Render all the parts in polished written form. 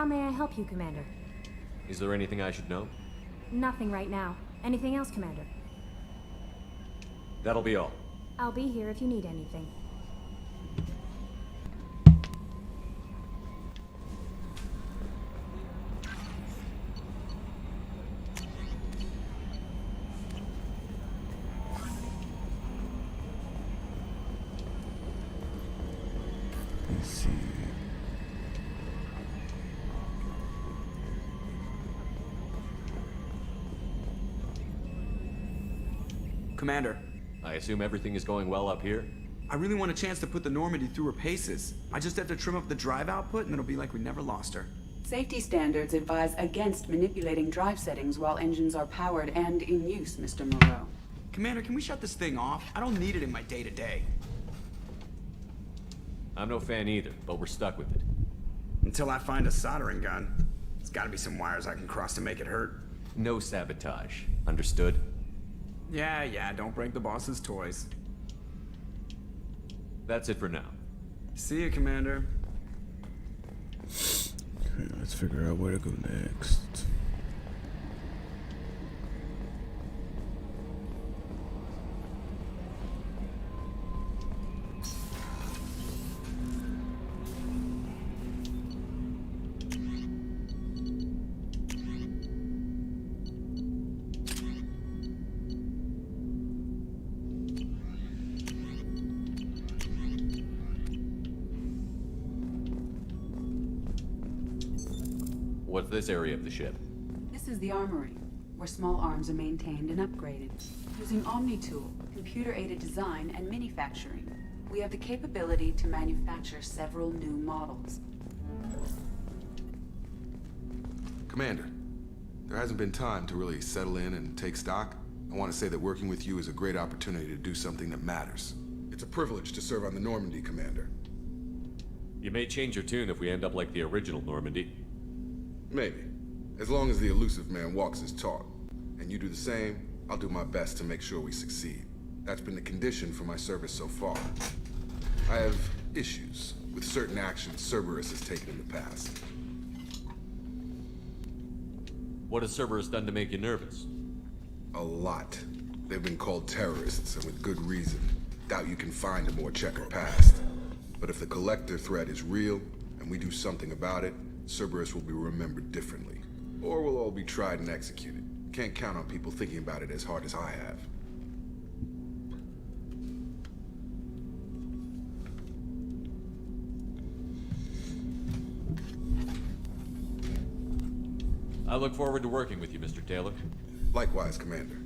How may I help you, Commander? Is there anything I should know? Nothing right now. Anything else, Commander? That'll be all. I'll be here if you need anything. Let's see. Commander, I assume everything is going well up here? I really want a chance to put the Normandy through her paces. I just have to trim up the drive output and it'll be like we never lost her. Safety standards advise against manipulating drive settings while engines are powered and in use, Mr. Moreau. Commander, can we shut this thing off? I don't need it in my day-to-day. I'm no fan either, but we're stuck with it. Until I find a soldering gun. There's gotta be some wires I can cross to make it hurt. No sabotage. Understood? Yeah, don't break the boss's toys. That's it for now. See you, Commander. Okay, let's figure out where to go next. What's this area of the ship? This is the armory, where small arms are maintained and upgraded. Using OmniTool, computer-aided design, and manufacturing, we have the capability to manufacture several new models. Commander, there hasn't been time to really settle in and take stock. I want to say that working with you is a great opportunity to do something that matters. It's a privilege to serve on the Normandy, Commander. You may change your tune if we end up like the original Normandy. Maybe. As long as the elusive man walks his talk. And you do the same, I'll do my best to make sure we succeed. That's been the condition for my service so far. I have issues with certain actions Cerberus has taken in the past. What has Cerberus done to make you nervous? A lot. They've been called terrorists, and with good reason. Doubt you can find a more checkered past. But if the Collector threat is real, and we do something about it, Cerberus will be remembered differently. Or we'll all be tried and executed. Can't count on people thinking about it as hard as I have. I look forward to working with you, Mr. Taylor. Likewise, Commander.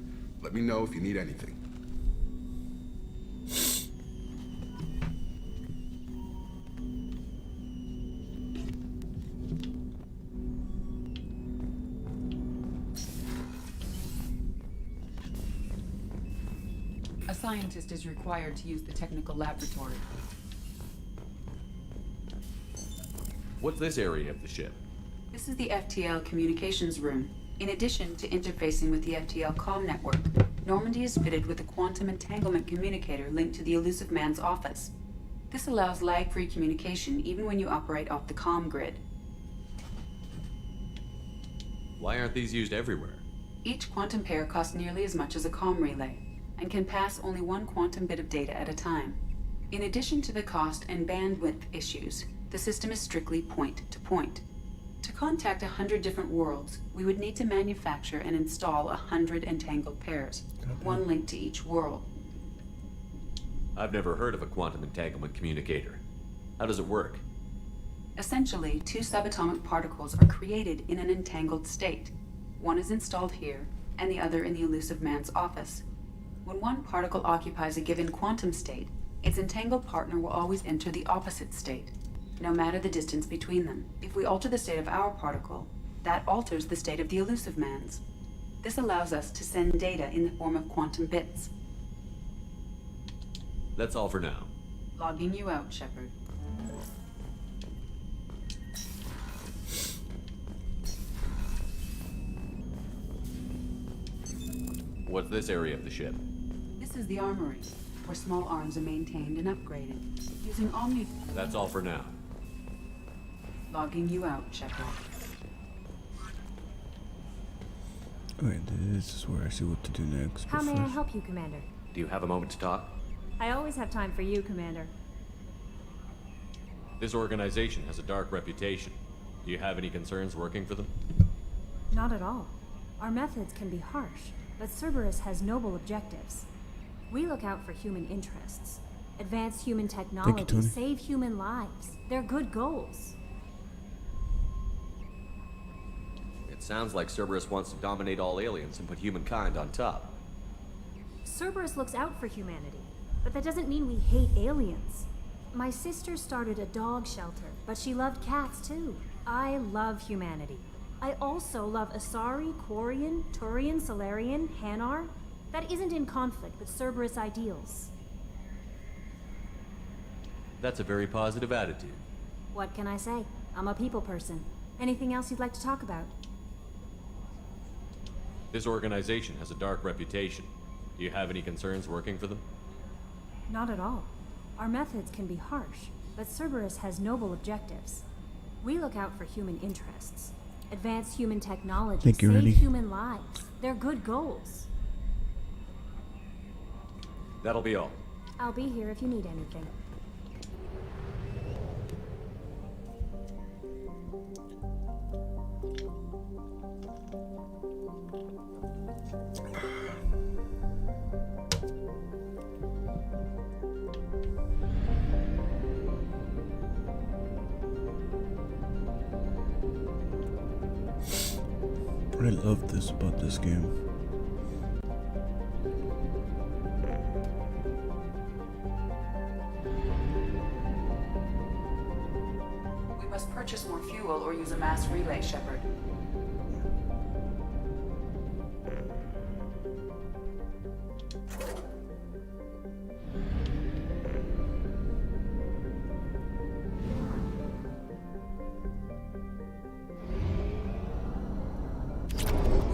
Let me know if you need anything. A scientist is required to use the technical laboratory. What's this area of the ship? This is the FTL communications room. In addition to interfacing with the FTL comm network, Normandy is fitted with a quantum entanglement communicator linked to the elusive man's office. This allows lag-free communication even when you operate off the comm grid. Why aren't these used everywhere? Each quantum pair costs nearly as much as a comm relay, and can pass only one quantum bit of data at a time. In addition to the cost and bandwidth issues, the system is strictly point-to-point. To contact 100 different worlds, we would need to manufacture and install 100 entangled pairs, one link to each world. I've never heard of a quantum entanglement communicator. How does it work? Essentially, two subatomic particles are created in an entangled state. One is installed here, and the other in the elusive man's office. When one particle occupies a given quantum state, its entangled partner will always enter the opposite state, no matter the distance between them. If we alter the state of our particle, that alters the state of the elusive man's. This allows us to send data in the form of quantum bits. That's all for now. Logging you out, Shepard. What's this area of the ship? This is the armory, where small arms are maintained and upgraded. Using Omni... That's all for now. Logging you out, Shepard. Wait, this is where I see what to do next. How but may I first- help you, Commander? Do you have a moment to talk? I always have time for you, Commander. This organization has a dark reputation. Do you have any concerns working for them? Not at all. Our methods can be harsh, but Cerberus has noble objectives. We look out for human interests, advance human technology, Tony. save human lives. They're good goals. It sounds like Cerberus wants to dominate all aliens and put humankind on top. Cerberus looks out for humanity, but that doesn't mean we hate aliens. My sister started a dog shelter, but she loved cats too. I love humanity. I also love Asari, Quarian, Turian, Solarian, Hanar. That isn't in conflict with Cerberus ideals. That's a very positive attitude. What can I say? I'm a people person. Anything else you'd like to talk about? This organization has a dark reputation. Do you have any concerns working for them? Not at all. Our methods can be harsh, but Cerberus has noble objectives. We look out for human interests, advance human technology, Thank you, save Rennie. human lives. They're good goals. That'll be all. I'll be here if you need anything. I love this about this game. We must purchase more fuel or use a mass relay, Shepard.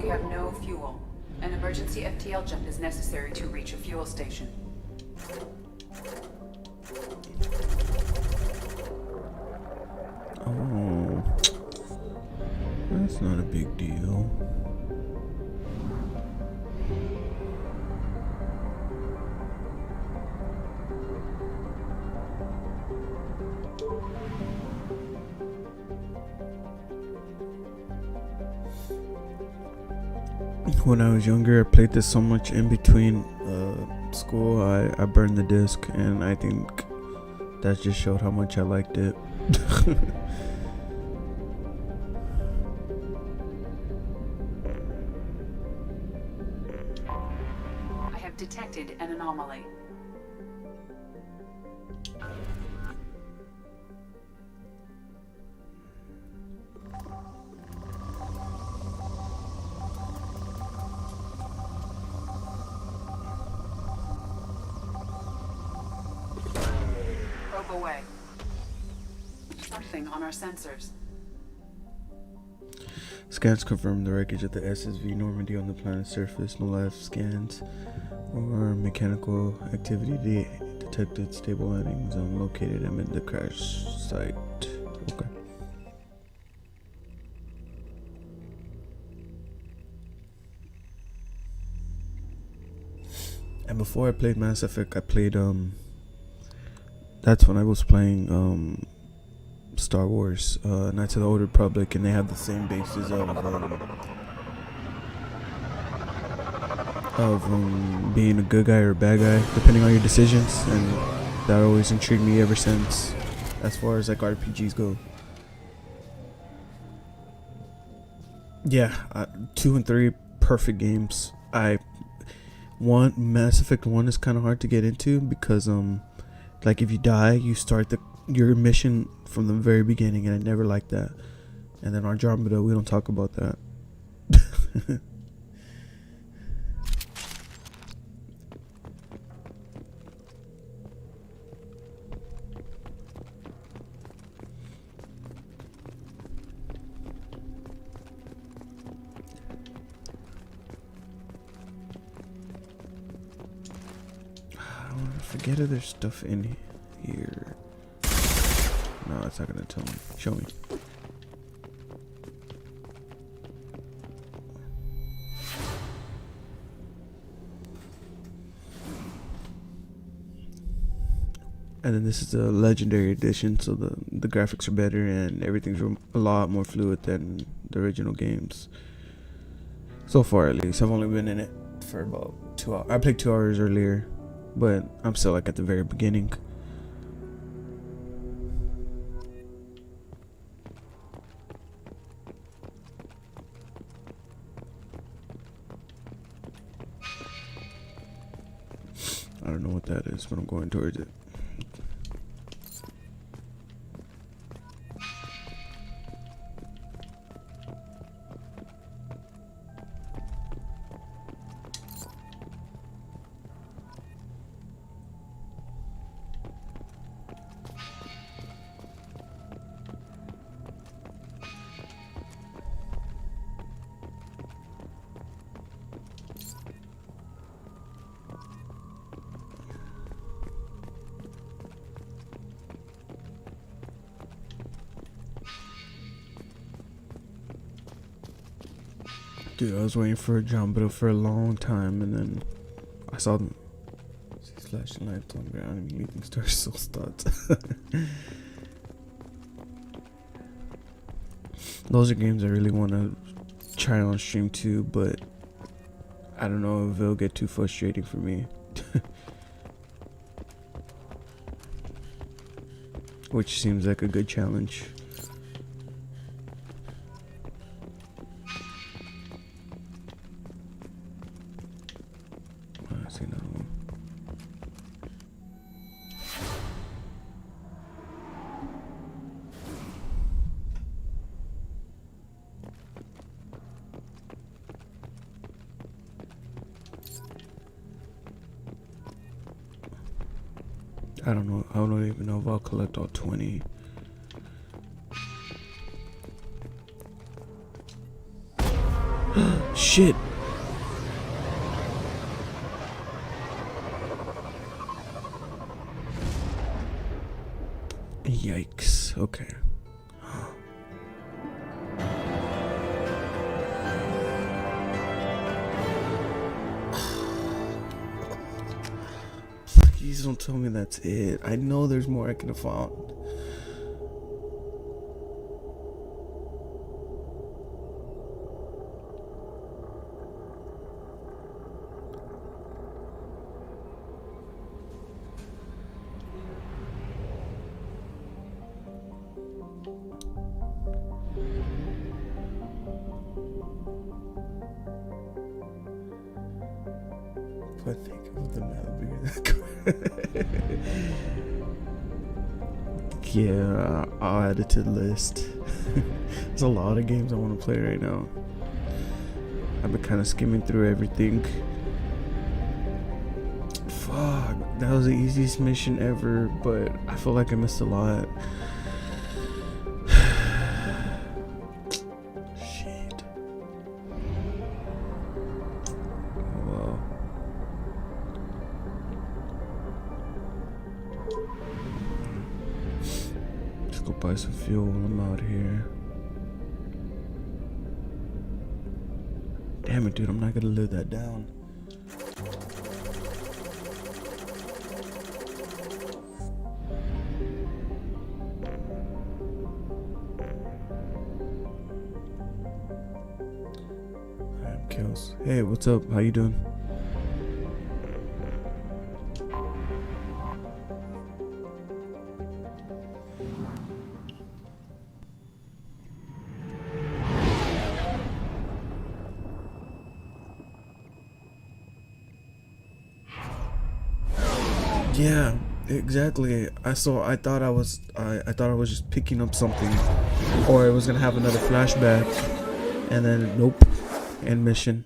We have no fuel. An emergency FTL jump is necessary to reach a fuel station. Oh, that's not a big deal. When I was younger, I played this so much in between school. I burned the disc, and I think that just showed how much I liked it. I have detected an anomaly. Probe away. Something on our sensors. Scans confirm the wreckage of the SSV Normandy on the planet's surface. No live scans or mechanical activity detected. Stable landing zone located amid the crash site. Okay. And before I played Mass Effect, I played that's when I was playing Star Wars, Knights of the Old Republic, and they have the same basis of being a good guy or a bad guy, depending on your decisions, and that always intrigued me ever since, as far as like RPGs go. Yeah, 2 and 3 perfect games. Mass Effect 1 is kind of hard to get into because like if you die, you start your mission from the very beginning, and I never liked that. And then Andromeda, we don't talk about that. I want to forget if there's stuff in here. No, it's not gonna tell me. Show me. and then this is the legendary edition, so the graphics are better and everything's a lot more fluid than the original games. So far, at least. I've only been in it for about 2 hours. I played 2 hours earlier, but I'm still like at the very beginning. I don't know what that is, but I'm going towards it. Dude, I was waiting for a jump but for a long time, and then I saw them. She's flashing lights on ground and leaving stars so starts. Those are games I really want to try on stream too, but I don't know if it'll get too frustrating for me. Which seems like a good challenge. I see another one. I don't know. I don't even know if I'll collect all 20. Shit. Yikes. Okay. Please don't tell me that's it. I know there's more I could have found. I think of the Malibu. Yeah, I'll add it to the list. There's a lot of games I want to play right now. I've been kind of skimming through everything. Fuck, that was the easiest mission ever, but I feel like I missed a lot. Shit. Oh well. Let's go buy some fuel while I'm out here. Damn it, dude, I'm not gonna live that down. Alright, Kills. Hey, what's up? How you doing? Yeah, exactly. I thought I was just picking up something, or it was gonna have another flashback, and then nope, end mission.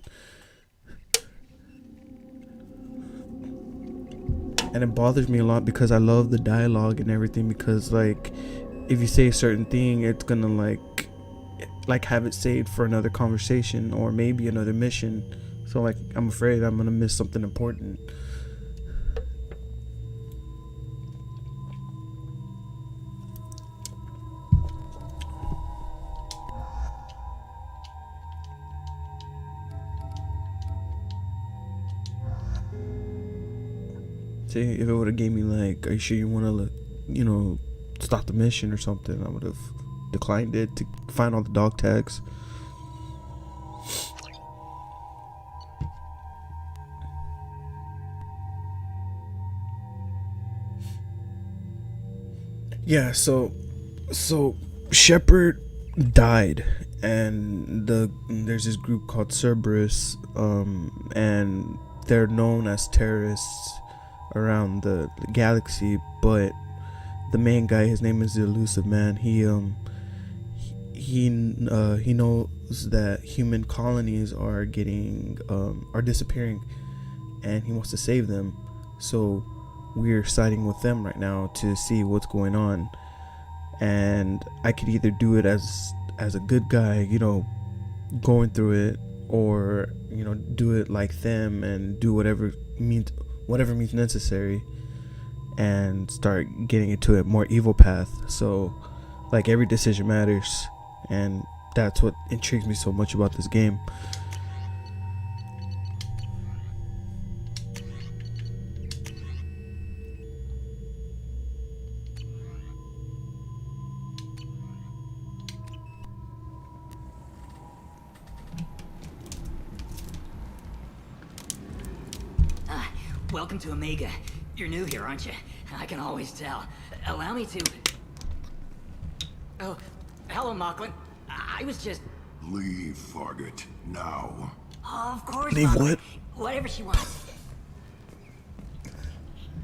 And it bothers me a lot because I love the dialogue and everything, because like if you say a certain thing, it's gonna like have it saved for another conversation or maybe another mission. So like I'm afraid I'm gonna miss something important. See, if it would have gave me like, are you sure you want to, stop the mission or something, I would have declined it to find all the dog tags. Yeah, so Shepard died, and there's this group called Cerberus, and they're known as terrorists around the galaxy. But the main guy, his name is the Elusive Man. He knows that human colonies are disappearing, and he wants to save them. So we're siding with them right now to see what's going on, and I could either do it as a good guy, going through it, or do it like them and do whatever means necessary and start getting into a more evil path. So like every decision matters, and that's what intrigues me so much about this game. Welcome to Omega. You're new here, aren't you? I can always tell. Allow me to... Oh, hello, Mocklin. I was just... Leave, Fargate, now. Of course, Leave Mocklin. what? Whatever she wants.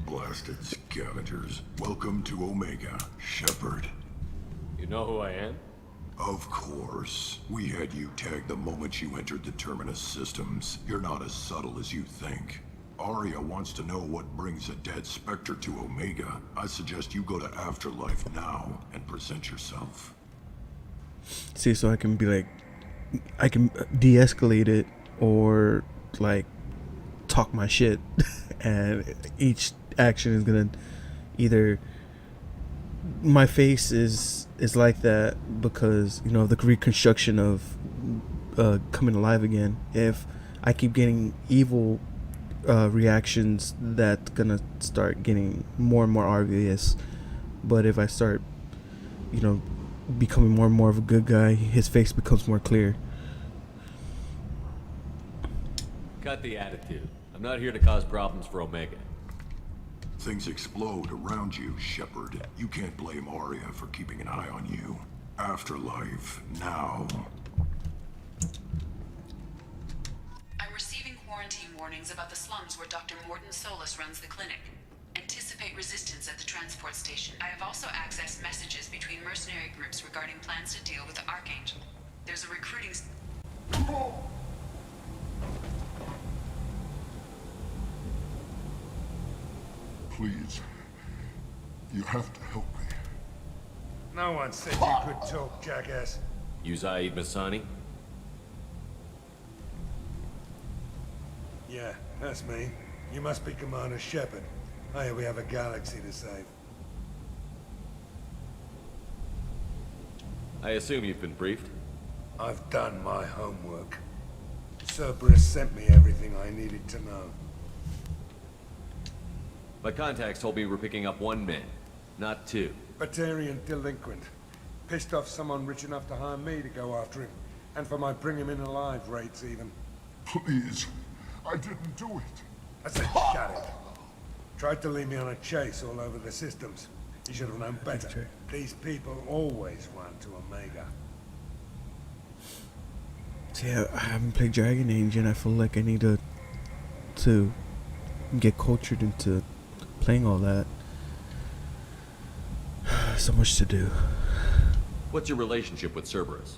Blasted scavengers. Welcome to Omega, Shepard. You know who I am? Of course. We had you tagged the moment you entered the Terminus systems. You're not as subtle as you think. Aria wants to know what brings a dead Spectre to Omega. I suggest you go to Afterlife now and present yourself. See, so I can be like, I can de-escalate it, or like talk my shit, and each action is gonna either, my face is like that because the reconstruction of coming alive again. If I keep getting evil reactions, that's gonna start getting more and more obvious. But if I start becoming more and more of a good guy, his face becomes more clear. Cut the attitude. I'm not here to cause problems for Omega. Things explode around you, Shepard. You can't blame Aria for keeping an eye on you. Afterlife, now. I'm receiving quarantine warnings about the slums where Dr. Morton Solus runs the clinic. Anticipate resistance at the transport station. I have also accessed messages between mercenary groups regarding plans to deal with the Archangel. There's a recruiting... Please. You have to help me. No one said you could talk, jackass. You Zaid Masani? Yeah, that's me. You must be Commander Shepard. Hey, we have a galaxy to save. I assume you've been briefed? I've done my homework. Cerberus sent me everything I needed to know. My contacts told me we're picking up one man, not two. Batarian delinquent. Pissed off someone rich enough to hire me to go after him. And for my bring him in alive rates even. Please. I didn't do it. I said shut it. Tried to lead me on a chase all over the systems. You should have known better. These people always run to Omega. See, I haven't played Dragon Age, and I feel like I need to get cultured into playing all that. So much to do. What's your relationship with Cerberus?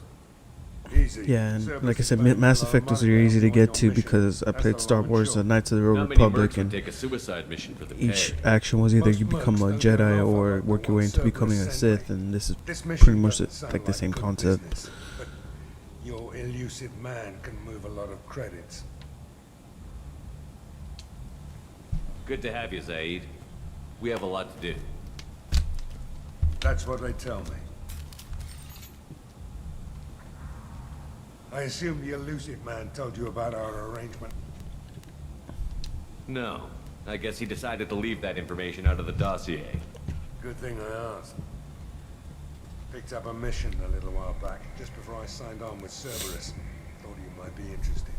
Easy. Yeah, and Cerberus like I is said, paying Mass a lot of Effect was money very easy to on get your to mission. because I That's played the Star long and Wars: short. Knights of the Old Not many Republic, mercs would and take a suicide mission for the each pay. action was either Most you become a mercs don't get Jedi off or on work your way what into becoming a Cerberus sent Sith, me. and this is This mission pretty much doesn't sound like the same good concept. business, but your elusive man can move a lot of credits. Good to have you, Zaid. We have a lot to do. That's what they tell me. I assume the elusive man told you about our arrangement. No. I guess he decided to leave that information out of the dossier. Good thing I asked. Picked up a mission a little while back, just before I signed on with Cerberus. Thought you might be interested.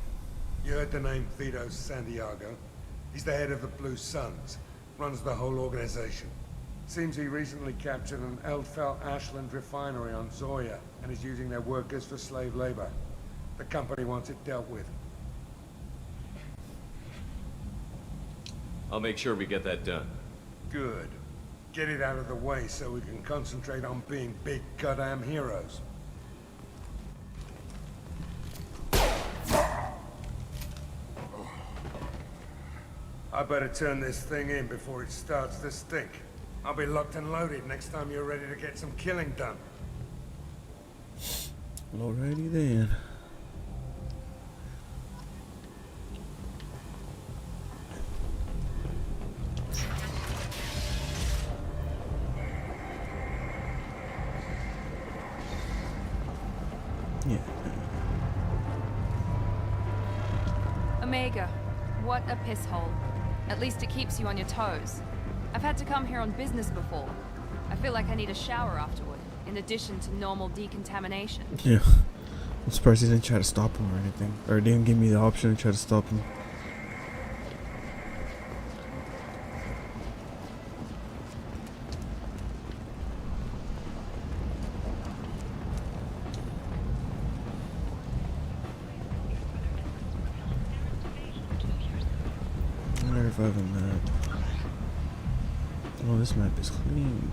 You heard the name Vito Santiago? He's the head of the Blue Suns, runs the whole organization. Seems he recently captured an Eldfell Ashland refinery on Zoya, and is using their workers for slave labor. The company wants it dealt with. I'll make sure we get that done. Good. Get it out of the way so we can concentrate on being big goddamn heroes. I better turn this thing in before it starts to stink. I'll be locked and loaded next time you're ready to get some killing done. Alrighty then. Yeah. Omega, what a piss hole. At least it keeps you on your toes. I've had to come here on business before. I feel like I need a shower afterward, in addition to normal decontamination. Yeah. I'm surprised he didn't try to stop him or anything. Or didn't give me the option to try to stop him. I wonder if I have a map. Oh, this map is clean.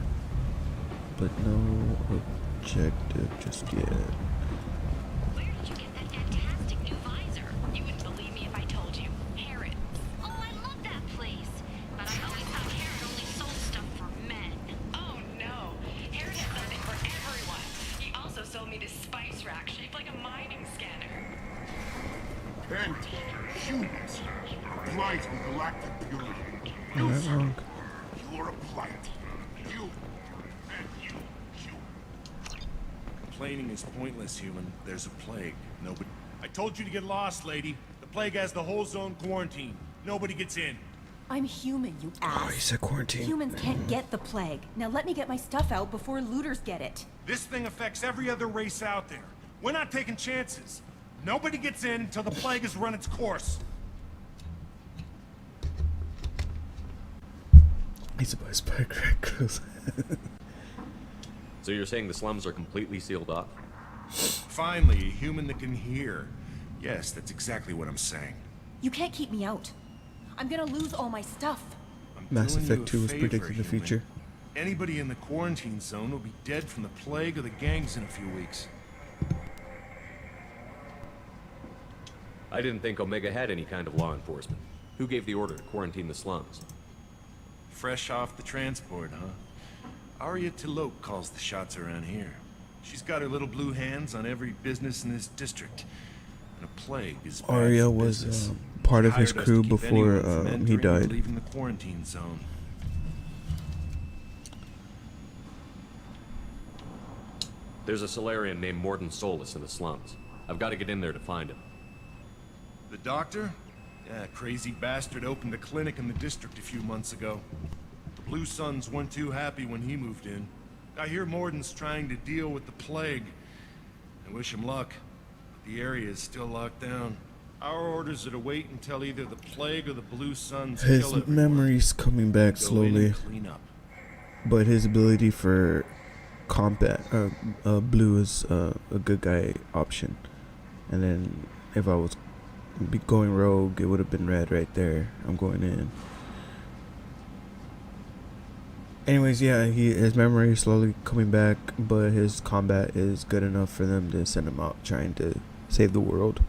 But no objective just yet. Where did you get that fantastic new visor? You wouldn't believe me if I told you. Harrods. Oh, I love that place. But I always thought Harrod only sold stuff for men. Oh, no. Harrod has something for everyone. He also sold me this spice rack shaped like a mining scanner. And humans. Blight and galactic purity. Am I wrong? You're a blight. You. And you. Complaining is pointless, human. There's a plague. Nobody... I told you to get lost, lady. The plague has the whole zone quarantined. Nobody gets in. I'm human, you ass. Oh, he said quarantine. Humans can't get the plague. Now let me get my stuff out before looters get it. This thing affects every other race out there. We're not taking chances. Nobody gets in until the plague has run its course. He's a spy crack cruise. So you're saying the slums are completely sealed off? Finally, a human that can hear. Yes, that's exactly what I'm saying. You can't keep me out. I'm gonna lose all my stuff. Mass Doing you Effect 2 a was favor, predicting the human. future. Anybody in the quarantine zone will be dead from the plague or the gangs in a few weeks. I didn't think Omega had any kind of law enforcement. Who gave the order to quarantine the slums? Fresh off the transport, huh? Arya Tiloke calls the shots around here. She's got her little blue hands on every business in this district. And a plague is bad Arya for was business. part of his Hired us crew to keep before anyone from he entering or died. leaving the quarantine zone. There's a Solarian named Mordin Solus in the slums. I've got to get in there to find him. The doctor? Yeah, crazy bastard opened a clinic in the district a few months ago. The Blue Suns weren't too happy when he moved in. I hear Mordin's trying to deal with the plague. I wish him luck. The area is still locked down. Our orders are to wait until either the plague or the Blue Suns His kill everyone. memory's coming back Go in slowly, and clean up. but his ability for combat, blue is a good guy option. And then if I was going rogue, it would have been red right there. I'm going in. Anyways, yeah, his memory is slowly coming back, but his combat is good enough for them to send him out trying to save the world.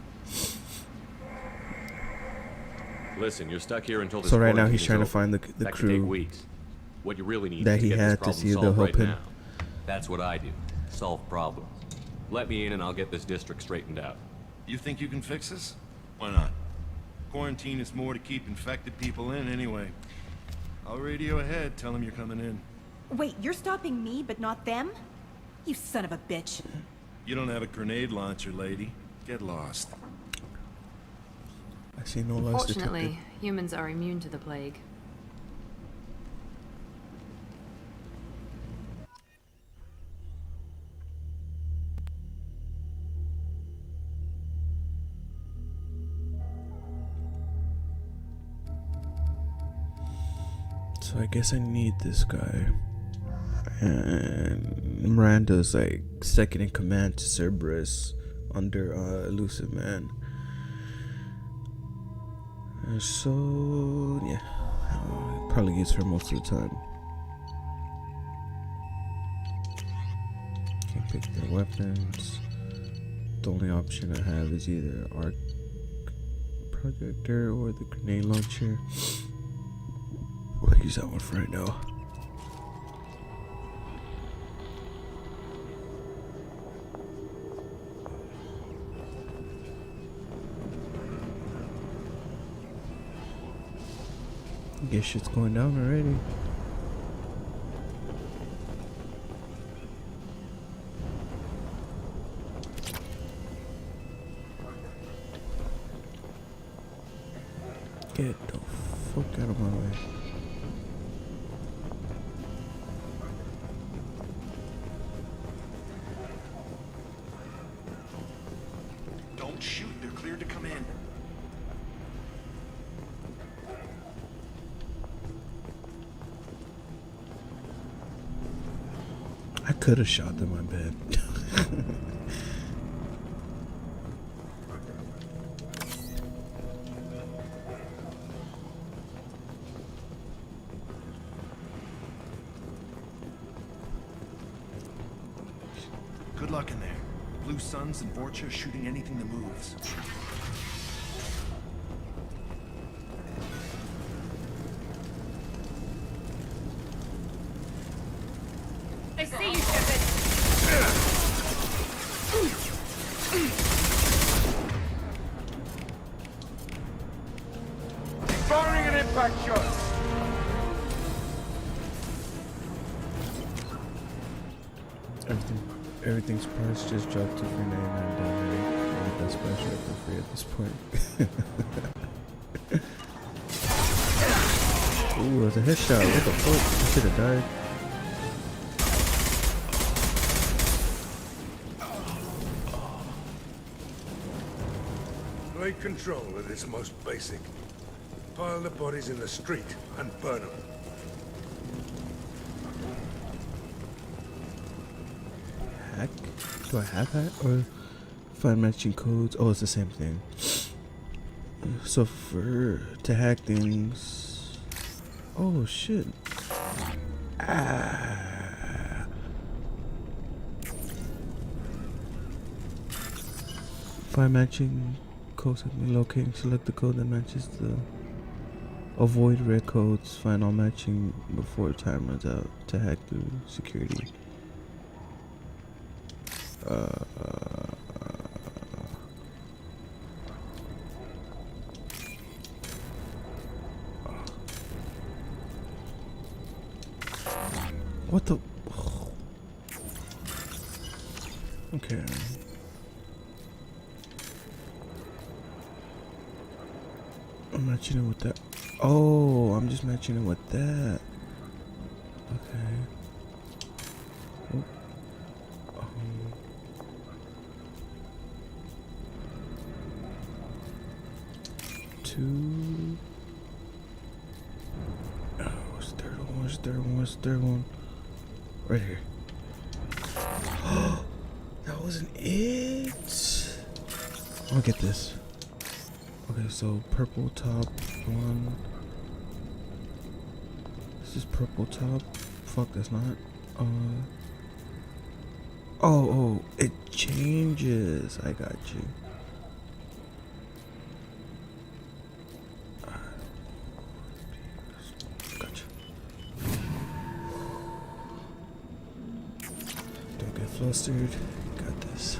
Listen, you're stuck here until this So right now quarantine he's is trying to over. find the That could take crew weeks. What you really need that is to he get this had to problem see if they'll solved help right him. now. That's what I do. Solve problems. Let me in and I'll get this district straightened out. You think you can fix this? Why not? Quarantine is more to keep infected people in anyway. I'll radio ahead, tell them you're coming in. Wait, you're stopping me, but not them? You son of a bitch. You don't have a grenade launcher, lady. Get lost. I see no loss detected. Fortunately, humans are immune to the plague. So I guess I need this guy. And Miranda's like second in command to Cerberus under Elusive Man. So yeah, I'll probably use her most of the time. Can't pick their weapons. The only option I have is either arc projector or the grenade launcher. I'll use that one for right now. Guess shit's going down already. Get the fuck out of my way. Don't shoot, they're cleared to come in. I could have shot them, I bet. Good luck in there. Blue Suns and Vorcha shooting anything that moves. They see you, Shepard! Firing an impact shot! Everything's priced just dropped to $3.99. The best price right for free at this point. Ooh, that's a headshot. What the fuck? I should have died. Take control at its most basic. Pile the bodies in the street and burn them. Hack? Do I have hack or find matching codes? Oh, it's the same thing. So to hack things. Oh shit. Ah. Find matching codes. Help me locate and select the code that matches the. Avoid red codes. Find all matching before time runs out to hack through security. What the? Okay. I'm matching it with that. Oh, I'm just matching it with that. Okay. Oh. Two. Oh, what's the third one? What's the third one? What's the third one? Right here. That wasn't it. I'll get this. Okay, so purple top one. This is purple top. Fuck, that's not. Oh, it changes. I got you. Gotcha. Don't get flustered. Got this.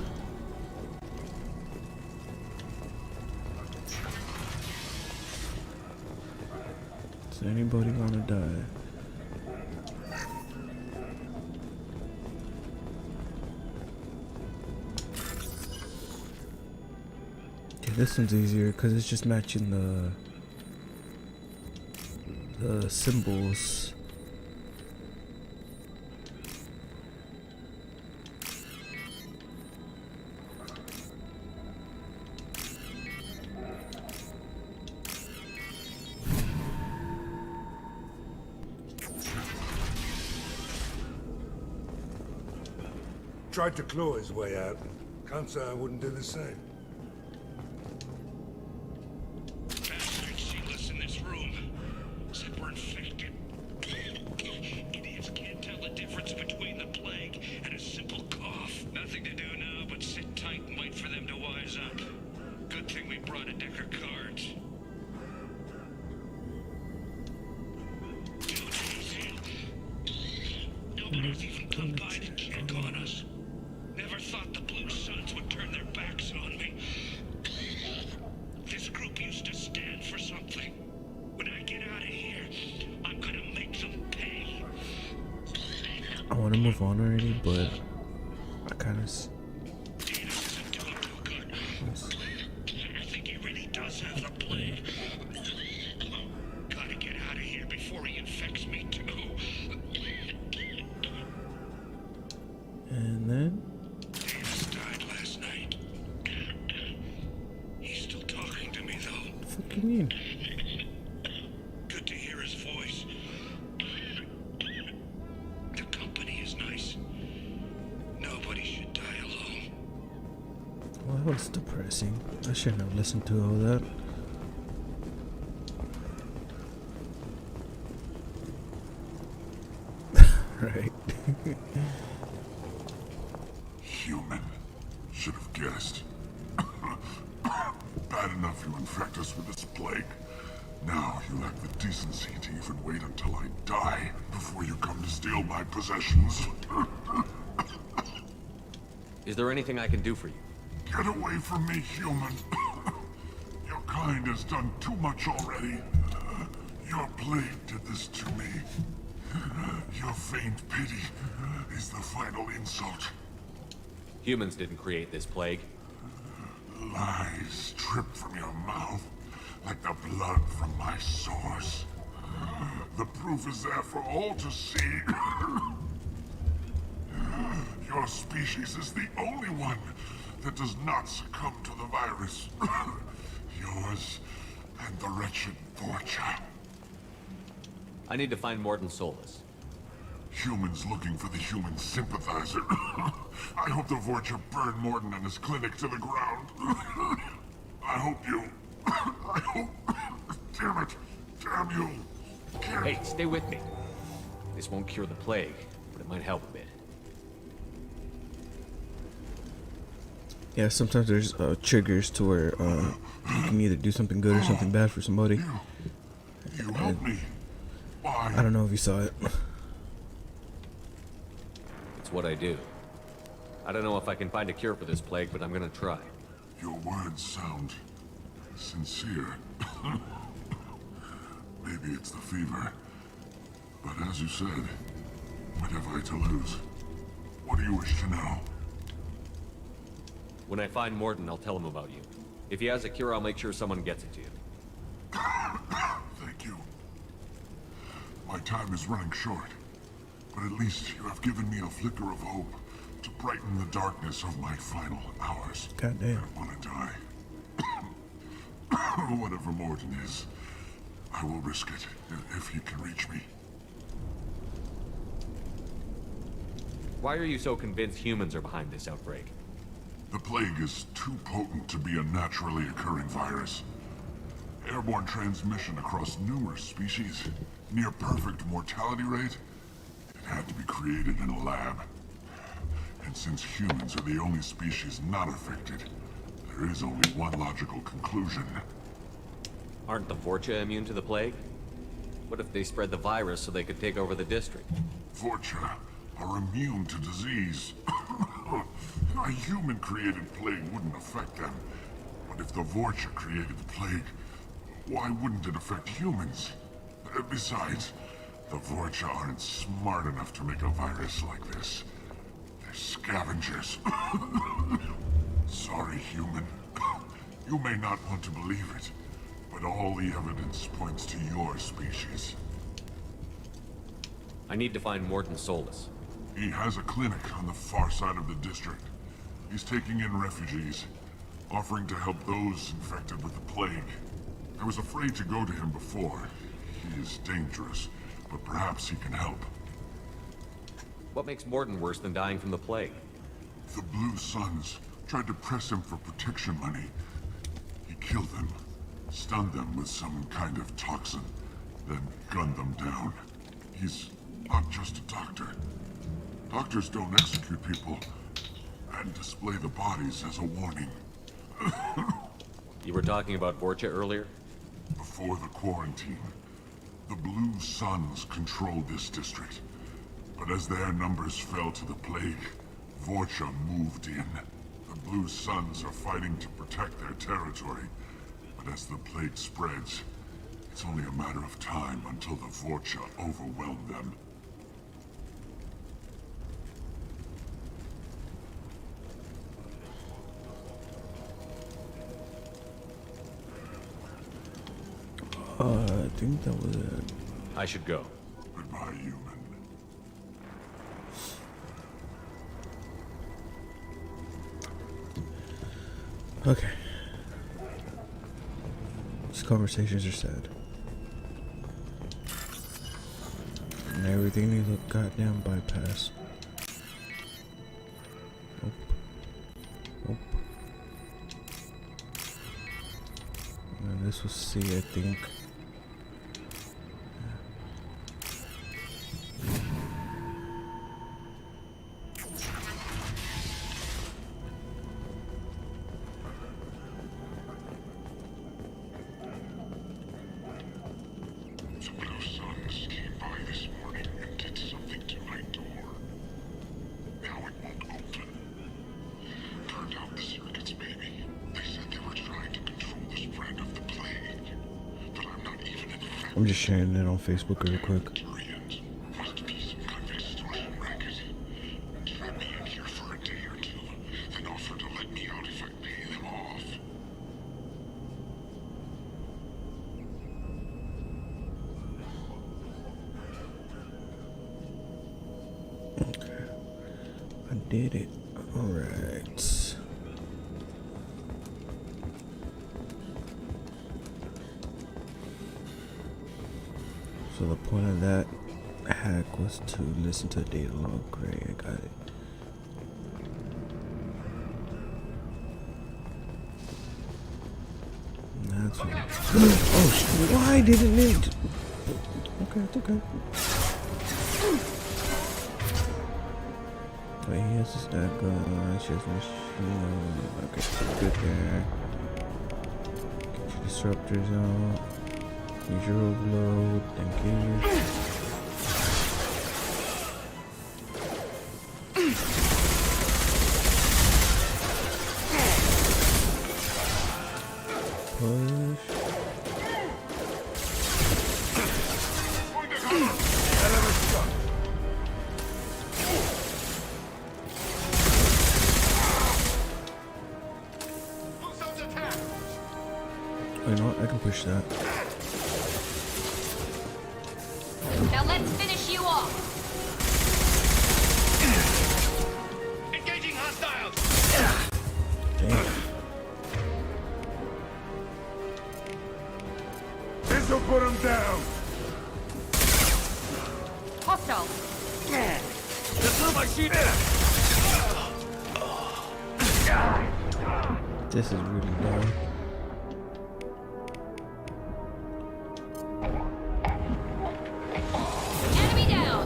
Does anybody want to die? Okay, this one's easier because it's just matching the symbols. tried to claw his way out. Can't say I wouldn't do the same. Bastards see us in this room. Said we're infected. Idiots can't tell the difference between the plague and a simple cough. Nothing to do now but sit tight and wait for them to wise up. Good thing we brought a deck of cards. Nobody's even come by to check on us. Never thought the Blue Suns would turn their backs on me. This group used to stand for something. When I get out of here, I'm gonna make them pay. I want to move on already, but I kind of. I think he really does have the plague. Gotta get out of here before he infects me too. And then. Davis died last night. He's still talking to me though. What the fuck you mean? Good to hear his voice. The company is nice. Nobody should die alone. Well, that was depressing. I shouldn't have listened to all that. Right. Human. Should have guessed. Bad enough you infect us with this plague. Now you lack the decency to even wait until I die before you come to steal my possessions. Is there anything I can do for you? Get away from me, human. Your kind has done too much already. Your plague did this to me. Your faint pity is the final insult. Humans didn't create this plague. Lies drip from your mouth like the blood from my sores. The proof is there for all to see. Your species is the only one that does not succumb to the virus. Yours and the wretched Vorcha. I need to find Mordin Solus. Humans looking for the human sympathizer. I hope the Vorcha burn Mordin and his clinic to the ground. I hope you... I hope... Damn it. Damn you. Hey, stay with me. This won't cure the plague, but it might help a bit. Yeah, sometimes there's triggers to where you can either do something good or something bad for somebody. You help me. Why? I don't know if you saw it. It's what I do. I don't know if I can find a cure for this plague, but I'm gonna try. Your words sound sincere. Maybe it's the fever. But as you said, what have I to lose? What do you wish to know? When I find Mordin, I'll tell him about you. If he has a cure, I'll make sure someone gets it to you. Thank you. My time is running short, but at least you have given me a flicker of hope to brighten the darkness of my final hours. Goddamn. I want to die. Whatever Mordin is, I will risk it if he can reach me. Why are you so convinced humans are behind this outbreak? The plague is too potent to be a naturally occurring virus. Airborne transmission across numerous species, near perfect mortality rate. It had to be created in a lab. And since humans are the only species not affected, there is only one logical conclusion. Aren't the Vorcha immune to the plague? What if they spread the virus so they could take over the district? Vorcha are immune to disease. A human-created plague wouldn't affect them. But if the Vorcha created the plague, why wouldn't it affect humans? Besides, the Vorcha aren't smart enough to make a virus like this. They're scavengers. Sorry, human. You may not want to believe it, but all the evidence points to your species. I need to find Mordin Solus. He has a clinic on the far side of the district. He's taking in refugees, offering to help those infected with the plague. I was afraid to go to him before. He is dangerous, but perhaps he can help. What makes Mordin worse than dying from the plague? The Blue Suns tried to press him for protection money. He killed them, stunned them with some kind of toxin, then gunned them down. He's not just a doctor. Doctors don't execute people and display the bodies as a warning. You were talking about Vorcha earlier? Before the quarantine, the Blue Suns controlled this district. But as their numbers fell to the plague, Vorcha moved in. The Blue Suns are fighting to protect their territory. But as the plague spreads, it's only a matter of time until the Vorcha overwhelm them. I think that was it. I should go. Goodbye, human. Okay. These conversations are sad. And everything needs a goddamn bypass. Nope. Nope. And this was C, I think. I'm just sharing it on Facebook real quick. Okay. I did it. Alright. So the point of that hack was to listen to a data log. Great, I got it. That's what. Oh shit! Why didn't it? Okay, it's okay. Wait, he has this that gun. She has machine. Okay, good there. Get your disruptors out. Use your overload, thank you. Push. You know what? I can push that. Now let's finish you off. Engaging hostiles. Damn. This'll put him down. Hostile. This is really dumb. Enemy down.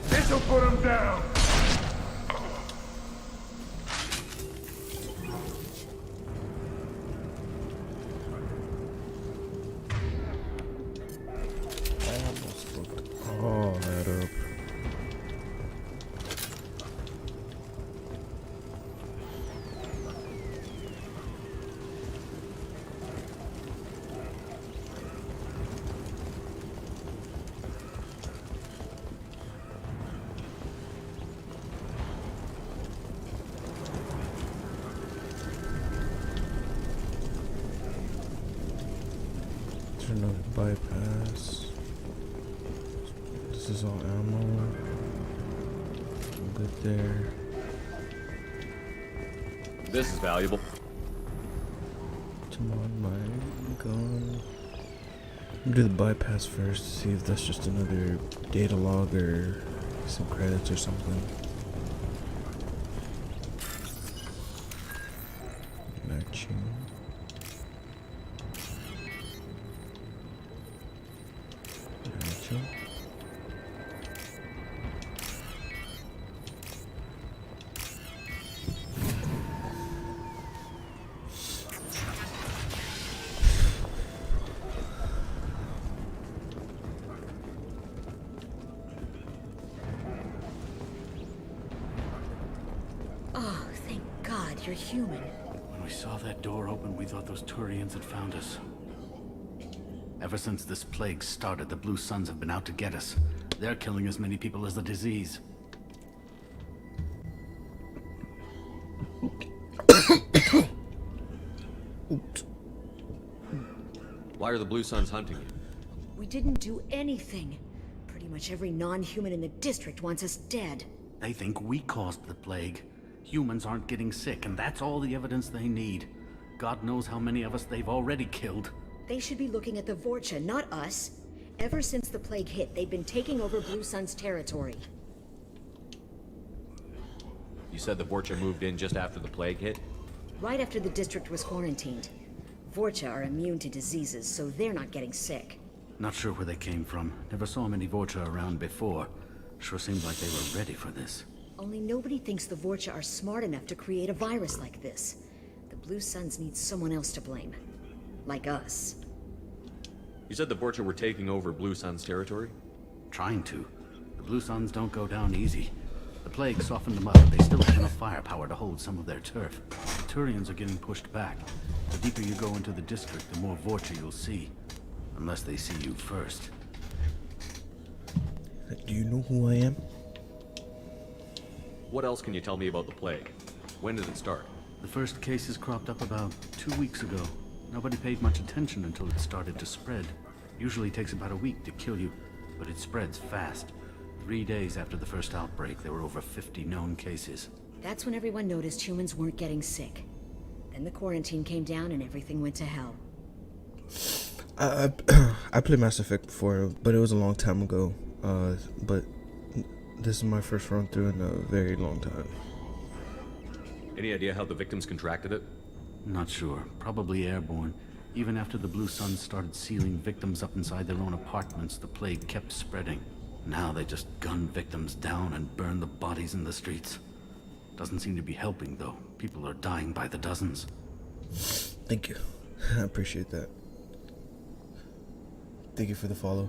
This'll put him down. I almost fucked all that up. Turn on bypass. This is all ammo. I'm good there. This is valuable. Come on, my gun. Do the bypass first, see if that's just another data log or some credits or something. Matching. Matching. Oh, thank God you're human. When we saw that door open, we thought those Turians had found us. Ever since this plague started, the Blue Suns have been out to get us. They're killing as many people as the disease. Oops. Why are the Blue Suns hunting you? We didn't do anything. Pretty much every non-human in the district wants us dead. They think we caused the plague. Humans aren't getting sick, and that's all the evidence they need. God knows how many of us they've already killed. They should be looking at the Vorcha, not us. Ever since the plague hit, they've been taking over Blue Sun's territory. You said the Vorcha moved in just after the plague hit? Right after the district was quarantined. Vorcha are immune to diseases, so they're not getting sick. Not sure where they came from. Never saw many Vorcha around before. Sure seemed like they were ready for this. Only nobody thinks the Vorcha are smart enough to create a virus like this. The Blue Suns need someone else to blame. Like us. You said the Vorcha were taking over Blue Sun's territory? Trying to. The Blue Suns don't go down easy. The plague softened them up, but they still have enough firepower to hold some of their turf. The Turians are getting pushed back. The deeper you go into the district, the more Vorcha you'll see. Unless they see you first. Do you know who I am? What else can you tell me about the plague? When did it start? The first cases cropped up about 2 weeks ago. Nobody paid much attention until it started to spread. Usually takes about a week to kill you, but it spreads fast. 3 days after the first outbreak, there were over 50 known cases. That's when everyone noticed humans weren't getting sick. Then the quarantine came down and everything went to hell. I played Mass Effect before, but it was a long time ago. But this is my first run through in a very long time. Any idea how the victims contracted it? Not sure. Probably airborne. Even after the Blue Suns started sealing victims up inside their own apartments, the plague kept spreading. Now they just gun victims down and burn the bodies in the streets. Doesn't seem to be helping, though. People are dying by the dozens. Thank you. I appreciate that. Thank you for the follow.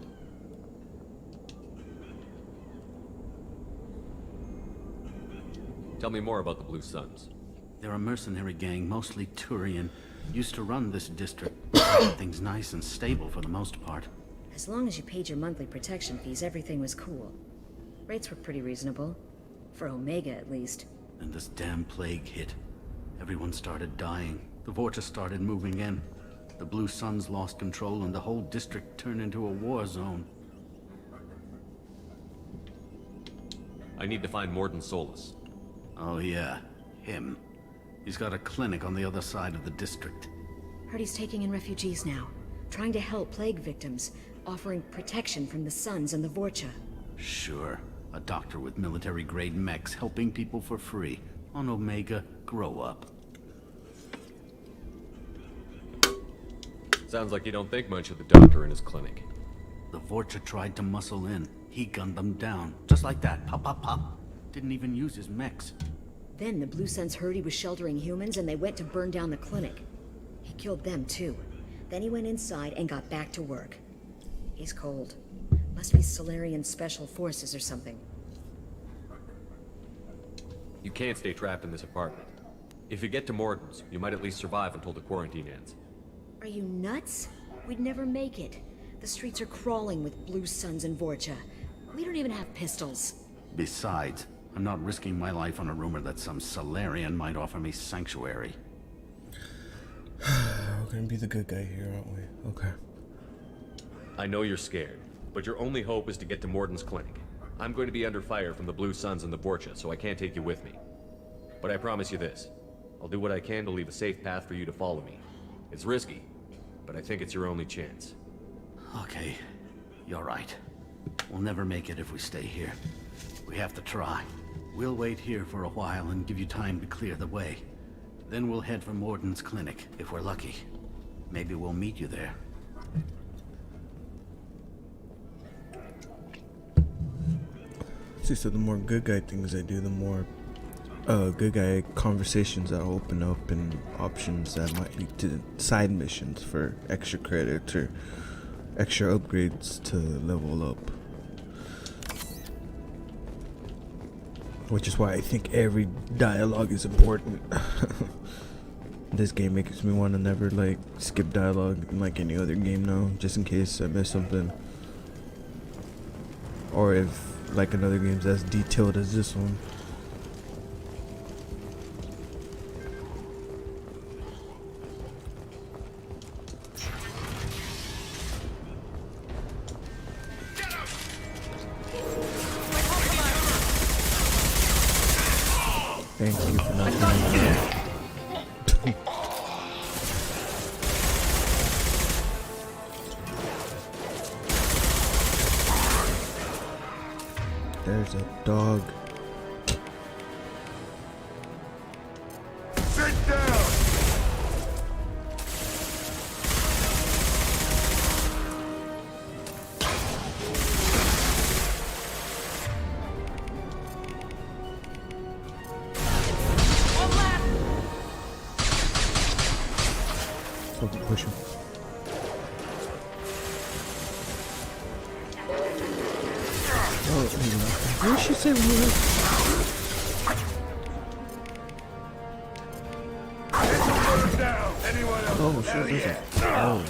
Tell me more about the Blue Suns. They're a mercenary gang, mostly Turian. Used to run this district. Everything's nice and stable for the most part. As long as you paid your monthly protection fees, everything was cool. Rates were pretty reasonable. For Omega, at least. And this damn plague hit. Everyone started dying. The Vorcha started moving in. The Blue Suns lost control and the whole district turned into a war zone. I need to find Mordin Solus. Oh yeah, him. He's got a clinic on the other side of the district. Heard he's taking in refugees now. Trying to help plague victims. Offering protection from the Suns and the Vorcha. Sure. A doctor with military-grade mechs helping people for free. On Omega, grow up. Sounds like you don't think much of the doctor in his clinic. The Vorcha tried to muscle in. He gunned them down. Just like that. Pop, pop, pop. Didn't even use his mechs. Then the Blue Suns heard he was sheltering humans and they went to burn down the clinic. He killed them too. Then he went inside and got back to work. He's cold. Must be Solarian Special Forces or something. You can't stay trapped in this apartment. If you get to Mordin's, you might at least survive until the quarantine ends. Are you nuts? We'd never make it. The streets are crawling with Blue Suns and Vorcha. We don't even have pistols. Besides, I'm not risking my life on a rumor that some Solarian might offer me sanctuary. We're gonna be the good guy here, aren't we? Okay. I know you're scared, but your only hope is to get to Mordin's clinic. I'm going to be under fire from the Blue Suns and the Vorcha, so I can't take you with me. But I promise you this. I'll do what I can to leave a safe path for you to follow me. It's risky, but I think it's your only chance. Okay, you're right. We'll never make it if we stay here. We have to try. We'll wait here for a while and give you time to clear the way. Then we'll head for Morden's clinic, if we're lucky. Maybe we'll meet you there. See, so the more good guy things I do, the more good guy conversations that open up and options that might lead to side missions for extra credit or extra upgrades to level up. Which is why I think every dialogue is important. This game makes me want to never like skip dialogue like any other game now, just in case I miss something. Or if like another game's as detailed as this one. Thank you for not doing that. There's a dog. Sit down! Fucking push him. Oh, what did she say? Oh, shit, there's a... Oh.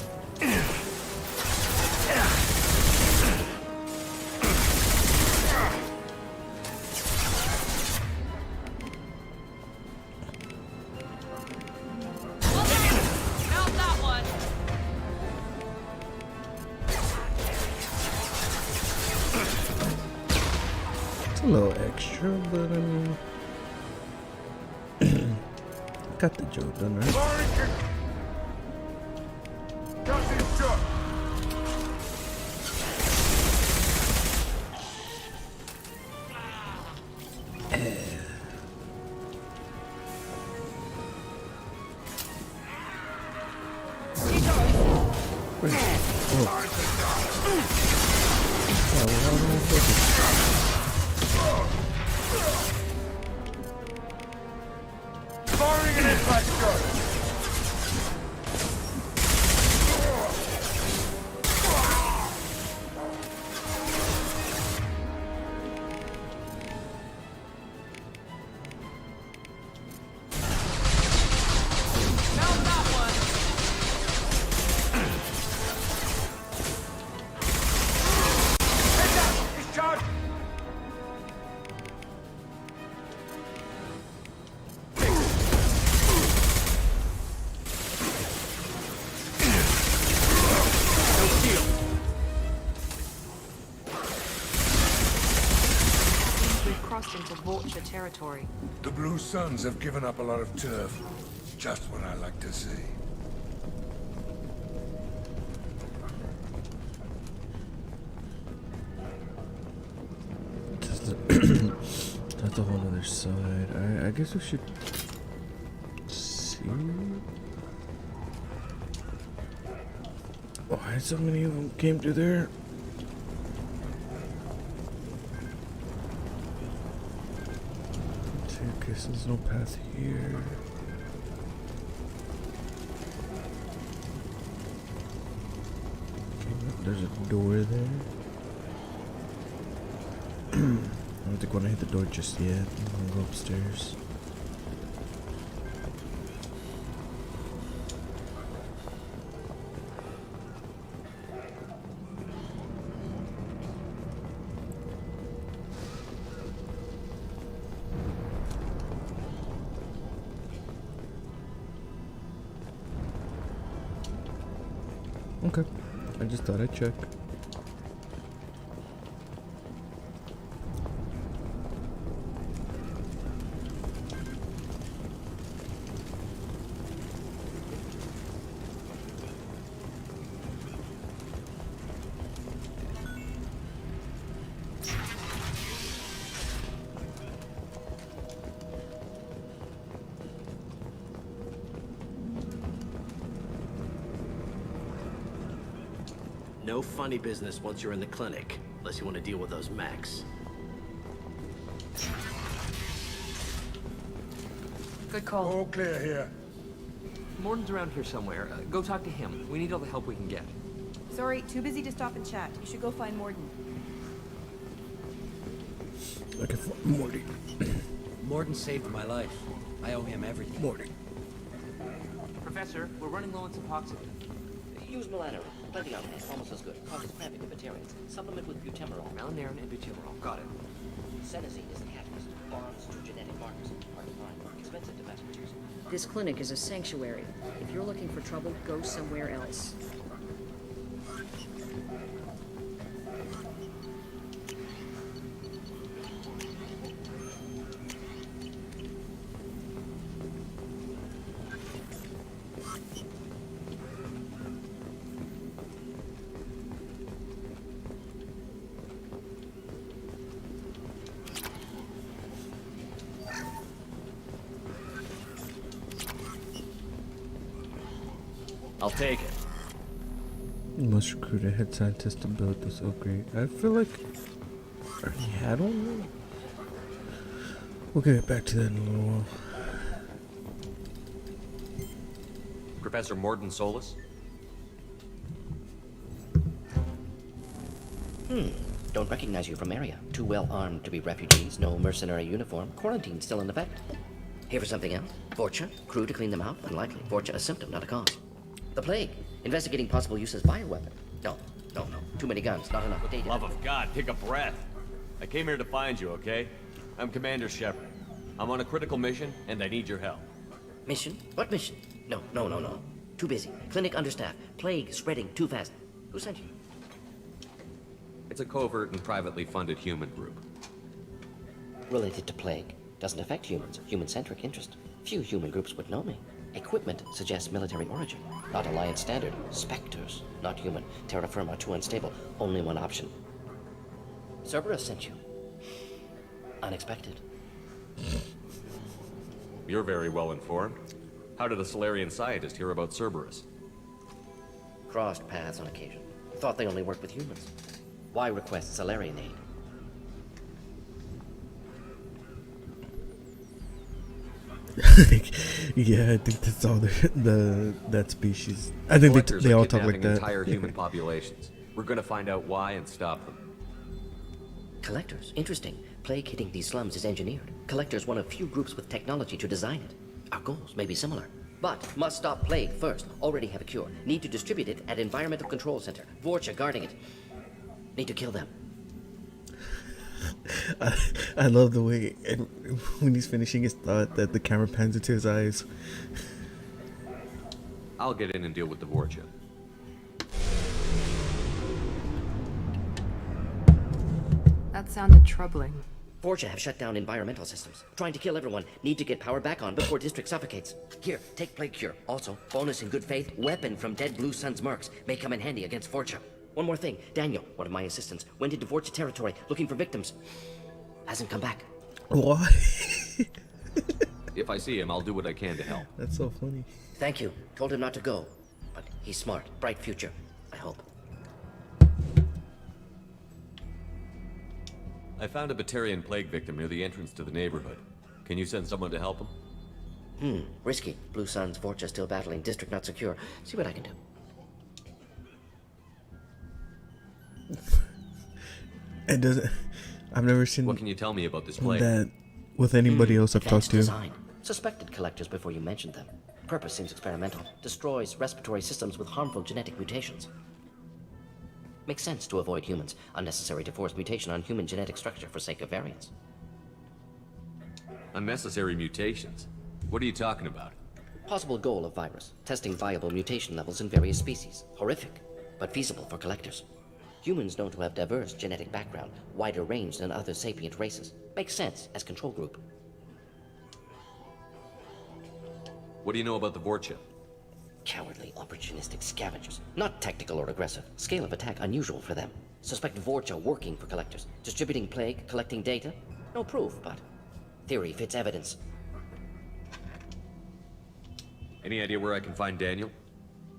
A little extra, but I mean, got the joke done, right? Into Vulture territory. The Blue Suns have given up a lot of turf. Just what I like to see. That's a whole other side. I guess we should see. Why so many of them came through there? Okay, so there's no path here. Okay, there's a door there. I don't think I want to hit the door just yet. I'm gonna go upstairs. Okay, I just thought I'd check. no funny business once you're in the clinic, unless you want to deal with those mechs. Good call. All clear here. Morton's around here somewhere. Go talk to him. We need all the help we can get. Sorry, too busy to stop and chat. You should go find Morden. Looking for Morty. Morden saved my life. I owe him everything. Morty. Professor, we're running low on Suboxone. Use Milano. Plenty on hand. Almost as good. Causes cramping to vegetarians. Supplement with butemerol. Malinarin and butemerol. Got it. Senescine is the catalyst. Bonds to genetic markers. Hard to find. Expensive to manufacture. This clinic is a sanctuary. If you're looking for trouble, go somewhere else. I'll take it. You must recruit a head scientist to build this upgrade. I feel like I already had one. We'll get back to that in a little while. Professor Morden Solus? Don't recognize you from area. Too well armed to be refugees, no mercenary uniform, quarantine still in effect. Here for something else? Vorcha? Crew to clean them out? Unlikely. Vorcha a symptom, not a cause. The plague. Investigating possible use as bioweapon. No. Too many guns, not enough data. Love of God, take a breath. I came here to find you, okay? I'm Commander Shepard. I'm on a critical mission, and I need your help. Mission? What mission? No. Too busy. Clinic understaffed. Plague spreading too fast. Who sent you? It's a covert and privately funded human group. Related to plague. Doesn't affect humans. Human-centric interest. Few human groups would know me. Equipment suggests military origin. Not Alliance standard. Spectres. Not human. Terra firma too unstable. Only one option. Cerberus sent you. Unexpected. You're very well informed. How did a Solarian scientist hear about Cerberus? Crossed paths on occasion. Thought they only worked with humans. Why request Solarian aid? Yeah, I think that's all that species. I think they all talk like that. Entire human populations. We're gonna find out why and stop them. Collectors. Interesting. Plague hitting these slums is engineered. Collectors one of few groups with technology to design it. Our goals may be similar. But must stop plague first. Already have a cure. Need to distribute it at Environmental Control Center. Vorcha guarding it. Need to kill them. I love the way when he's finishing his thought that the camera pans into his eyes. I'll get in and deal with the Vorcha. That sounded troubling. Vorcha have shut down environmental systems. Trying to kill everyone. Need to get power back on before district suffocates. Here, take plague cure. Also, bonus in good faith, weapon from dead Blue Sun's mercs. May come in handy against Vorcha. One more thing. Daniel, one of my assistants, went into Vorcha territory looking for victims. Hasn't come back. Why? If I see him, I'll do what I can to help. That's so funny. Thank you. Told him not to go. But he's smart. Bright future. I hope. I found a Batarian plague victim near the entrance to the neighborhood. Can you send someone to help him? Risky. Blue Sun's Vorcha still battling. District not secure. See what I can do. It doesn't. I've never seen. What can you tell me about this plague? That with anybody else I've talked to. Design. Suspected collectors before you mentioned them. Purpose seems experimental. Destroys respiratory systems with harmful genetic mutations. Makes sense to avoid humans. Unnecessary to force mutation on human genetic structure for sake of variance. Unnecessary mutations? What are you talking about? Possible goal of virus. Testing viable mutation levels in various species. Horrific, but feasible for collectors. Humans known to have diverse genetic background, wider range than other sapient races. Makes sense as control group. What do you know about the Vorcha? Cowardly, opportunistic scavengers. Not tactical or aggressive. Scale of attack unusual for them. Suspect Vorcha working for collectors. Distributing plague, collecting data. No proof, but theory fits evidence. Any idea where I can find Daniel?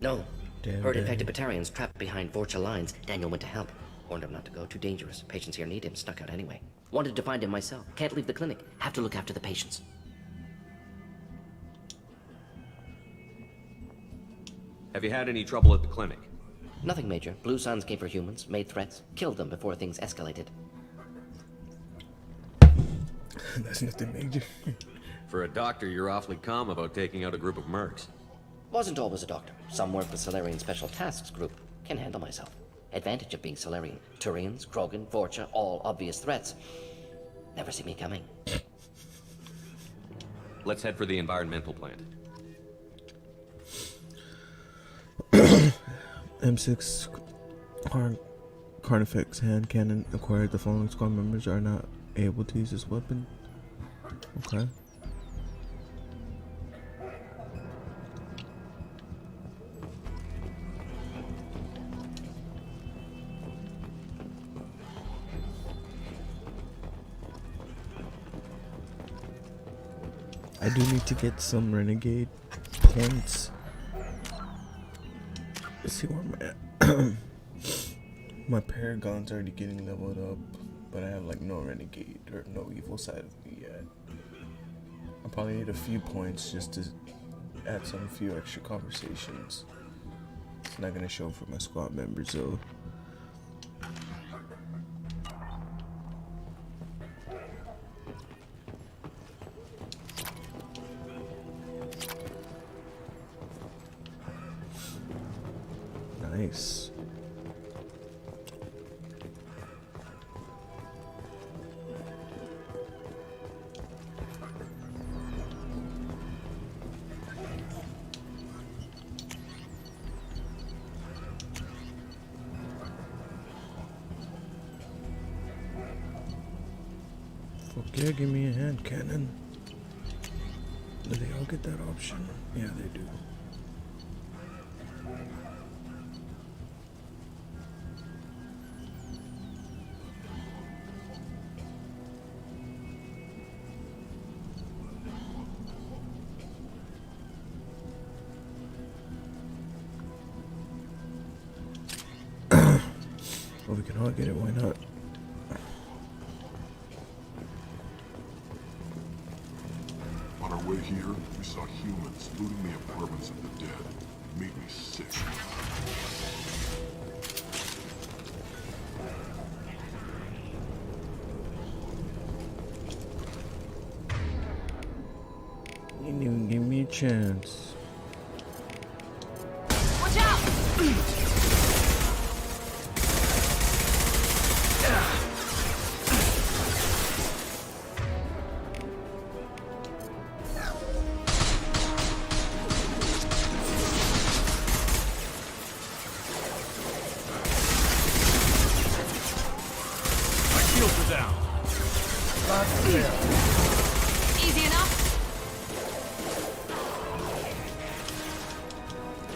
No. Damn, Heard damn. infected Batarians trapped behind Vorcha lines. Daniel went to help. Warned him not to go. Too dangerous. Patients here need him. Snuck out anyway. Wanted to find him myself. Can't leave the clinic. Have to look after the patients. Have you had any trouble at the clinic? Nothing major. Blue Suns came for humans, made threats, killed them before things escalated. That's nothing major. For a doctor, you're awfully calm about taking out a group of mercs. Wasn't always a doctor. Some work with Solarian Special Tasks Group. Can handle myself. Advantage of being Solarian. Turians, Krogan, Vorcha, all obvious threats. Never see me coming. Let's head for the environmental plant. M6 Carnifex hand cannon acquired. The following squad members are not able to use this weapon. Okay. I do need to get some renegade points. Let's see where I'm at. My Paragon's already getting leveled up, but I have like no renegade or no evil side of me yet. I probably need a few points just to add some few extra conversations. It's not gonna show for my squad members though. Nice. Fuck yeah, give me a hand cannon. Do they all get that option? Yeah, they do. Well, we can all get it, why not? On our way here, we saw humans looting the apartments of the dead. It made me sick. You didn't even give me a chance. Watch out! Easy enough?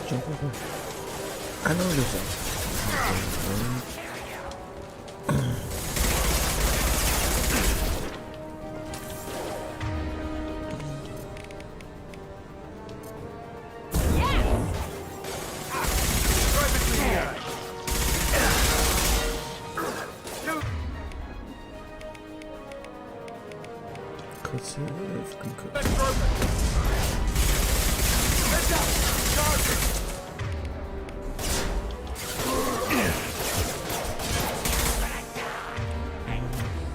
Jump over. I know this one.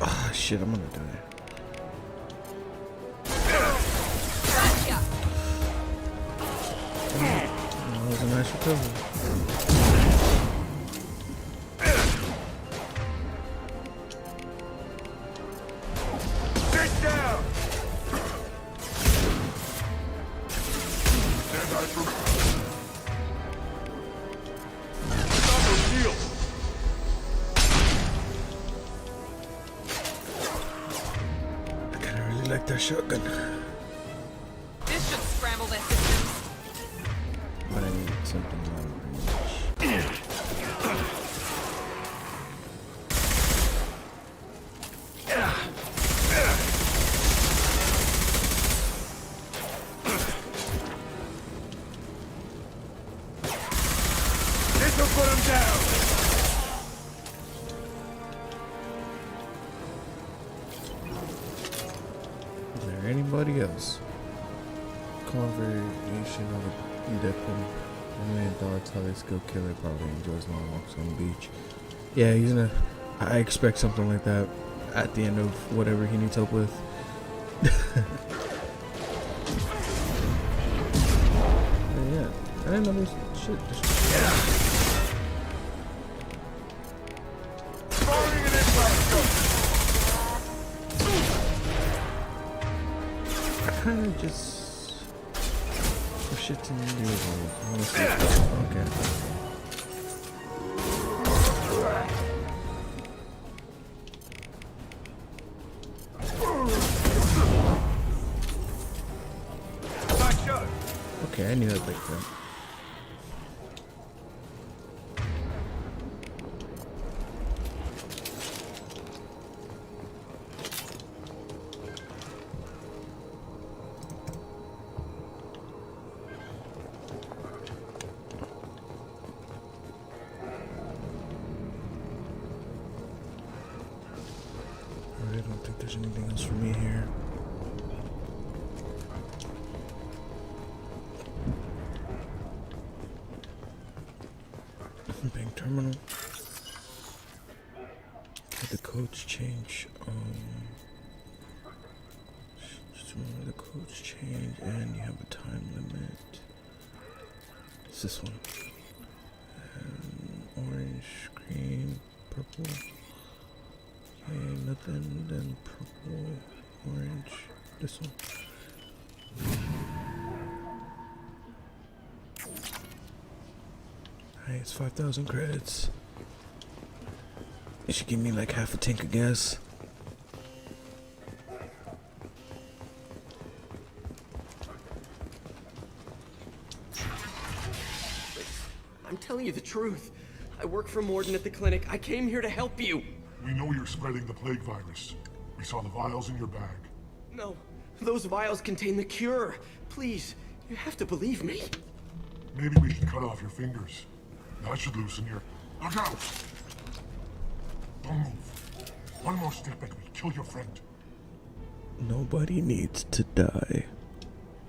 Ah, shit, I'm gonna die. That was a nice recovery. I kinda really like that shotgun. This should scramble their systems. But I need something longer range. else. Conversation of a Deadpool. $1 million highly skilled killer probably enjoys long walks on the beach. Yeah, he's gonna. I expect something like that at the end of whatever he needs help with. Yeah, I didn't know this shit. I kind of just for shits and giggles, honestly. Okay. Okay, I knew that like that. I don't think there's anything else for me here. Bank terminal. Did the codes change? Just remember the codes change, and you have a time limit. It's this one. Orange, green, purple. Okay, nothing. Then purple, orange. This one. Hey, it's 5,000 credits. You should give me like half a tank of gas. I'm telling you the truth. I work for Morden at the clinic. I came here to help you. We know you're spreading the plague virus. We saw the vials in your bag. No, those vials contain the cure. Please, you have to believe me. Maybe we should cut off your fingers. That should loosen your... Look out! Don't move. One more step and we kill your friend. Nobody needs to die.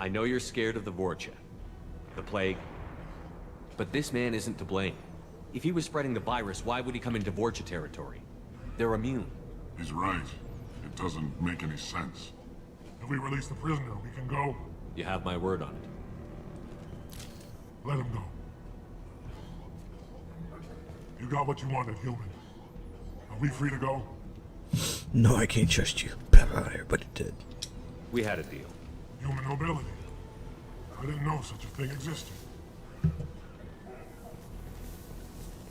I know you're scared of the Vorcha, the plague, but this man isn't to blame. If he was spreading the virus, why would he come into Vorcha territory? They're immune. He's right. It doesn't make any sense. If we release the prisoner, we can go. You have my word on it. Let him go. You got what you wanted, human. Are we free to go? No, I can't trust you. Bye, but it did. We had a deal. Human nobility. I didn't know such a thing existed.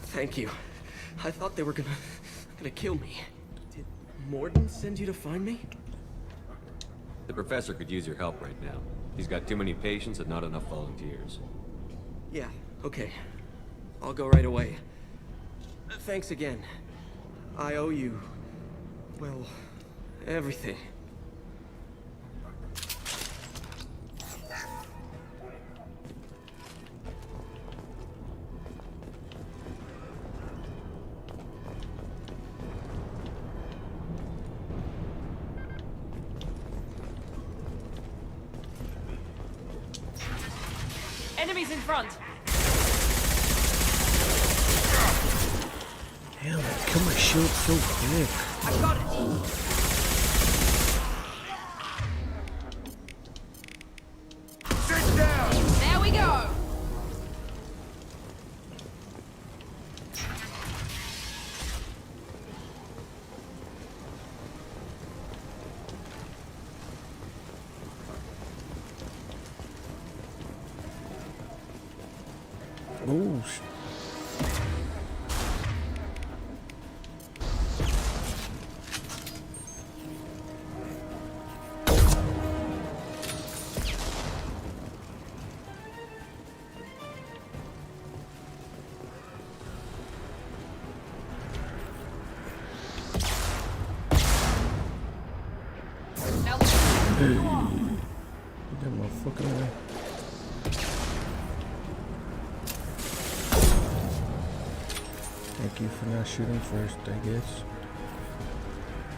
Thank you. I thought they were gonna kill me. Did Morden send you to find me? The professor could use your help right now. He's got too many patients and not enough volunteers. Yeah, okay. I'll go right away. Thanks again. I owe you... well, everything. Enemies in front. Damn, I killed my shield so quick. I've got it. Sit down! There we go. Oh, hey. That motherfucker. Thank you for not shooting first, I guess.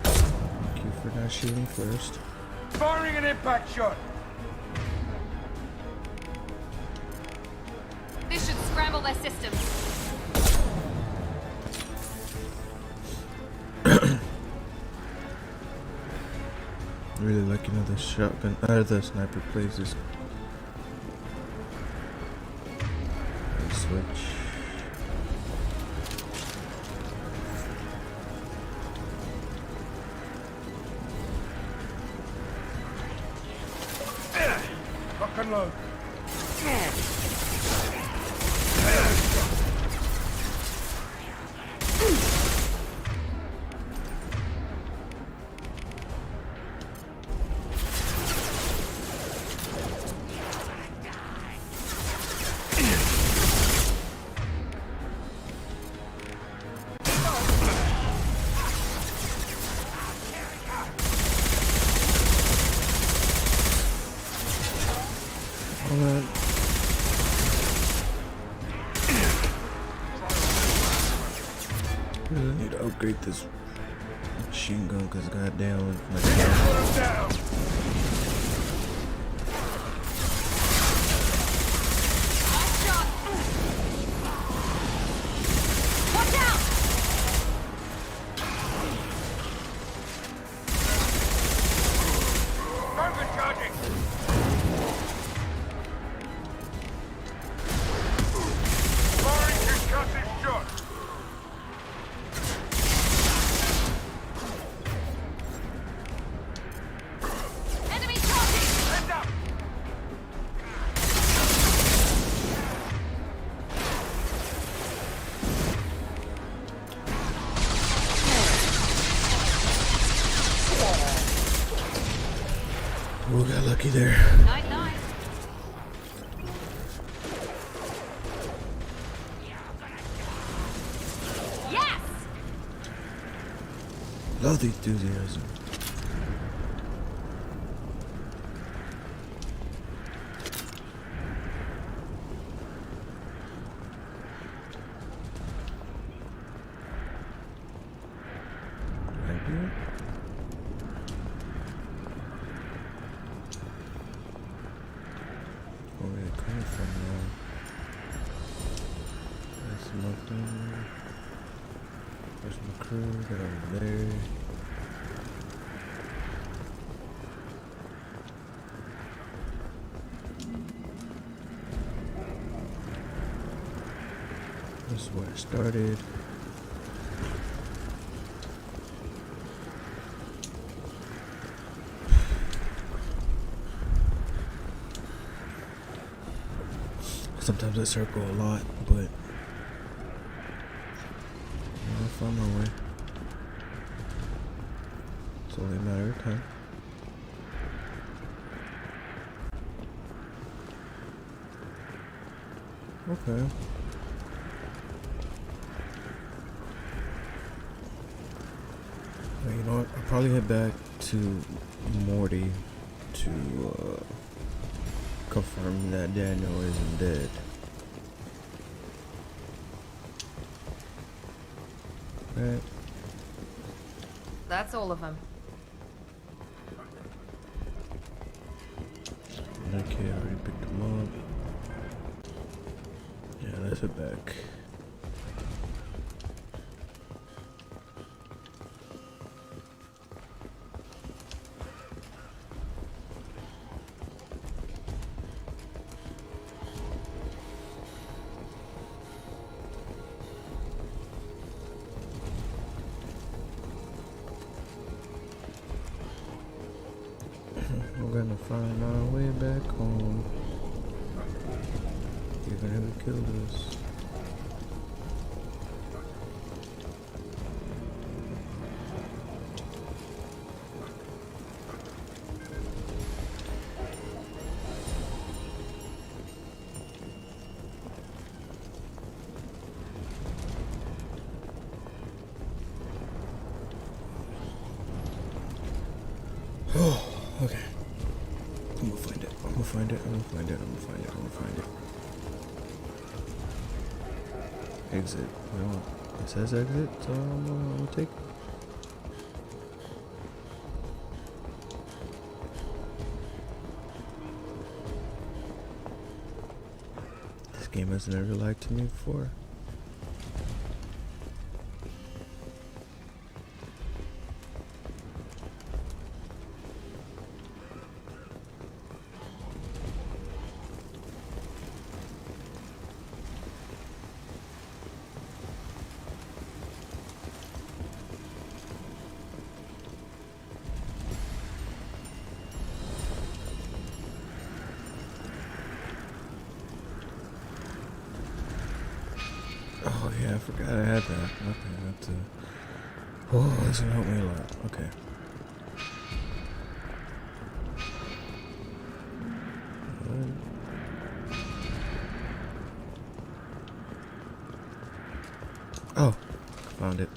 Thank you for not shooting first. Firing an impact shot. This should scramble their systems. Really liking how the shotgun, the sniper plays this. Switch. Lock and load. Really need to upgrade this machine gun because goddamn my Oh, got lucky there. Night, night. Yes! Love the enthusiasm. There's my crew, get over there. This is where I started. Sometimes I circle a lot, but I'll find my way. It's only a matter of time. Okay. Well, you know what? I'll probably head back to Morty to confirm that Daniel isn't dead. Right. That's all of them. Okay, I already picked them up. Yeah, let's head back. We're gonna find our way back home. Even if it killed us. Oh, okay. I'm gonna find it. I'm gonna find it. I'm gonna find it. I'm gonna find it. I'm gonna find it. Exit. You know what? It says exit, so I'm gonna take it. game hasn't ever lied to me before. Oh yeah, I forgot I had that. Okay, that's oh, this will help me a lot. Okay. Oh, found it.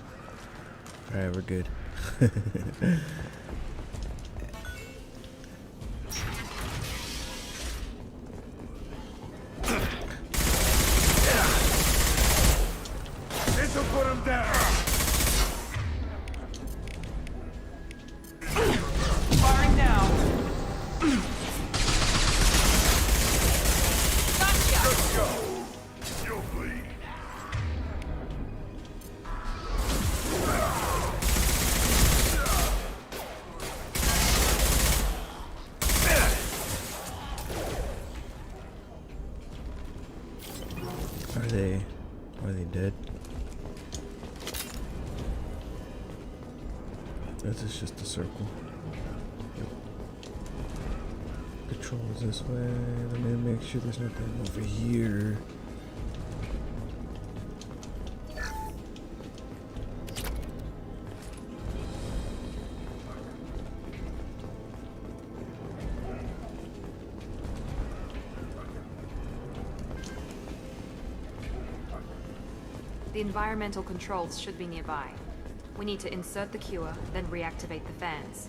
Alright, we're good. This'll put him down. Firing now. Let's go. You'll bleed. Are they dead? This is just a circle. Yep. Controls this way. Let me make sure there's nothing over here. The environmental controls should be nearby. We need to insert the cure, then reactivate the fans.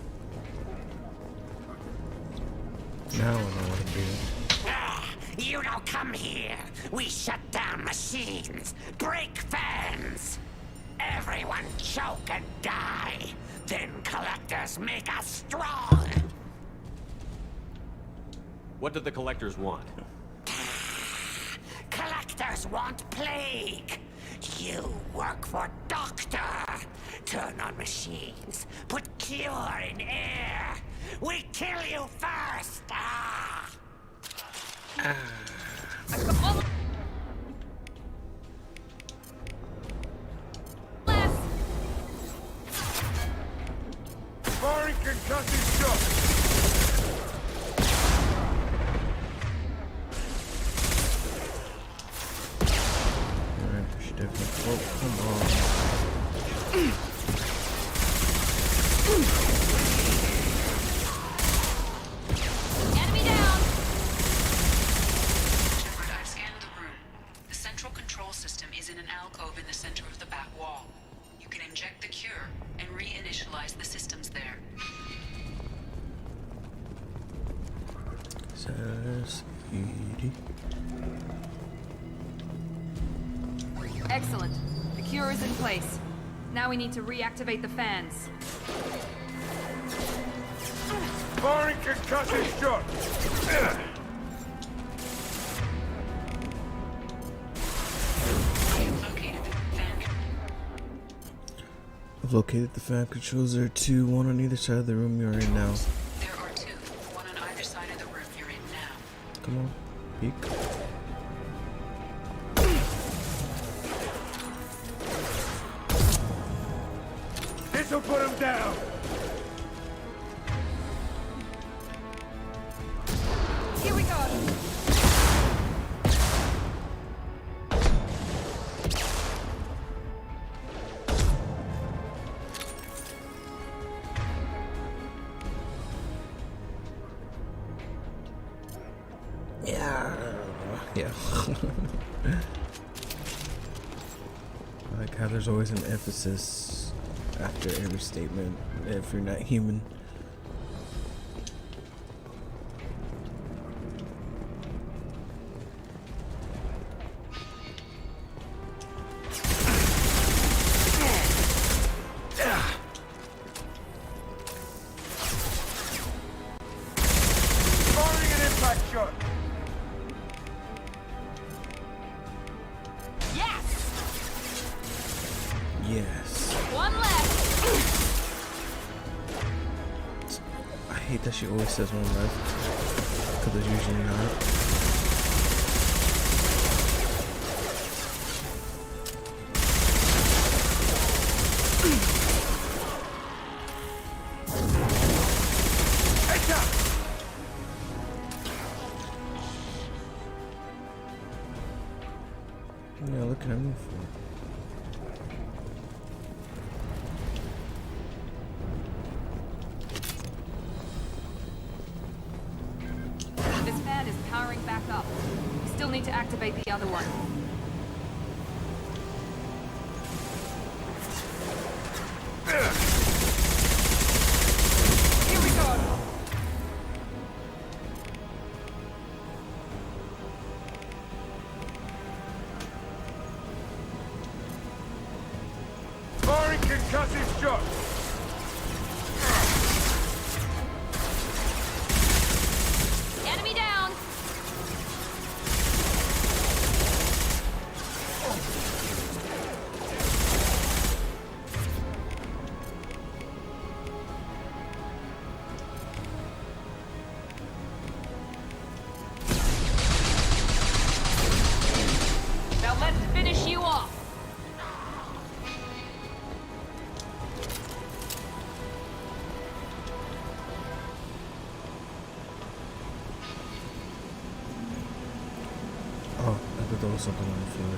Now I know what to do. You don't come here. We shut down machines, break fans. Everyone choke and die. Then collectors make us strong. What do the collectors want? Collectors want plague. You work for Doctor. Turn on machines. Put cure in air. We kill you first. Firing concussive shot. Alright, we should definitely. Oh, come on. Enemy down! Shepard, I've scanned the room. The central control system is in an alcove in the center of the back wall. You can inject the cure and reinitialize the systems there. Says Edie. Excellent. The cure is in place. Now we need to reactivate the fans. Firing concussive shot. I've located the fan controls. There are two, one on either side of the room you're in now. There are two, one on either side of the room you're in now. Come on, peek. This'll put him down. Here we go. Yeah. I like how there's always an emphasis after every statement if you're not human. Firing an impact shot. She always says one left, because it's usually not. Yeah, look at him for. This fan is powering back up. We still need to activate the other one. Here we go! Firing concussive shot! Enemy down! Now let's finish you off! Oh, I thought there was something on the floor.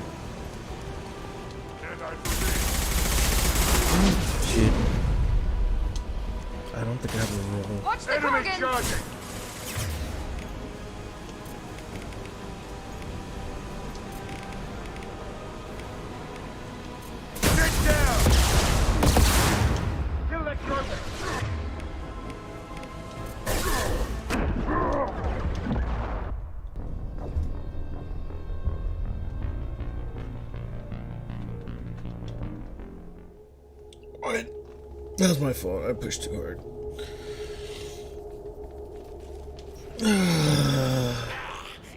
Shit. I don't think I have a roll. Watch the Gorgon! Charging! Sit down! Kill that Gorgon! What? That was my fault. I pushed too hard.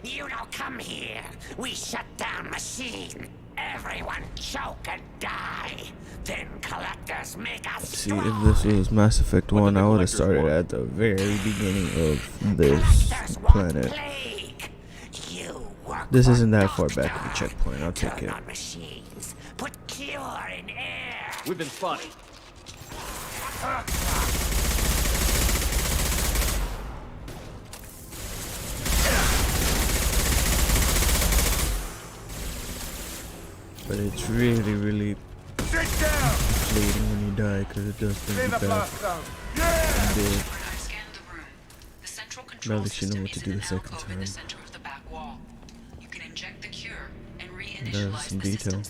You don't come here. We shut down machine. Everyone choke and die. Then collectors make us See, if this was Mass Effect 1, I would have started at the very beginning of this planet. This isn't that far back of the checkpoint. I'll take it. machines. Put cure in air. We've been spotted. But it's really, really fleeting when you die because it does bring you back. And now that you know what to do the second time. There's some detail.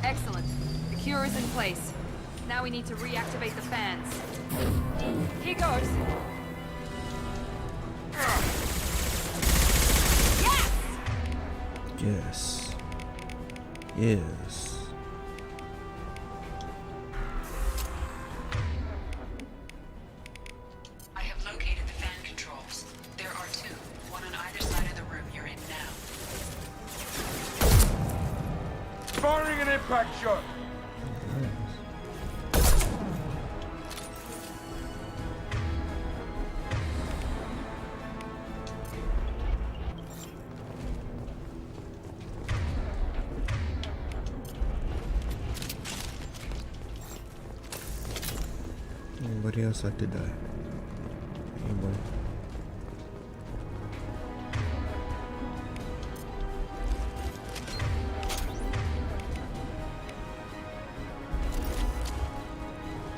Excellent. The cure is in place. Now we need to reactivate the fans. Here goes. Yes. Yes. I have located the fan controls. There are two, one on either side of the room you're in now. Firing an impact shot! Anybody else like to die? Anybody?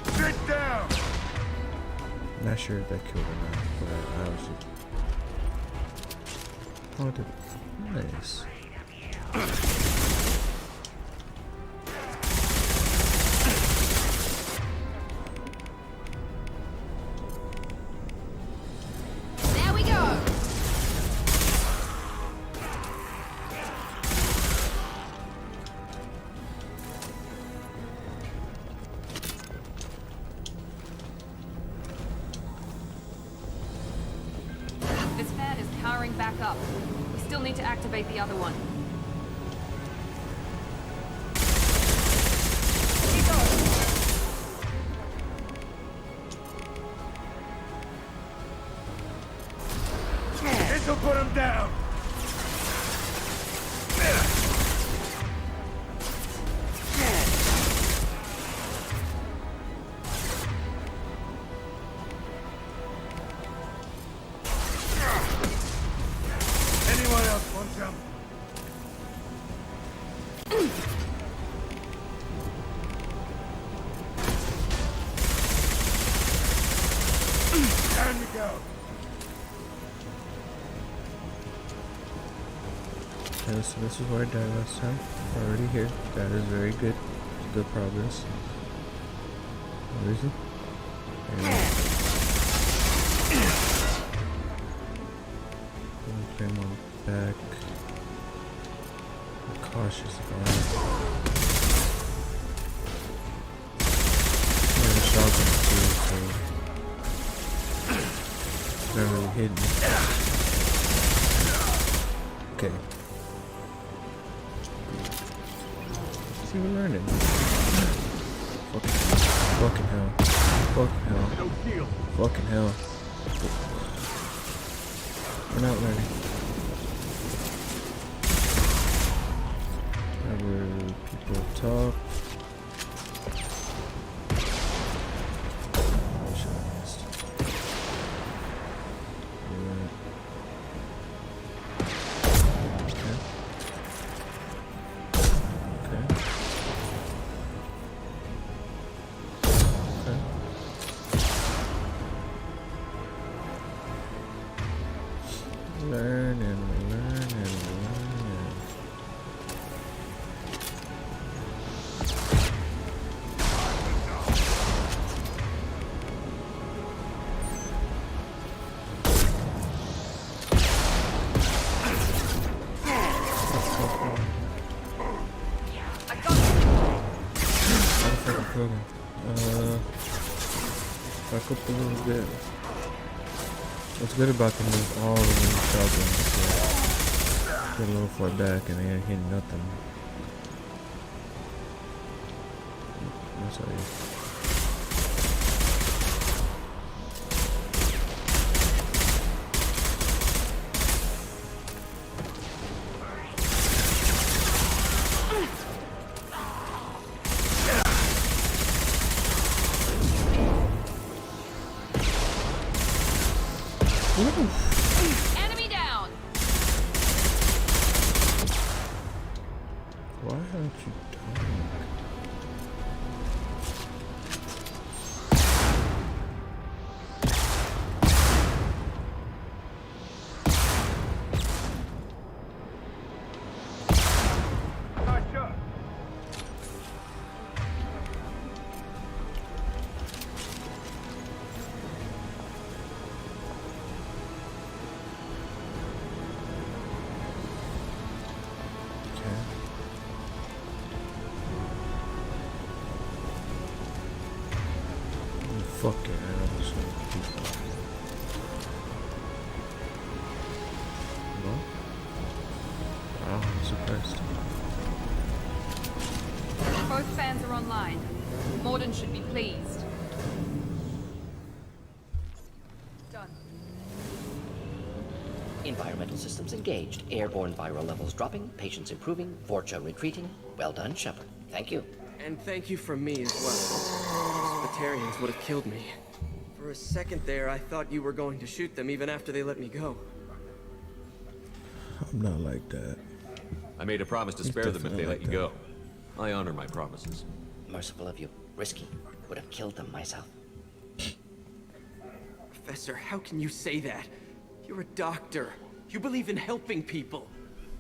Sit down! Not sure if that killed or not, but I was just... Oh, it did. Nice. There we go. This fan is powering back up. We still need to activate the other one. Here goes. One down! Anyone else want some? Down you go. Okay, so this is where I died last time. Already here. That is very good. Good progress. Where is he? Play him on the back. Be cautious about it. Yeah, the shotgun too, so not really hidden. Okay. See, we're learning. Fucking hell. Fucking hell. Fucking hell. We're not learning. Whenever people talk. Oh, shit, I missed. Okay. Learning. Back up a little bit. What's good about them is all of them shotguns, so get a little far back and they ain't hitting nothing. That's how you. Enemy down. Why aren't you dying? Fuck it, I know this one. No? Wow, I'm surprised. Both fans are online. Morden should be pleased. Done. Environmental systems engaged. Airborne viral levels dropping. Patients improving. Vorcha retreating. Well done, Shepard. Thank you. And thank you from me as well. Spitarians would have killed me. For a second there, I thought you were going to shoot them even after they let me go. I'm not like that. I made a promise to spare them if they let you go. I honor my promises. Merciful of you. Risky. Would have killed them myself. Professor, how can you say that? You're a doctor. You believe in helping people.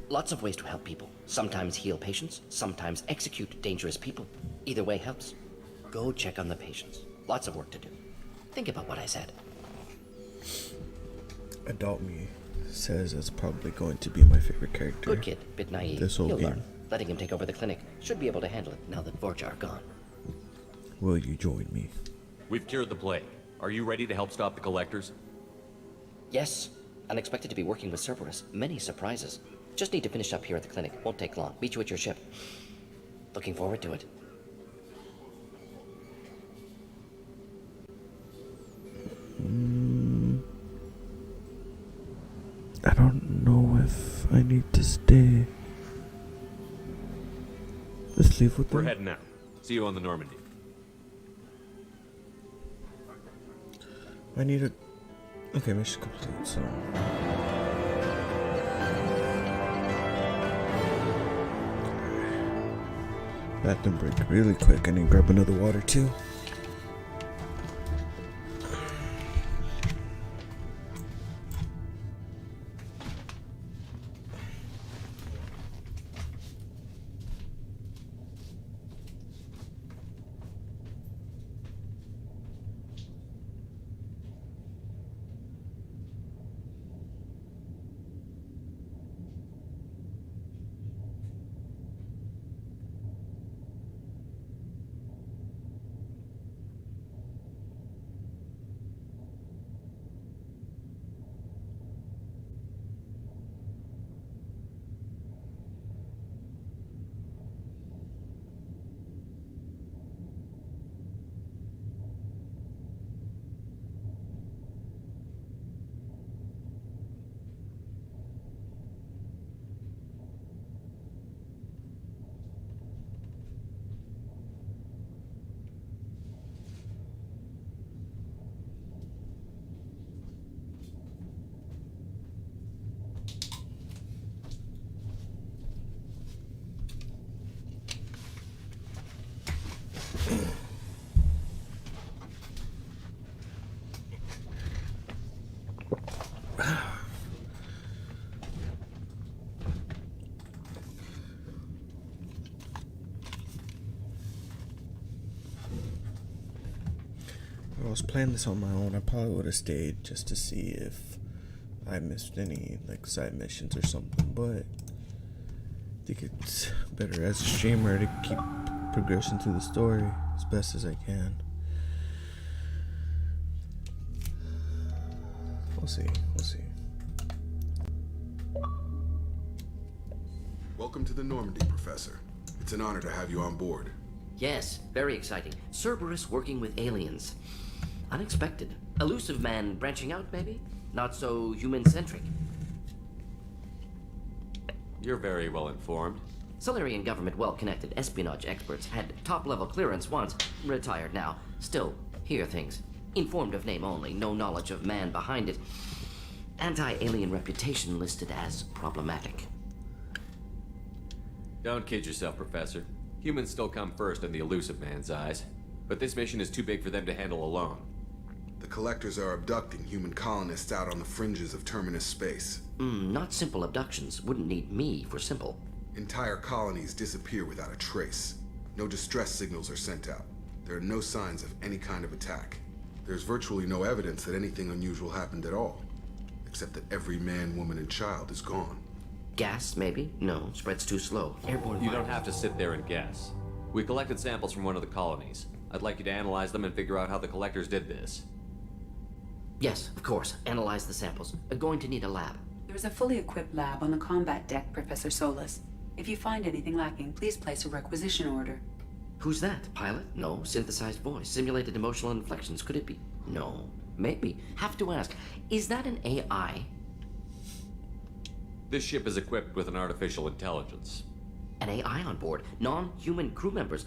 Lots of ways to help people. Sometimes heal patients, sometimes execute dangerous people. Either way helps. Go check on the patients. Lots of work to do. Think about what I said. Adult me says it's probably going to be my favorite character. Good kid, bit naive. This whole He'll game. learn. Letting him take over the clinic. Should be able to handle it now that Vorcha are gone. Will you join me? We've cured the plague. Are you ready to help stop the collectors? Yes. Unexpected to be working with Cerberus. Many surprises. Just need to finish up here at the clinic. Won't take long. Meet you at your ship. Looking forward to it. I don't know to stay. Let's leave with We're them. heading out. See you on the Normandy. I need a... Okay, mission complete, so... Bathroom break really quick. I need to grab another water too. If I was planning this on my own, I probably would have stayed just to see if I missed any like side missions or something, but I think it's better as a streamer to keep progressing through the story as best as I can. We'll see, we'll see. Welcome to the Normandy, Professor. It's an honor to have you on board. Yes, very exciting. Cerberus working with aliens. Unexpected. Elusive man branching out, maybe? Not so human-centric. You're very well informed. Solarian government well-connected espionage experts had top-level clearance once, retired now. Still, hear things. Informed of name only, no knowledge of man behind it. Anti-alien reputation listed as problematic. Don't kid yourself, Professor. Humans still come first in the elusive man's eyes. But this mission is too big for them to handle alone. The Collectors are abducting human colonists out on the fringes of Terminus space. Not simple abductions. Wouldn't need me for simple. Entire colonies disappear without a trace. No distress signals are sent out. There are no signs of any kind of attack. There's virtually no evidence that anything unusual happened at all. Except that every man, woman, and child is gone. Gas, maybe? No, spreads too slow. Airborne You don't have to sit there and guess. We collected samples from one of the colonies. I'd like you to analyze them and figure out how the Collectors did this. Yes, of course. Analyze the samples. Going to need a lab. There's a fully equipped lab on the combat deck, Professor Solis. If you find anything lacking, please place a requisition order. Who's that? Pilot? No. Synthesized voice. Simulated emotional inflections. Could it be? No. Maybe. Have to ask. Is that an AI? This ship is equipped with an artificial intelligence. An AI on board. Non-human crew members.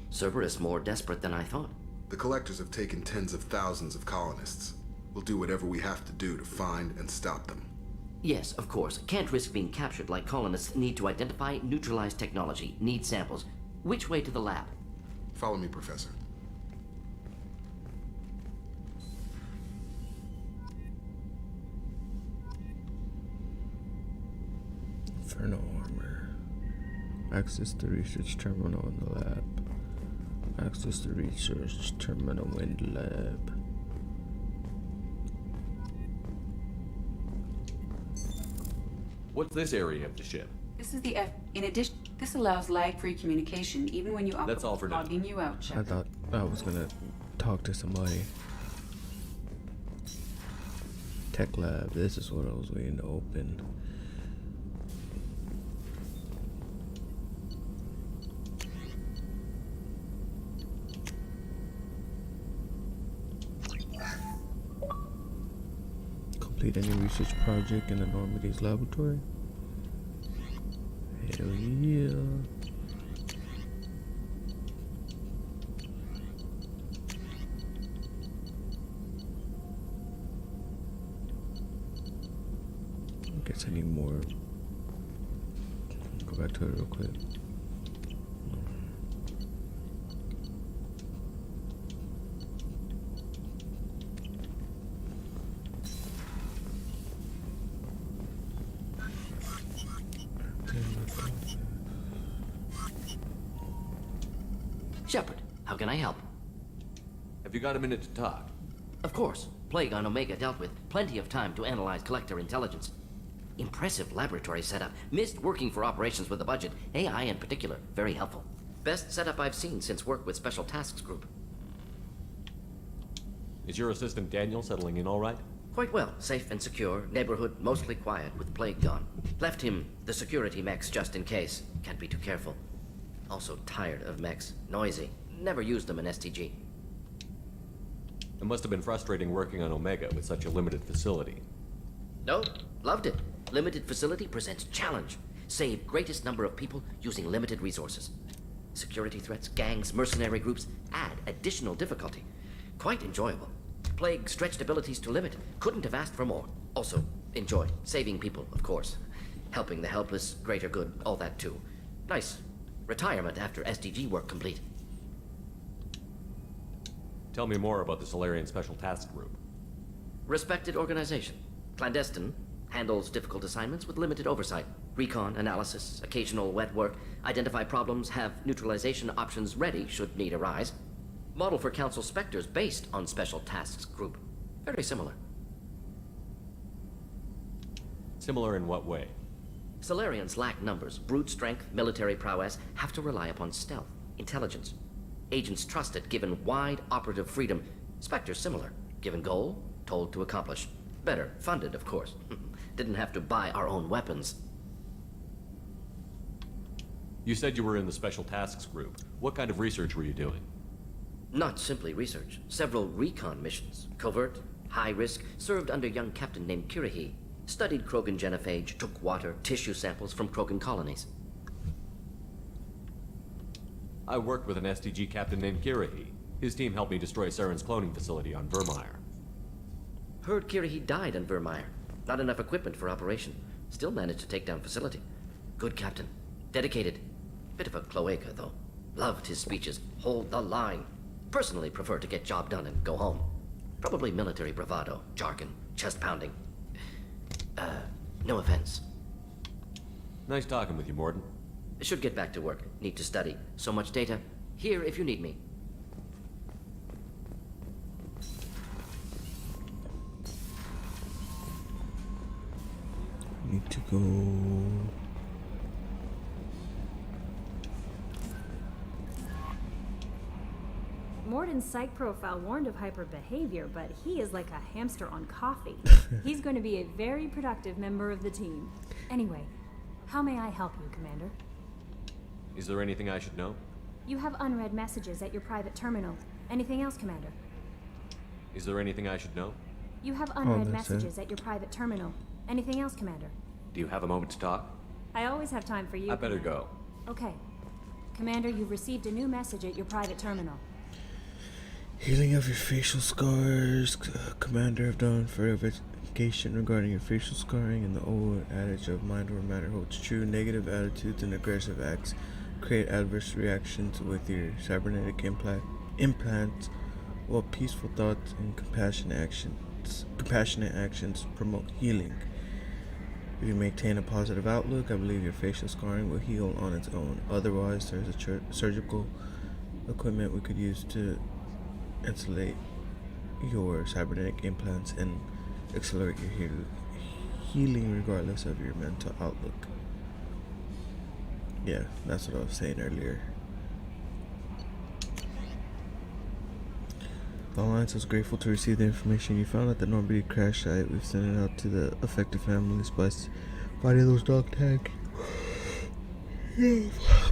Cerberus more desperate than I thought. The Collectors have taken tens of thousands of colonists. We'll do whatever we have to do to find and stop them. Yes, of course. Can't risk being captured like colonists. Need to identify, neutralize technology. Need samples. Which way to the lab? Follow me, Professor. Inferno armor. Access the research terminal in the lab. Access the research terminal in the lab. What's this area of the ship? This is the In addition, this allows lag-free communication even when you operate. That's all for now. Logging you out, I Shepard. thought I was gonna talk to somebody. Tech lab. This is what I was waiting to open. Complete any research project in the Normandy's laboratory. Hell yeah. I guess I need more. Go back to it real quick. Shepard, how can I help? Have you got a minute to talk? Of course. Plague on Omega dealt with. Plenty of time to analyze Collector intelligence. Impressive laboratory setup. Missed working for operations with a budget. AI in particular. Very helpful. Best setup I've seen since work with Special Tasks Group. Is your assistant Daniel settling in all right? Quite well. Safe and secure. Neighborhood mostly quiet with Plague gone. Left him the security mechs just in case. Can't be too careful. Also tired of mechs. Noisy. Never used them in STG. It must have been frustrating working on Omega with such a limited facility. No, loved it. Limited facility presents challenge. Save greatest number of people using limited resources. Security threats, gangs, mercenary groups add additional difficulty. Quite enjoyable. Plague stretched abilities to limit. Couldn't have asked for more. Also, enjoyed. Saving people, of course. Helping the helpless, greater good, all that too. Nice. Retirement after SDG work complete. Tell me more about the Solarian Special Task Group. Respected organization. Clandestine. Handles difficult assignments with limited oversight. Recon, analysis, occasional wet work. Identify problems, have neutralization options ready should need arise. Model for Council Spectres based on Special Tasks Group. Very similar. Similar in what way? Solarians lack numbers, brute strength, military prowess, have to rely upon stealth, intelligence. Agents trusted, given wide operative freedom. Spectres similar, given goal, told to accomplish. Better, funded, of course. Didn't have to buy our own weapons. You said you were in the Special Tasks Group. What kind of research were you doing? Not simply research. Several recon missions. Covert, high risk, served under young captain named Kirahi. Studied Krogan genophage, took water, tissue samples from Krogan colonies. I worked with an STG captain named Kirahi. His team helped me destroy Saren's cloning facility on Vermeer. Heard Kirahi died on Vermeer. Not enough equipment for operation. Still managed to take down facility. Good captain. Dedicated. Bit of a cloaca, though. Loved his speeches. Hold the line. Personally prefer to get job done and go home. Probably military bravado, jargon, chest pounding. No offense. Nice talking with you, Mordin. Should get back to work. Need to study. So much data. Here if you need me. Need to go. Mordin's psych profile warned of hyper behavior, but he is like a hamster on coffee. He's going to be a very productive member of the team. Anyway, how may I help you, Commander? Is there anything I should know? You have unread messages at your private terminal. Anything else, Commander? Is there anything I should know? You have unread messages at your private terminal. Anything else, Commander? Do you have a moment to talk? I always have time for you. I better go. Okay. Commander, you've received a new message at your private terminal. Healing of your facial scars. Commander have done further investigation regarding your facial scarring, and the old adage of mind over matter holds true. Negative attitudes and aggressive acts create adverse reactions with your cybernetic implants, while peaceful thoughts and compassionate actions promote healing. If you maintain a positive outlook, I believe your facial scarring will heal on its own. Otherwise, there's a surgical equipment we could use to insulate your cybernetic implants and accelerate your healing regardless of your mental outlook. Yeah, that's what I was saying earlier. The Alliance is grateful to receive the information you found at the Normandy crash site. We've sent it out to the affected families by finding those dog tags.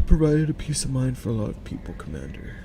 Provided a peace of mind for a lot of people, Commander.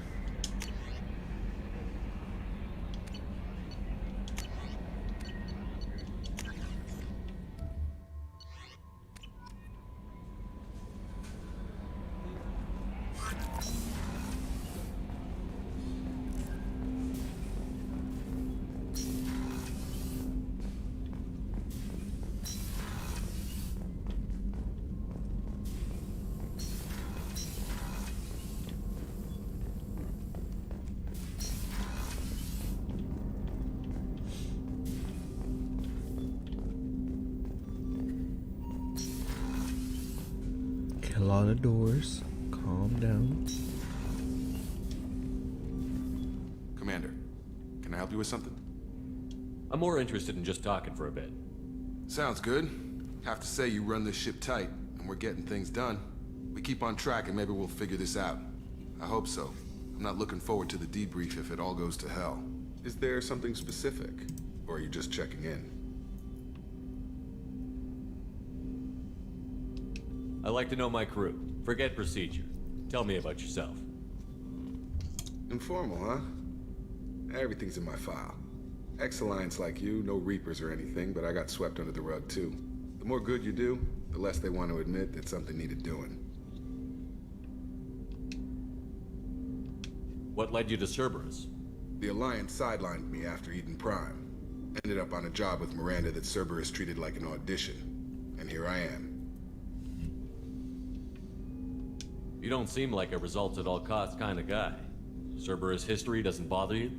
lot of doors. Calm down. Commander, can I help you with something? I'm more interested in just talking for a bit. Sounds good. Have to say you run this ship tight, and we're getting things done. We keep on track and maybe we'll figure this out. I hope so. I'm not looking forward to the debrief if it all goes to hell. Is there something specific? Or are you just checking in? I like to know my crew. Forget procedure. Tell me about yourself. Informal, huh? Everything's in my file. Ex-Alliance like you, no Reapers or anything, but I got swept under the rug too. The more good you do, the less they want to admit that something needed doing. What led you to Cerberus? The Alliance sidelined me after Eden Prime. Ended up on a job with Miranda that Cerberus treated like an audition. And here I am. You don't seem like a results-at-all-costs kind of guy. Cerberus history doesn't bother you?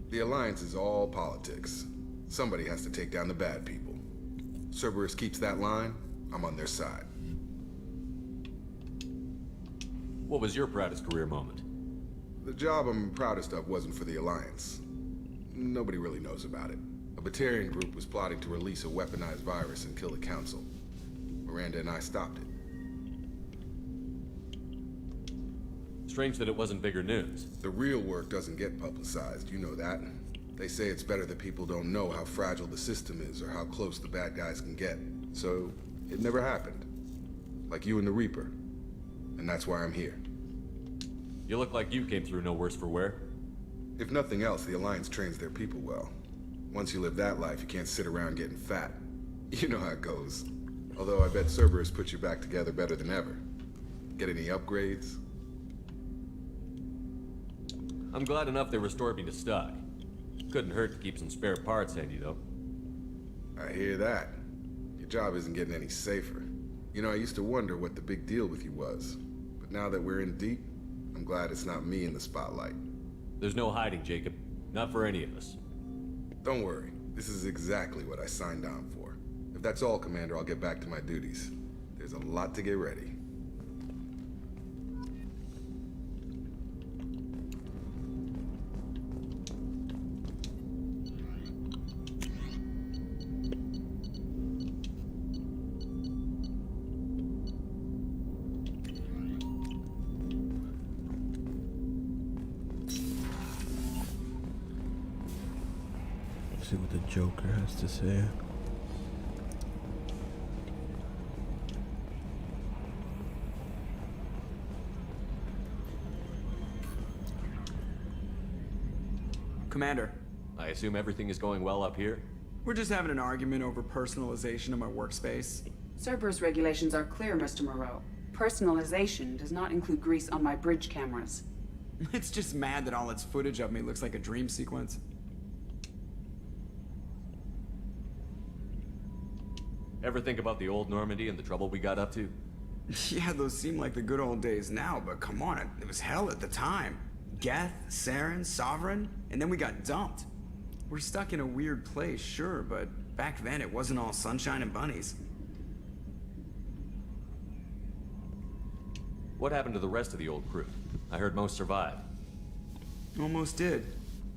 The Alliance is all politics. Somebody has to take down the bad people. Cerberus keeps that line, I'm on their side. What was your proudest career moment? The job I'm proudest of wasn't for the Alliance. Nobody really knows about it. A Batarian group was plotting to release a weaponized virus and kill the Council. Miranda and I stopped it. Strange that it wasn't bigger news. The real work doesn't get publicized, you know that. They say it's better that people don't know how fragile the system is or how close the bad guys can get. So, it never happened. Like you and the Reaper. And that's why I'm here. You look like you came through no worse for wear. If nothing else, the Alliance trains their people well. Once you live that life, you can't sit around getting fat. You know how it goes. Although I bet Cerberus puts you back together better than ever. Get any upgrades? I'm glad enough they restored me to stock. Couldn't hurt to keep some spare parts handy, though. I hear that. Your job isn't getting any safer. You know, I used to wonder what the big deal with you was. But now that we're in deep, I'm glad it's not me in the spotlight. There's no hiding, Jacob. Not for any of us. Don't worry. This is exactly what I signed on for. If that's all, Commander, I'll get back to my duties. There's a lot to get ready. See what the Joker has to say. Commander. I assume everything is going well up here? We're just having an argument over personalization of my workspace. Cerberus regulations are clear, Mr. Moreau. Personalization does not include grease on my bridge cameras. It's just mad that all its footage of me looks like a dream sequence. Ever think about the old Normandy and the trouble we got up to? Yeah, those seem like the good old days now, but come on, it was hell at the time. Geth, Saren, Sovereign, and then we got dumped. We're stuck in a weird place, sure, but back then it wasn't all sunshine and bunnies. What happened to the rest of the old crew? I heard most survived. Almost did.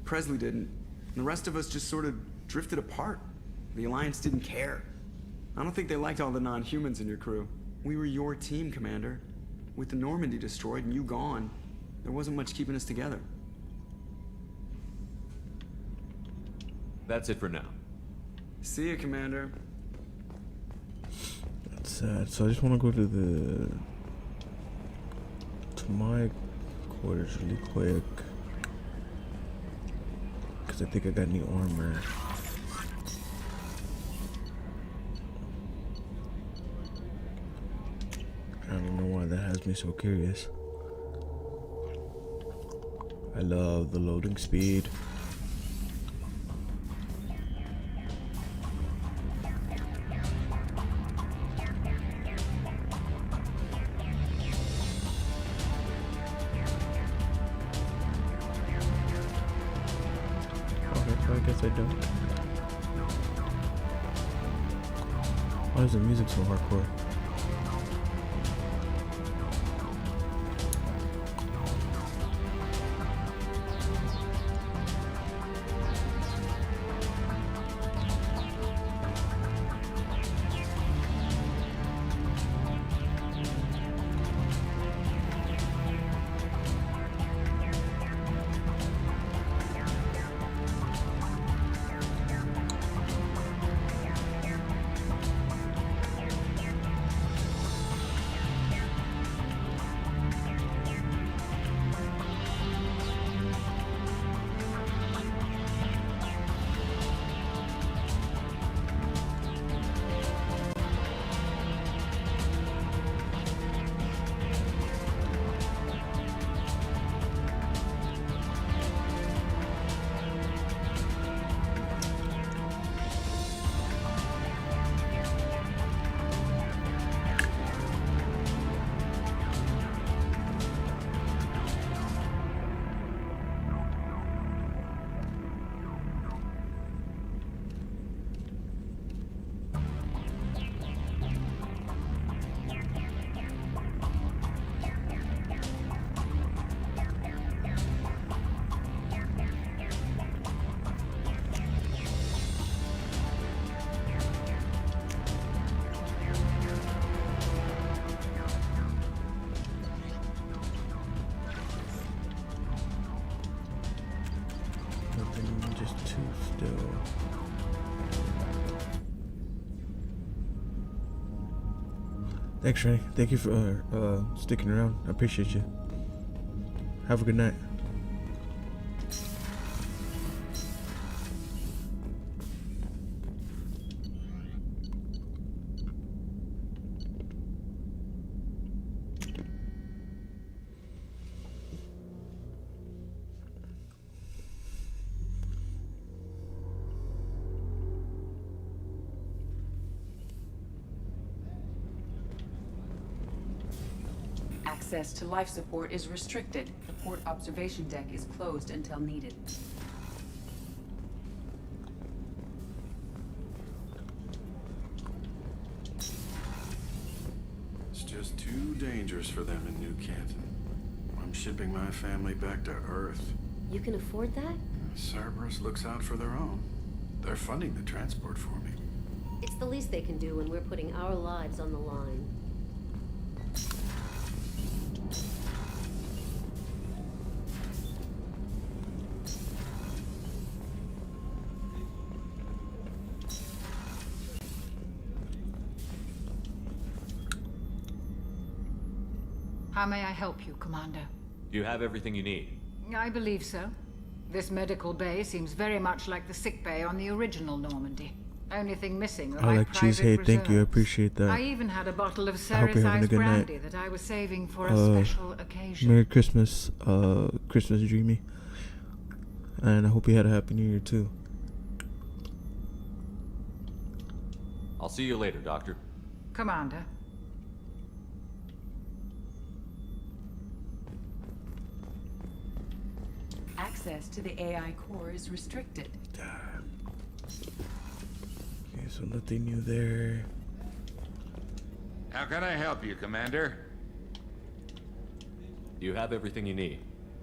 Presley didn't. And the rest of us just sort of drifted apart. The Alliance didn't care. I don't think they liked all the non-humans in your crew. We were your team, Commander. With the Normandy destroyed and you gone, there wasn't much keeping us together. That's it for now. See you, Commander. That's sad. So I just want to go to my quarters really quick. Because I think I got new armor. I don't know why that has me so curious. I love the loading speed. Okay, I guess I don't. Why is the music so hardcore? still. Thanks, Rennie. Thank you for sticking around. I appreciate you. Have a good night. Access to life support is restricted. The port observation deck is closed until needed. It's just too dangerous for them in New Canton. I'm shipping my family back to Earth. You can afford that? Cerberus looks out for their own. They're funding the transport for me. It's the least they can do when we're putting our lives on the line. How may I help you, Commander? Do you have everything you need? I believe so. This medical bay seems very much like the sick bay on the original Normandy. Only thing missing are I my like cheese. private Hey, thank you. I reserves. appreciate that. I even had a bottle of I hope you're having a Ceres good night. brandy that I was saving for a special occasion. Merry Christmas, Christmas Dreamy. And I hope you had a happy New Year too. I'll see you later, Doctor. Commander. Access to the AI core is restricted. Okay, so nothing new there. How can I help you, Commander? You have everything you need.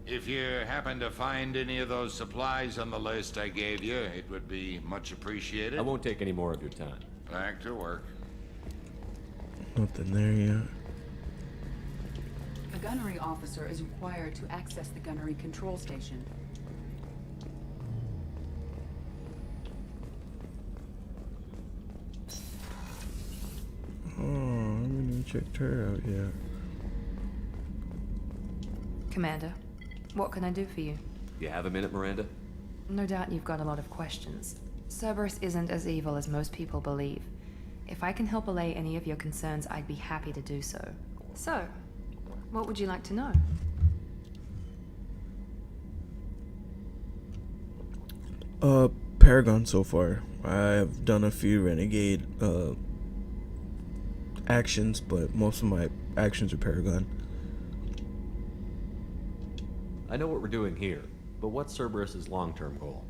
If you happen to find any of those supplies on the list I gave you, it would be much appreciated. I won't take any more of your time. Back to work. Nothing there yet. A gunnery officer is required to access the gunnery control station. Oh, I haven't even checked her out yet. Commander, what can I do for you? You have a minute, Miranda? No doubt you've got a lot of questions. Cerberus isn't as evil as most people believe. If I can help allay any of your concerns, I'd be happy to do so. So, what would you like to know? Paragon so far. I've done a few Renegade, actions, but most of my actions are Paragon. I know what we're doing here, but what's Cerberus's long-term goal?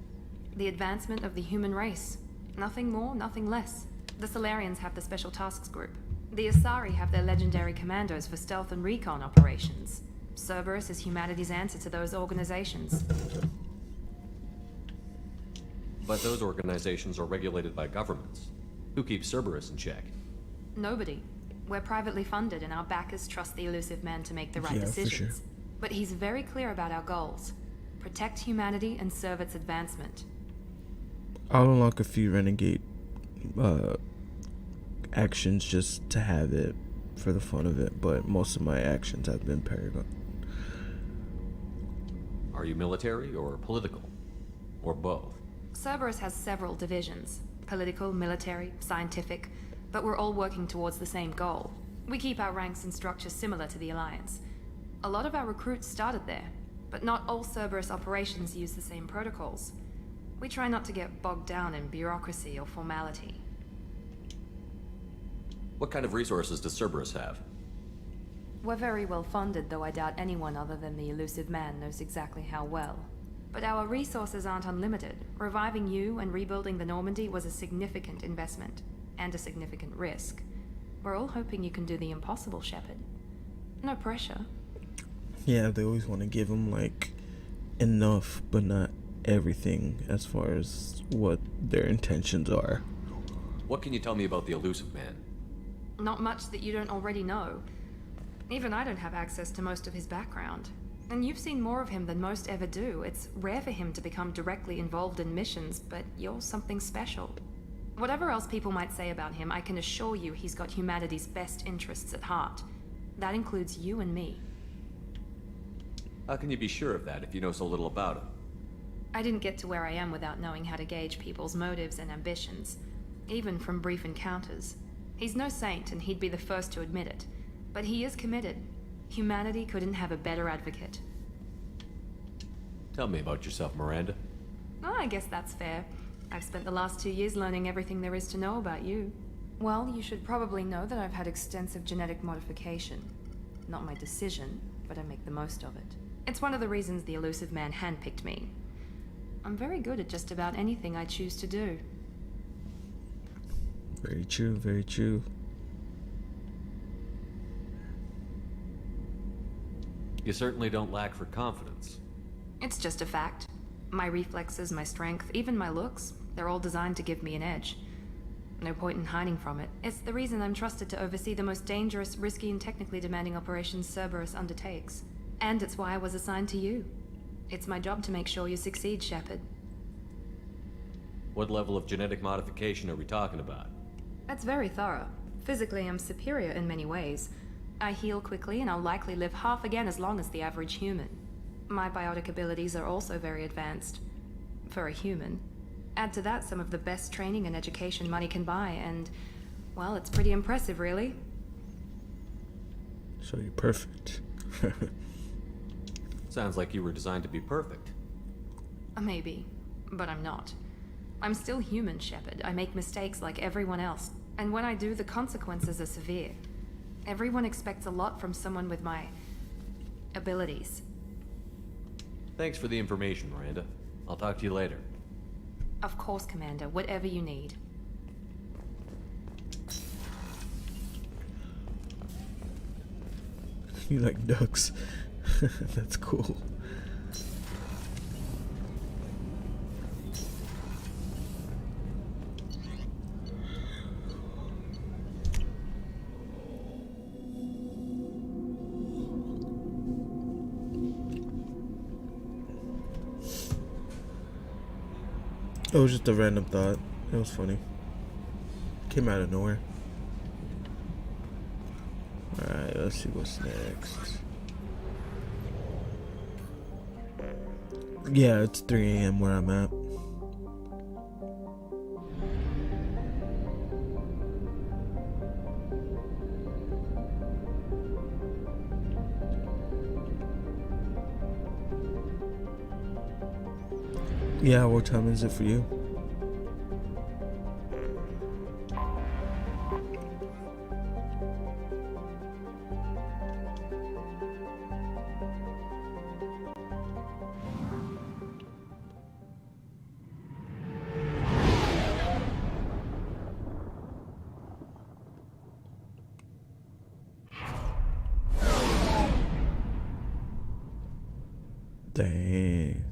The advancement of the human race. Nothing more, nothing less. The Solarians have the Special Tasks Group. The Asari have their legendary commandos for stealth and recon operations. Cerberus is humanity's answer to those organizations. But those organizations are regulated by governments. Who keeps Cerberus in check? Nobody. We're privately funded and our backers trust the elusive man to make the right Yeah, for decisions. sure. But he's very clear about our goals. Protect humanity and serve its advancement. I'll unlock a few Renegade actions just to have it for the fun of it, but most of my actions have been Paragon. Are you military or political? Or both? Cerberus has several divisions. Political, military, scientific, but we're all working towards the same goal. We keep our ranks and structures similar to the Alliance. A lot of our recruits started there, but not all Cerberus operations use the same protocols. We try not to get bogged down in bureaucracy or formality. What kind of resources does Cerberus have? We're very well funded, though I doubt anyone other than the elusive man knows exactly how well. But our resources aren't unlimited. Reviving you and rebuilding the Normandy was a significant investment, and a significant risk. We're all hoping you can do the impossible, Shepard. No pressure. Yeah, they always want to give them like enough, but not everything as far as what their intentions are. What can you tell me about the elusive man? Not much that you don't already know. Even I don't have access to most of his background. And you've seen more of him than most ever do. It's rare for him to become directly involved in missions, but you're something special. Whatever else people might say about him, I can assure you he's got humanity's best interests at heart. That includes you and me. How can you be sure of that if you know so little about him? I didn't get to where I am without knowing how to gauge people's motives and ambitions, even from brief encounters. He's no saint, and he'd be the first to admit it. But he is committed. Humanity couldn't have a better advocate. Tell me about yourself, Miranda. Oh, I guess that's fair. I've spent the last 2 years learning everything there is to know about you. Well, you should probably know that I've had extensive genetic modification. Not my decision, but I make the most of it. It's one of the reasons the Elusive Man handpicked me. I'm very good at just about anything I choose to do. Very true, very true. You certainly don't lack for confidence. It's just a fact. My reflexes, my strength, even my looks, they're all designed to give me an edge. No point in hiding from it. It's the reason I'm trusted to oversee the most dangerous, risky, and technically demanding operations Cerberus undertakes. And it's why I was assigned to you. It's my job to make sure you succeed, Shepard. What level of genetic modification are we talking about? That's very thorough. Physically, I'm superior in many ways. I heal quickly, and I'll likely live half again as long as the average human. My biotic abilities are also very advanced. For a human. Add to that some of the best training and education money can buy, and, well, it's pretty impressive, really. So you're perfect. Sounds like you were designed to be perfect. Maybe, but I'm not. I'm still human, Shepard. I make mistakes like everyone else, and when I do, the consequences are severe. Everyone expects a lot from someone with my abilities. Thanks for the information, Miranda. I'll talk to you later. Of course, Commander. Whatever you need. You like ducks. That's cool. It was just a random thought. It was funny. Came out of nowhere. Alright, let's see what's next. Yeah, it's 3 a.m. where I'm at. Yeah, what time is it for you? Dang.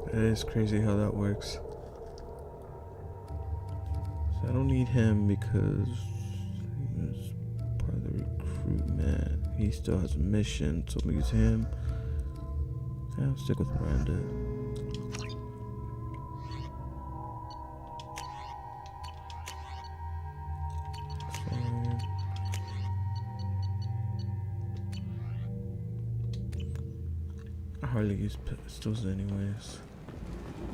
It is crazy how that works. So I don't need him because he's part of the recruitment. He still has a mission, so I'll use him. Yeah, I'll stick with Miranda. I hardly use pistols anyways.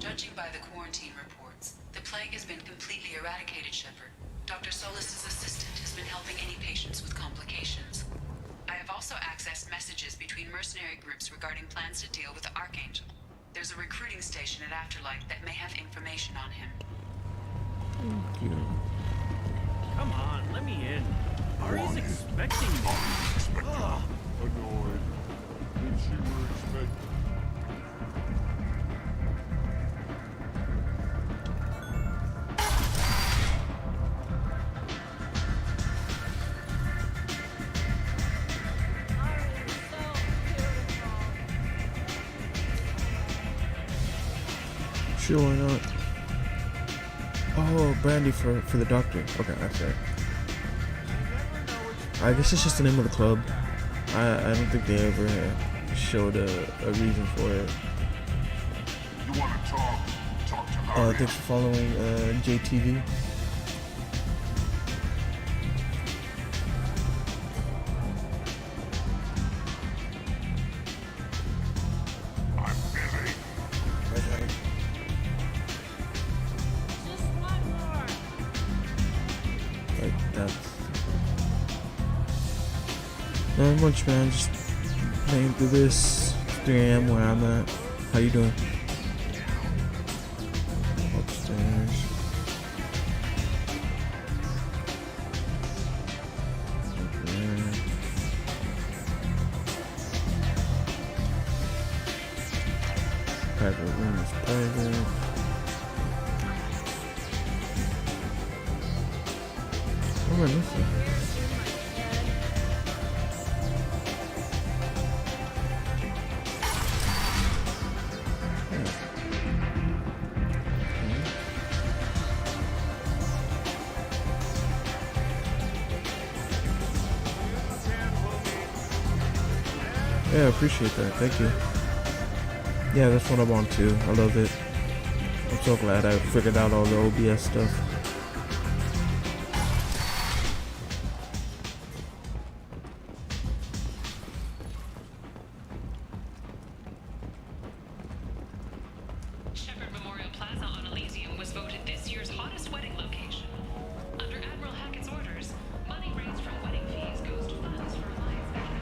Judging by the quarantine reports, the plague has been completely eradicated, Shepard. Dr. Solis' assistant has been helping any patients with complications. I have also accessed messages between mercenary groups regarding plans to deal with the Archangel. There's a recruiting station at Afterlight that may have information on him. Thank you. Come on, let me in. Ari's expecting me. Ugh. Annoyed. Did she expect? Sure, why not? Oh, brandy for the doctor. Okay, that's right. I guess it's just the name of the club. I don't think they ever showed a reason for it. You want to talk? Talk to Aria. Thanks for following JTV. I'm busy. Like that's not much, man. Just playing through this. 3 a.m. where I'm at. How you doing? Upstairs. Up there. Private room is private. What am I missing? Yeah, I appreciate that. Thank you. Yeah, that's what I'm on too. I love it. I'm so glad I figured out all the OBS stuff. Shepherd Memorial Plaza on Elysium was voted this year's hottest wedding location. Under Admiral Hackett's orders, money raised from wedding fees goes to funds for Alliance veterans.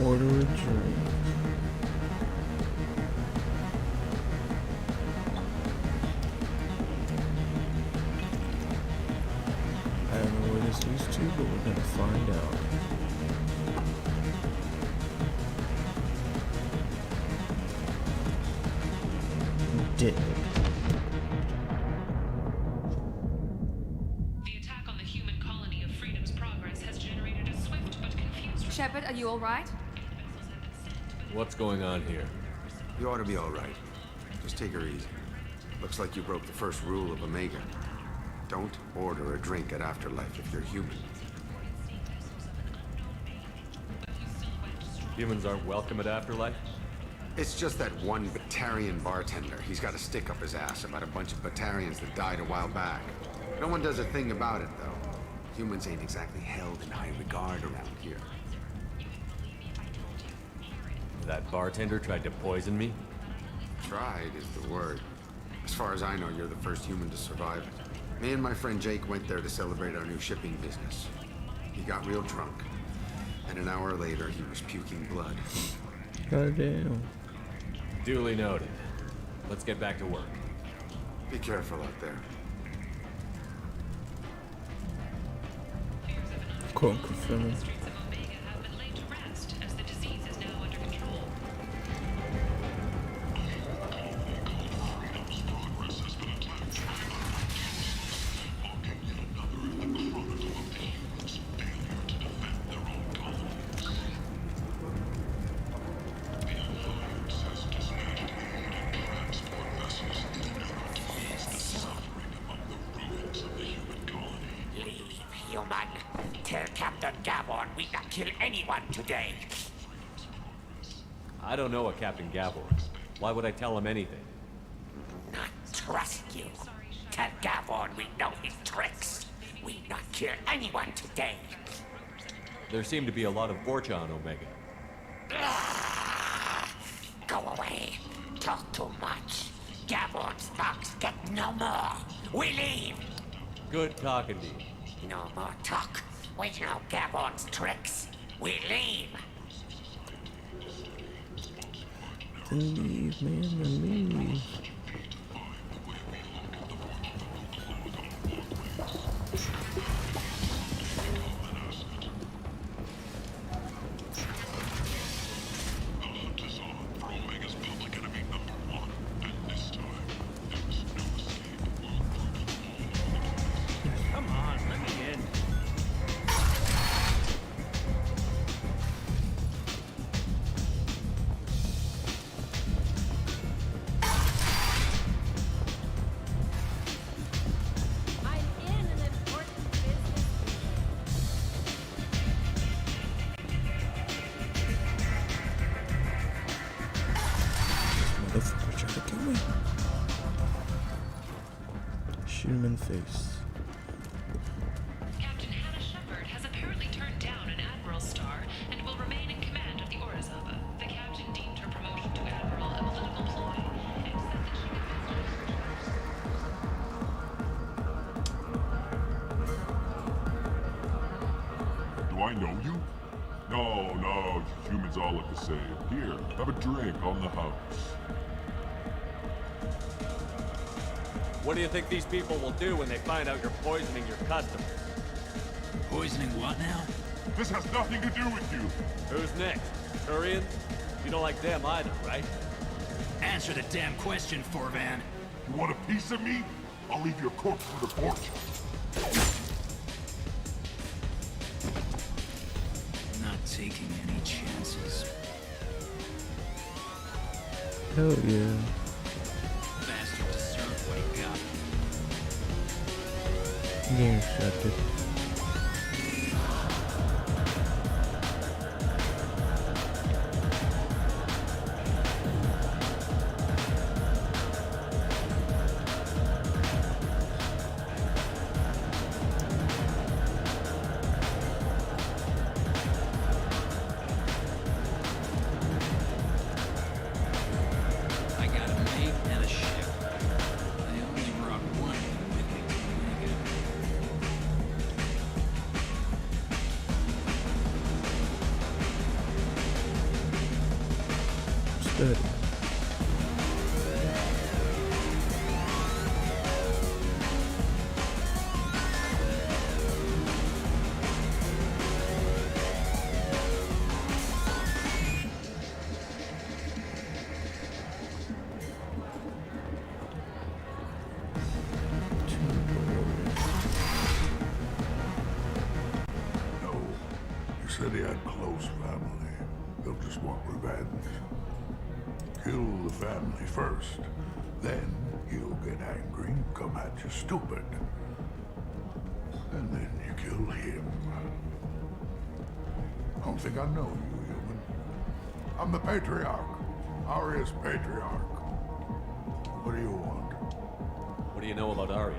Order a drink. I don't know where this leads to, but we're gonna find out. Dead. The attack on the human colony of Freedom's Progress has generated a swift but confused... Shepard, are you all right? What's going on here? You ought to be all right. Just take her easy. Looks like you broke the first rule of Omega. Don't order a drink at Afterlife if you're human. Humans aren't welcome at Afterlife? It's just that one Batarian bartender. He's got a stick up his ass about a bunch of Batarians that died a while back. No one does a thing about it, though. Humans ain't exactly held in high regard around here. That bartender tried to poison me? Tried is the word. As far as I know, you're the first human to survive it. Me and my friend Jake went there to celebrate our new shipping business. He got real drunk, and an hour later he was puking blood. Goddamn. Duly noted. Let's get back to work. Be careful out there. Quote confirming. Human, tell Captain Gavon we not kill anyone today. I don't know a Captain Gavor. Why would I tell him anything? Not trust you. Tell Gavon we know his tricks. We not kill anyone today. There seem to be a lot of Borcha on Omega. Go away. Talk too much. Gavon's box get no more. We leave. Good talking to you. No more talk. We know Gavon's tricks. We leave. Leave, man, leave. Come on, let me in. They're trying to kill me. Shoot him in the face. Captain Hannah Shepard has apparently turned down an Admiral star and will remain in command of the Orizaba. The captain deemed her promotion to Admiral a political ploy and said that she Do I know you? No, humans all look the same. Here, have a drink on the house. What do you think these people will do when they find out you're poisoning your customers? Poisoning what now? This has nothing to do with you. Who's next? Turian? You don't like them either, right? Answer the damn question, Forvan. You want a piece of me? I'll leave your corpse for the fortune. Not taking any chances. Hell yeah. Bastard deserved what he got. I'm getting distracted. I got a mate and a ship. I only brought one with me to Omega. Steady. No. You said he had close family. They'll just want revenge. Kill the family first. Then he'll get angry and come at you stupid. And then you kill him. I don't think I know you, human. I'm the Patriarch. Aria's Patriarch. What do you want? What do you know about Arya?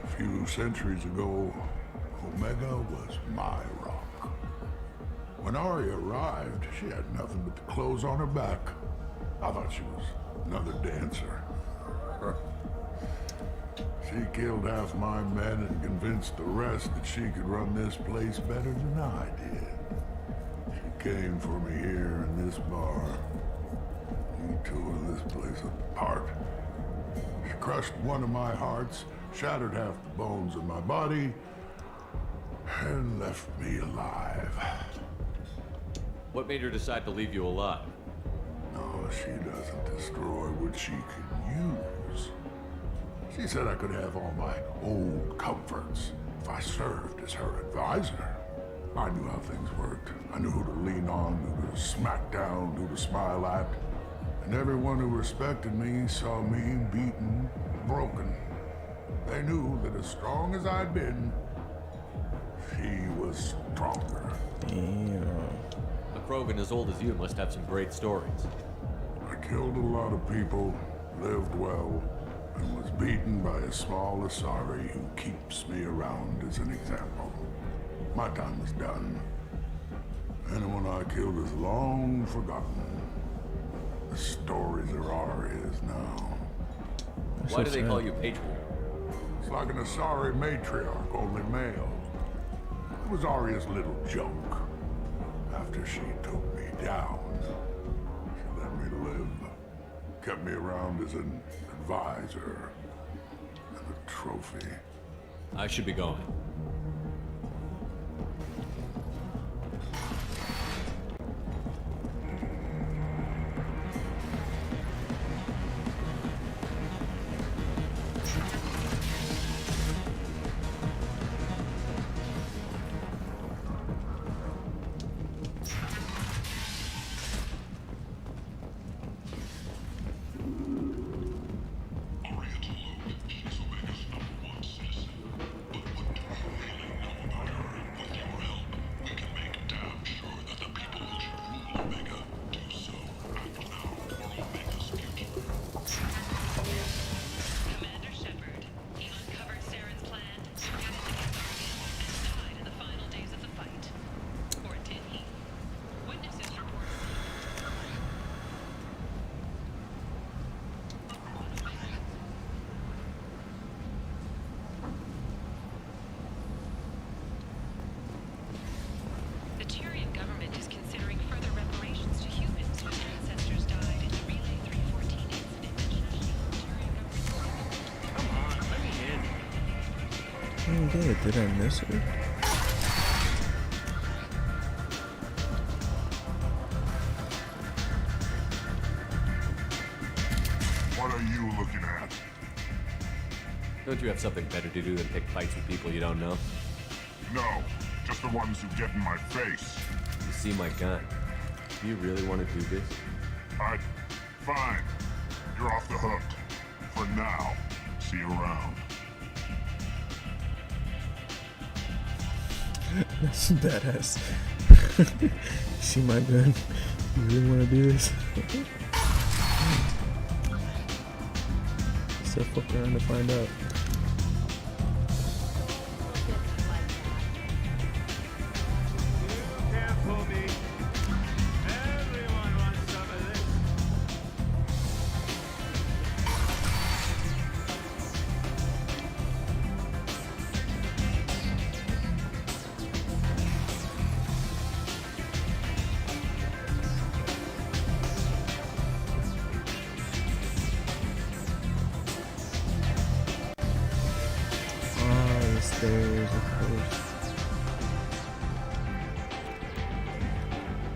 A few centuries ago, Omega was my rock. When Arya arrived, she had nothing but the clothes on her back. I thought she was another dancer. She killed half my men and convinced the rest that she could run this place better than I did. She came for me here in this bar. We tore this place apart. She crushed one of my hearts, shattered half the bones in my body, and left me alive. What made her decide to leave you alive? No, she doesn't destroy what she can use. She said I could have all my old comforts if I served as her advisor. I knew how things worked. I knew who to lean on, who to smack down, who to smile at. And everyone who respected me saw me beaten, broken. They knew that as strong as I'd been, she was stronger. A Krogan as old as you must have some great stories. I killed a lot of people, lived well, and was beaten by a small Asari who keeps me around as an example. My time is done. Anyone I killed is long forgotten. The stories are Arya's now. Why do they call you Patriot? It's like an Asari matriarch, only male. It was Arya's little joke. After she took me down, she let me live. Kept me around as an advisor and a trophy. I should be going. Omega? Did I miss her? What are you looking at? Don't you have something better to do than pick fights with people you don't know? No, just the ones who get in my face. You see my gun. Do you really want to do this? Fine. You're off the hook. For now. See you around. That's badass. See my gun? You really want to do this? So fuck around to find out. Stairs, of course.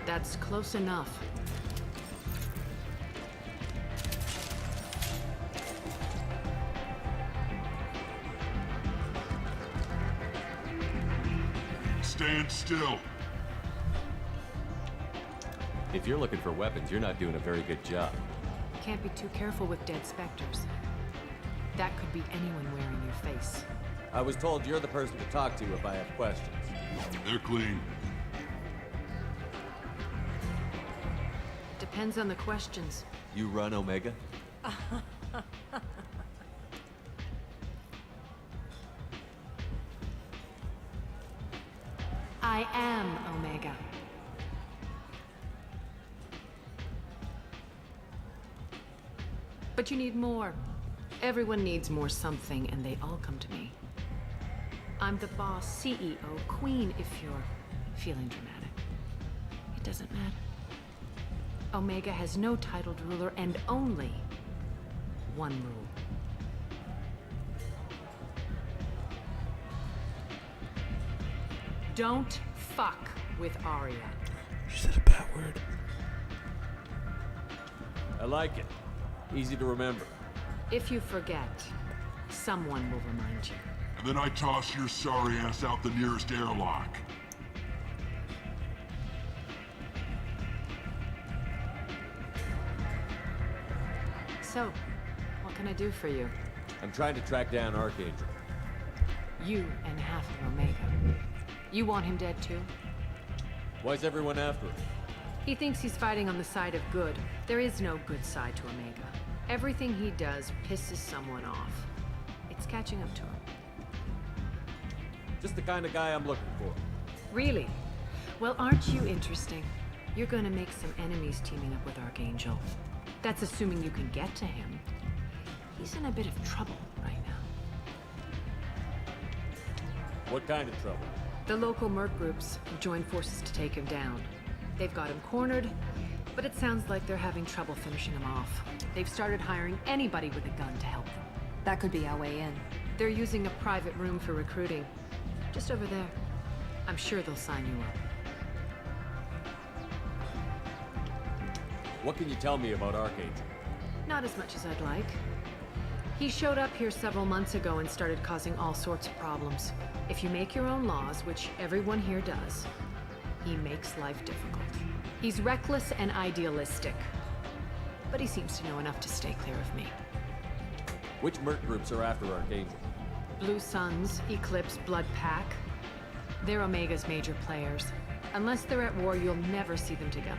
That's close enough. Stand still. If you're looking for weapons, you're not doing a very good job. Can't be too careful with dead specters. That could be anyone wearing your face. I was told you're the person to talk to if I have questions. They're clean. Depends on the questions. You run Omega? I am Omega. But you need more. Everyone needs more something, and they all come to me. I'm the boss, CEO, queen, if you're feeling dramatic. It doesn't matter. Omega has no titled ruler and only one rule. Don't fuck with Arya. She said a bad word. I like it. Easy to remember. If you forget, someone will remind you. And then I toss your sorry ass out the nearest airlock. So, what can I do for you? I'm trying to track down Archangel. You and half of Omega. You want him dead too? Why's everyone after him? He thinks he's fighting on the side of good. There is no good side to Omega. Everything he does pisses someone off. It's catching up to him. Just the kind of guy I'm looking for. Really? Well, aren't you interesting? You're gonna make some enemies teaming up with Archangel. That's assuming you can get to him. He's in a bit of trouble right now. What kind of trouble? The local merc groups have joined forces to take him down. They've got him cornered, but it sounds like they're having trouble finishing him off. They've started hiring anybody with a gun to help them. That could be our way in. They're using a private room for recruiting. Just over there. I'm sure they'll sign you up. What can you tell me about Archangel? Not as much as I'd like. He showed up here several months ago and started causing all sorts of problems. If you make your own laws, which everyone here does, he makes life difficult. He's reckless and idealistic. But he seems to know enough to stay clear of me. Which merc groups are after Archangel? Blue Suns, Eclipse, Blood Pack. They're Omega's major players. Unless they're at war, you'll never see them together.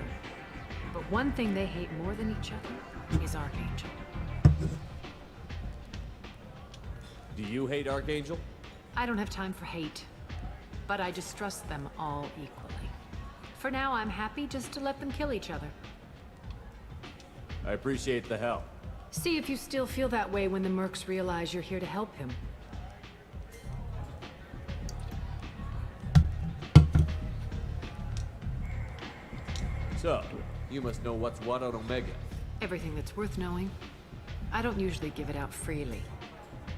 But one thing they hate more than each other is Archangel. Do you hate Archangel? I don't have time for hate, but I distrust them all equally. For now, I'm happy just to let them kill each other. I appreciate the help. See if you still feel that way when the mercs realize you're here to help him. So, you must know what's what on Omega. Everything that's worth knowing. I don't usually give it out freely.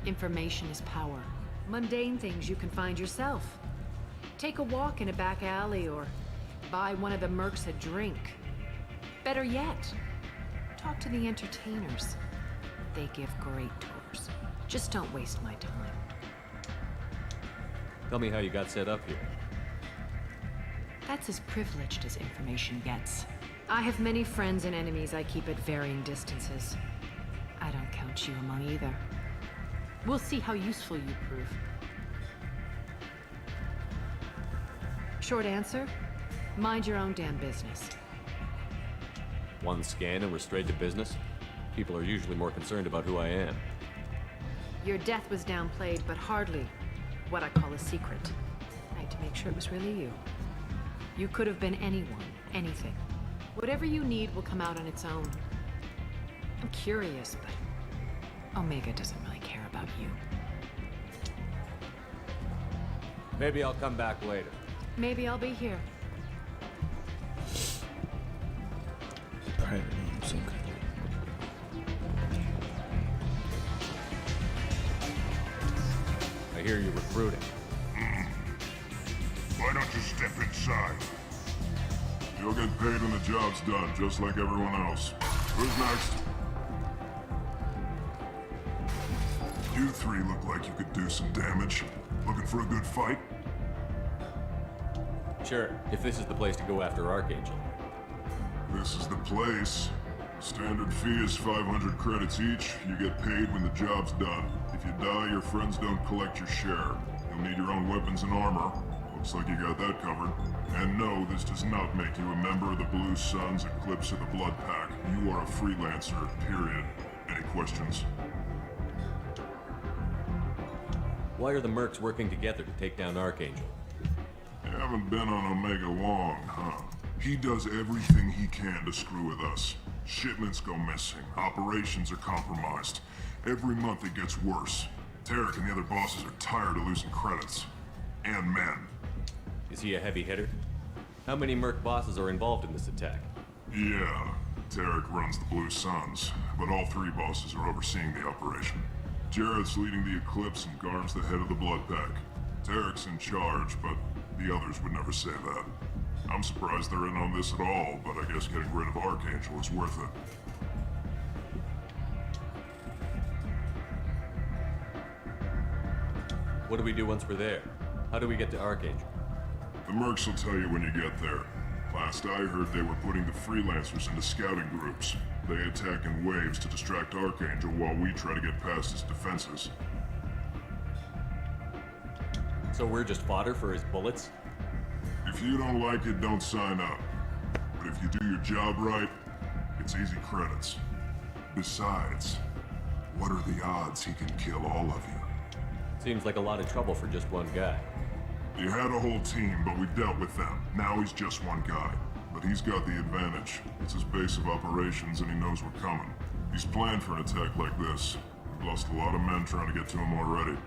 Information is power. Mundane things you can find yourself. Take a walk in a back alley or buy one of the mercs a drink. Better yet, talk to the entertainers. They give great tours. Just don't waste my time. Tell me how you got set up here. That's as privileged as information gets. I have many friends and enemies I keep at varying distances. I don't count you among either. We'll see how useful you prove. Short answer, mind your own damn business. One scan and we're straight to business? People are usually more concerned about who I am. Your death was downplayed, but hardly what I call a secret. I had to make sure it was really you. You could have been anyone, anything. Whatever you need will come out on its own. I'm curious, but Omega doesn't really care about you. Maybe I'll come back later. Maybe I'll be here. Private names, okay. I hear you're recruiting. Why don't you step inside? You'll get paid when the job's done, just like everyone else. Who's next? You three look like you could do some damage. Looking for a good fight? Sure, if this is the place to go after Archangel. This is the place. Standard fee is 500 credits each. You get paid when the job's done. If you die, your friends don't collect your share. You'll need your own weapons and armor. Looks like you got that covered. And no, this does not make you a member of the Blue Suns, Eclipse, or the Blood Pack. You are a freelancer, period. Any questions? Why are the mercs working together to take down Archangel? You haven't been on Omega long, huh? He does everything he can to screw with us. Shipments go missing. Operations are compromised. Every month it gets worse. Tarek and the other bosses are tired of losing credits. And men. Is he a heavy hitter? How many merc bosses are involved in this attack? Yeah, Tarek runs the Blue Suns, but all three bosses are overseeing the operation. Jarrett's leading the Eclipse and Garm's the head of the Blood Pack. Tarek's in charge, but the others would never say that. I'm surprised they're in on this at all, but I guess getting rid of Archangel is worth it. What do we do once we're there? How do we get to Archangel? The mercs will tell you when you get there. Last I heard, they were putting the freelancers into scouting groups. They attack in waves to distract Archangel while we try to get past his defenses. So we're just fodder for his bullets? If you don't like it, don't sign up. But if you do your job right, it's easy credits. Besides, what are the odds he can kill all of you? Seems like a lot of trouble for just one guy. He had a whole team, but we dealt with them. Now he's just one guy. But he's got the advantage. It's his base of operations and he knows we're coming. He's planned for an attack like this. We've lost a lot of men trying to get to him already.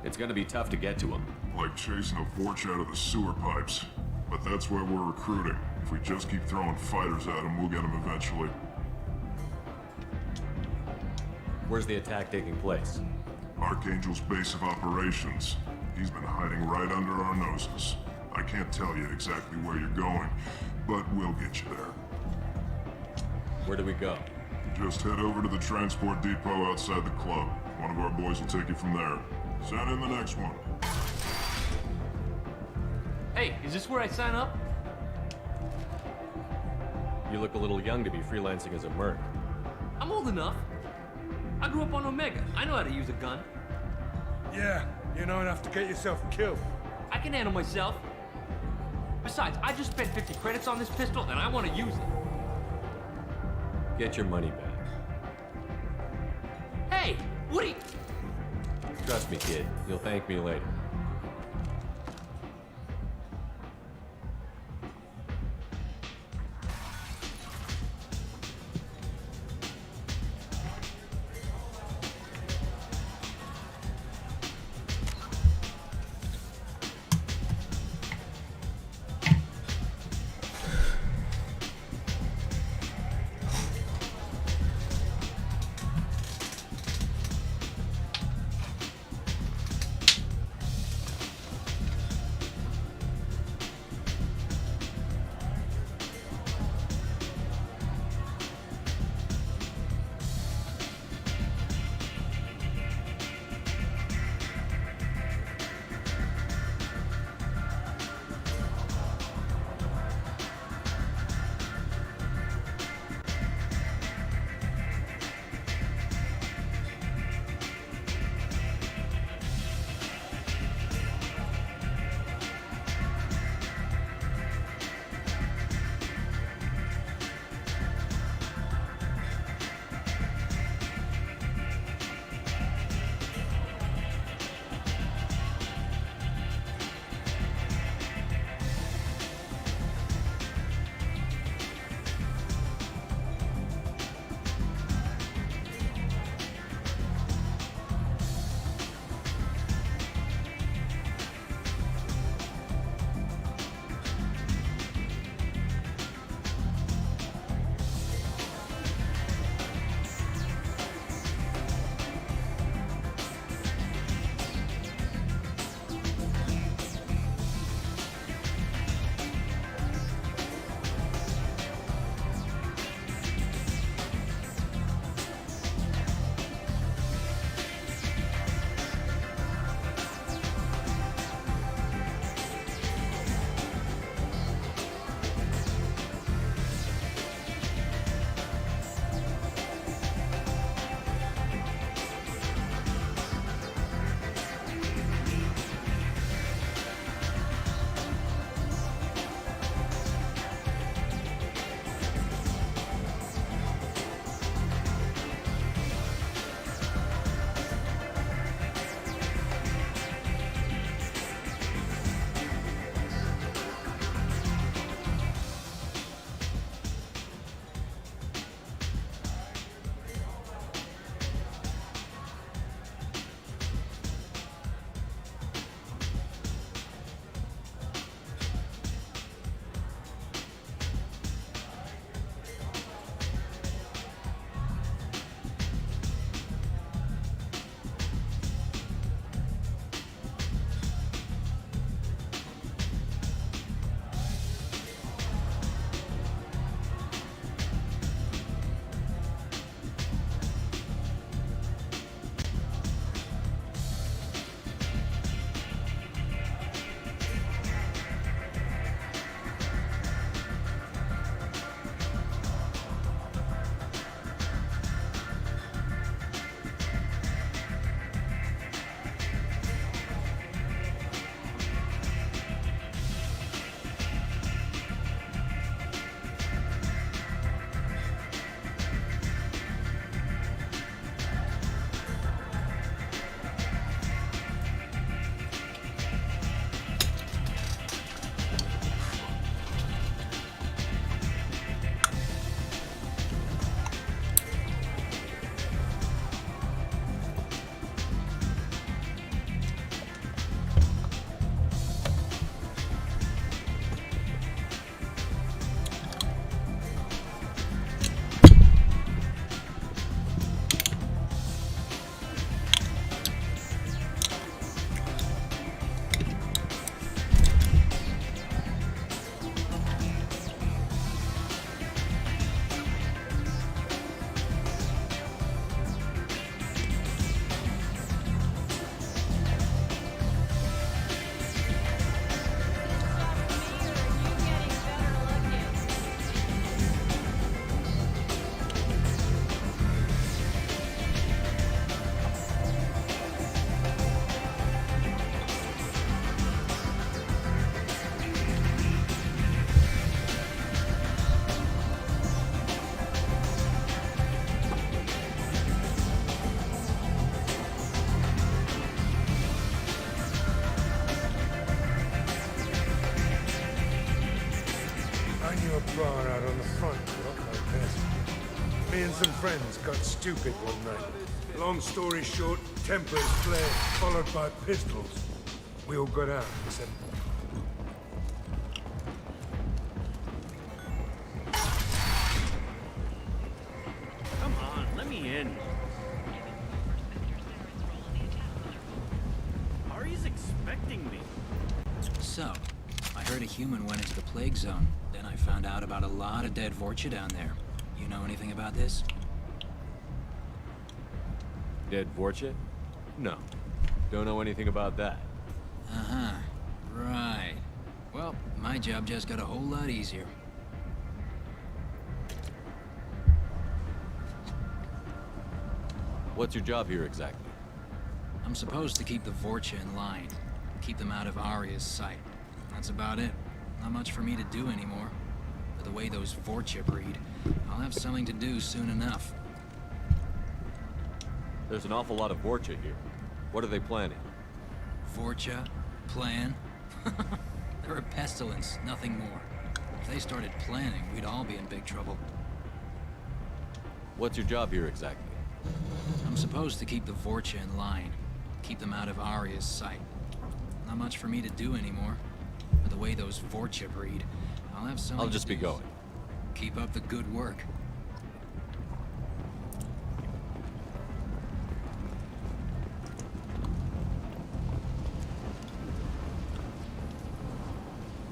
It's gonna be tough to get to him. Like chasing a Vorch out of the sewer pipes. But that's why we're recruiting. If we just keep throwing fighters at him, we'll get him eventually. Where's the attack taking place? Archangel's base of operations. He's been hiding right under our noses. I can't tell you exactly where you're going, but we'll get you there. Where do we go? Just head over to the transport depot outside the club. One of our boys will take you from there. Send in the next one. Hey, is this where I sign up? You look a little young to be freelancing as a merc. I'm old enough. I grew up on Omega. I know how to use a gun. Yeah, you know enough to get yourself killed. I can handle myself. Besides, I just spent 50 credits on this pistol and I want to use it. Get your money back. Hey, Woody! Trust me, kid. You'll thank me later. I knew a bar out on the front, not like this. Me and some friends got stupid one night. Long story short, tempers flared, followed by pistols. We all got out, except... Come on, let me in. Ari's expecting me. So, I heard a human went into the plague zone. Then I found out about a lot of dead Vorcha down there. You know anything about this? Dead Vorcha? No. Don't know anything about that. Uh-huh. Right. Well, my job just got a whole lot easier. What's your job here exactly? I'm supposed to keep the Vorcha in line. Keep them out of Aria's sight. That's about it. Not much for me to do anymore. But the way those Vorcha breed, I'll have something to do soon enough. There's an awful lot of Vorcha here. What are they planning? Vorcha? Plan? They're a pestilence, nothing more. If they started planning, we'd all be in big trouble. What's your job here exactly? I'm supposed to keep the Vorcha in line. Keep them out of Aria's sight. Not much for me to do anymore. But the way those Vorcha breed, I'll have something I'll just be going. Keep up the good work.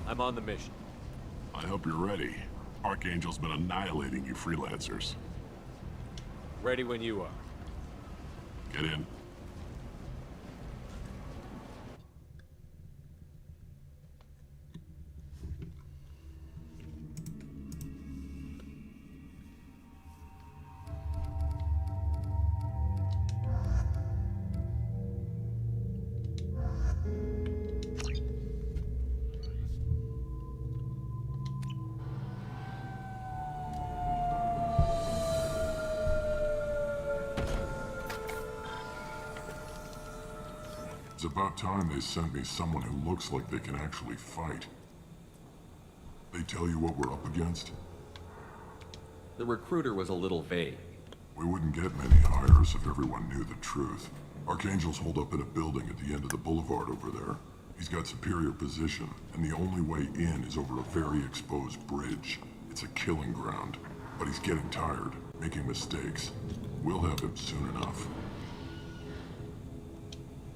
I'm on the mission. I hope you're ready. Archangel's been annihilating you freelancers. Ready when you are. Get in. It's about time they sent me someone who looks like they can actually fight. They tell you what we're up against? The recruiter was a little vague. We wouldn't get many hires if everyone knew the truth. Archangel's holed up in a building at the end of the boulevard over there. He's got superior position, and the only way in is over a very exposed bridge. It's a killing ground, but he's getting tired, making mistakes. We'll have him soon enough.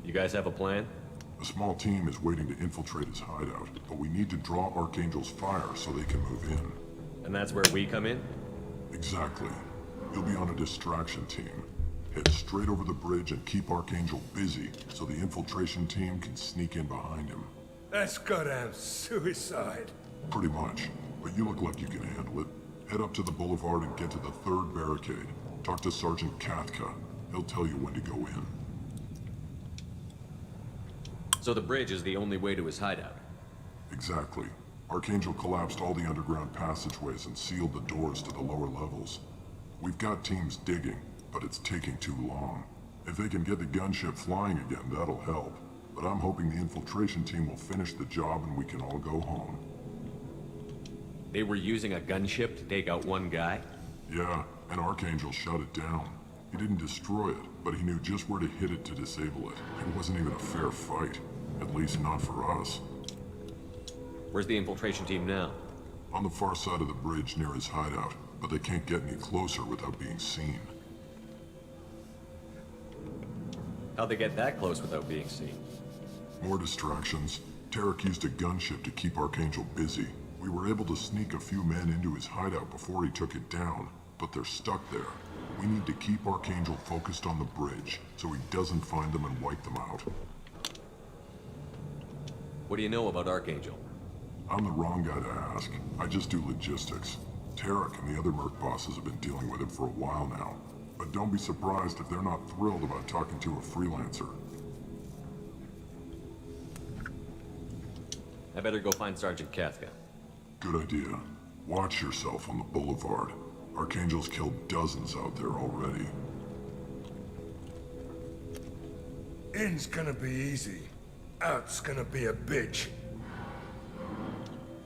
You guys have a plan? A small team is waiting to infiltrate his hideout, but we need to draw Archangel's fire so they can move in. And that's where we come in? Exactly. You'll be on a distraction team. Head straight over the bridge and keep Archangel busy so the infiltration team can sneak in behind him. That's goddamn suicide. Pretty much. But you look like you can handle it. Head up to the boulevard and get to the third barricade. Talk to Sergeant Kathka. He'll tell you when to go in. So the bridge is the only way to his hideout? Exactly. Archangel collapsed all the underground passageways and sealed the doors to the lower levels. We've got teams digging, but it's taking too long. If they can get the gunship flying again, that'll help. But I'm hoping the infiltration team will finish the job and we can all go home. They were using a gunship to take out one guy? Yeah, and Archangel shut it down. He didn't destroy it, but he knew just where to hit it to disable it. It wasn't even a fair fight. At least not for us. Where's the infiltration team now? On the far side of the bridge near his hideout, but they can't get any closer without being seen. How'd they get that close without being seen? More distractions. Tarek used a gunship to keep Archangel busy. We were able to sneak a few men into his hideout before he took it down, but they're stuck there. We need to keep Archangel focused on the bridge, so he doesn't find them and wipe them out. What do you know about Archangel? I'm the wrong guy to ask. I just do logistics. Tarek and the other merc bosses have been dealing with him for a while now. But don't be surprised if they're not thrilled about talking to a freelancer. I better go find Sergeant Kathka. Good idea. Watch yourself on the boulevard. Archangel's killed dozens out there already. In's gonna be easy. Out's gonna be a bitch.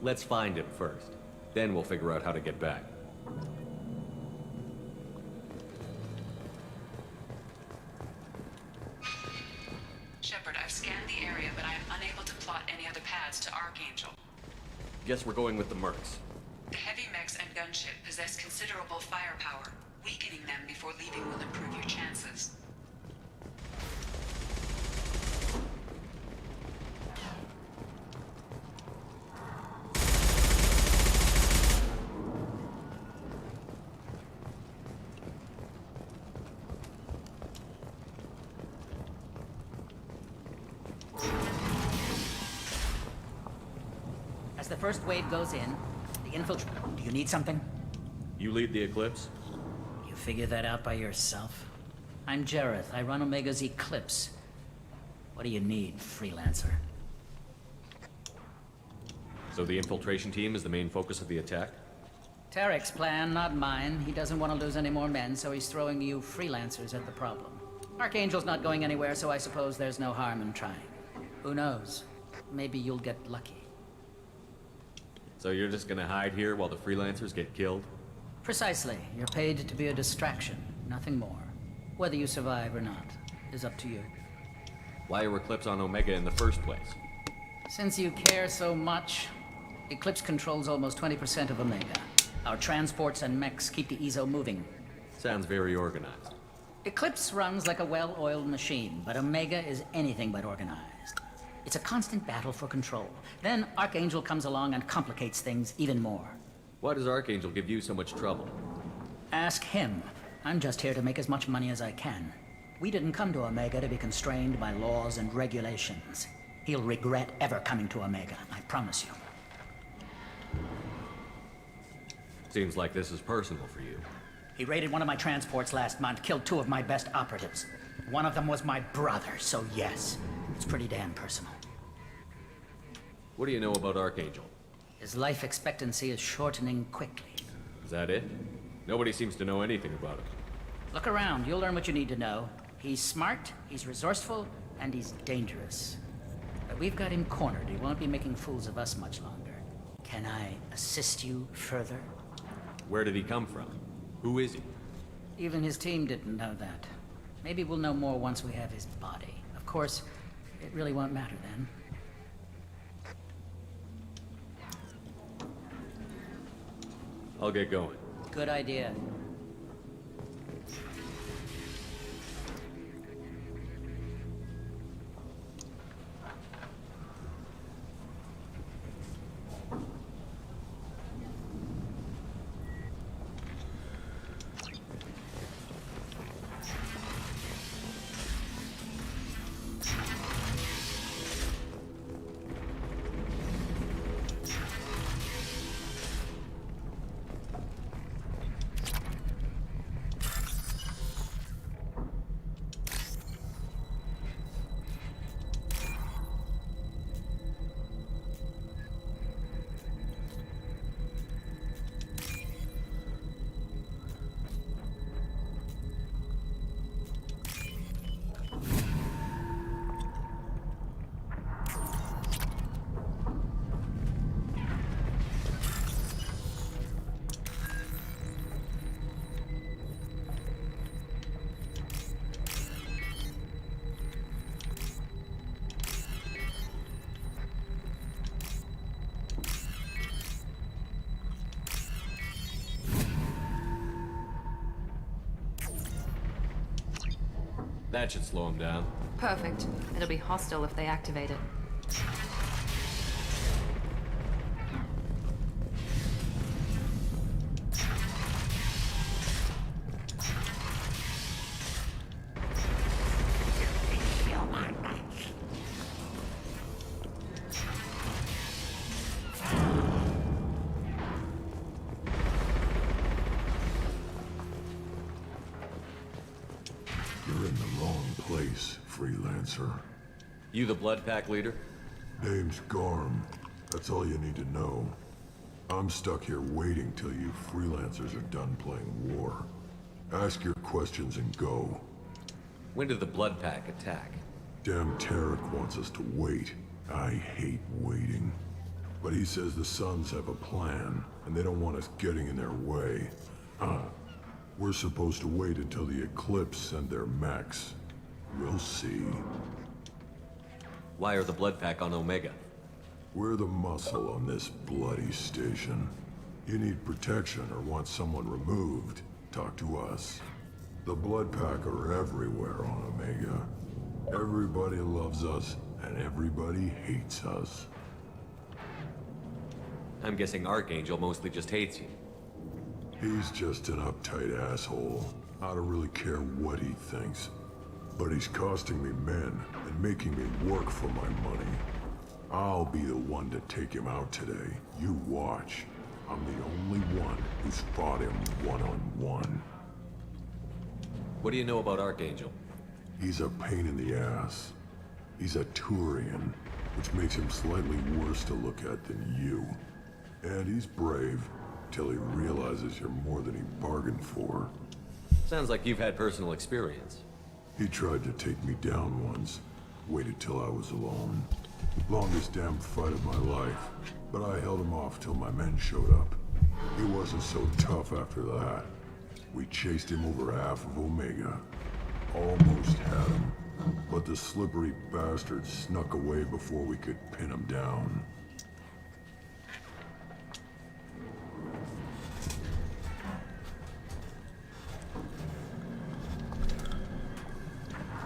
Let's find him first. Then we'll figure out how to get back. Shepard, I've scanned the area, but I am unable to plot any other paths to Archangel. Guess we're going with the Mercs. The heavy mechs and gunship possess considerable firepower. Weakening them before leaving will improve your chances. As the first wave goes in, the infiltrate... Do you need something? You lead the Eclipse? You figure that out by yourself? I'm Jareth. I run Omega's Eclipse. What do you need, freelancer? So the infiltration team is the main focus of the attack? Tarek's plan, not mine. He doesn't want to lose any more men, so he's throwing you freelancers at the problem. Archangel's not going anywhere, so I suppose there's no harm in trying. Who knows? Maybe you'll get lucky. So you're just gonna hide here while the freelancers get killed? Precisely. You're paid to be a distraction, nothing more. Whether you survive or not is up to you. Why are Eclipse on Omega in the first place? Since you care so much, Eclipse controls almost 20% of Omega. Our transports and mechs keep the EZO moving. Sounds very organized. Eclipse runs like a well-oiled machine, but Omega is anything but organized. It's a constant battle for control. Then Archangel comes along and complicates things even more. Why does Archangel give you so much trouble? Ask him. I'm just here to make as much money as I can. We didn't come to Omega to be constrained by laws and regulations. He'll regret ever coming to Omega, I promise you. Seems like this is personal for you. He raided one of my transports last month, killed 2 of my best operatives. One of them was my brother, so yes, it's pretty damn personal. What do you know about Archangel? His life expectancy is shortening quickly. Is that it? Nobody seems to know anything about him. Look around, you'll learn what you need to know. He's smart, he's resourceful, and he's dangerous. But we've got him cornered. He won't be making fools of us much longer. Can I assist you further? Where did he come from? Who is he? Even his team didn't know that. Maybe we'll know more once we have his body. Of course, it really won't matter then. I'll get going. Good idea. That should slow him down. Perfect. It'll be hostile if they activate it. You're in the wrong place, freelancer. You the Blood Pack leader? Name's Garm. That's all you need to know. I'm stuck here waiting till you freelancers are done playing war. Ask your questions and go. When did the Blood Pack attack? Damn Tarek wants us to wait. I hate waiting. But he says the Sons have a plan, and they don't want us getting in their way. We're supposed to wait until the Eclipse send their mechs. We'll see. Why are the Blood Pack on Omega? We're the muscle on this bloody station. You need protection or want someone removed, talk to us. The Blood Pack are everywhere on Omega. Everybody loves us, and everybody hates us. I'm guessing Archangel mostly just hates you. He's just an uptight asshole. I don't really care what he thinks. But he's costing me men and making me work for my money. I'll be the one to take him out today. You watch. I'm the only one who's fought him one-on-one. What do you know about Archangel? He's a pain in the ass. He's a Turian, which makes him slightly worse to look at than you. And he's brave, till he realizes you're more than he bargained for. Sounds like you've had personal experience. He tried to take me down once. Waited till I was alone. Longest damn fight of my life. But I held him off till my men showed up. He wasn't so tough after that. We chased him over half of Omega. Almost had him. But the slippery bastard snuck away before we could pin him down.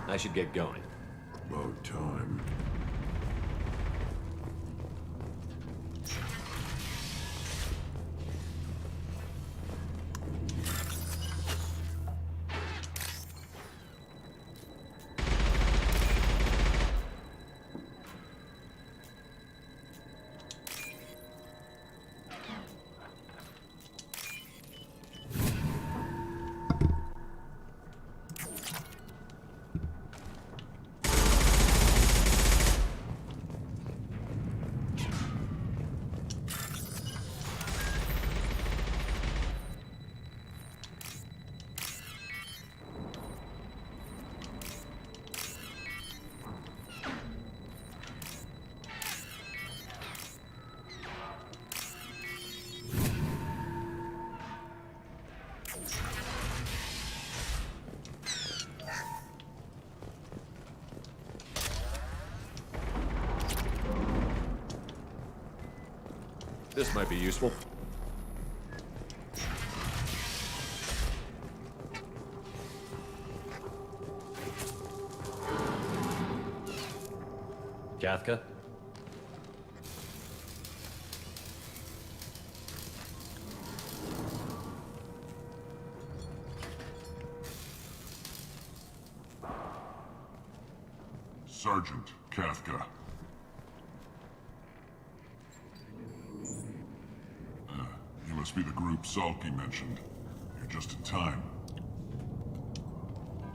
I should get going. About time. This might be useful. Kathka? Sergeant Kathka. You must be the group Salky mentioned. You're just in time.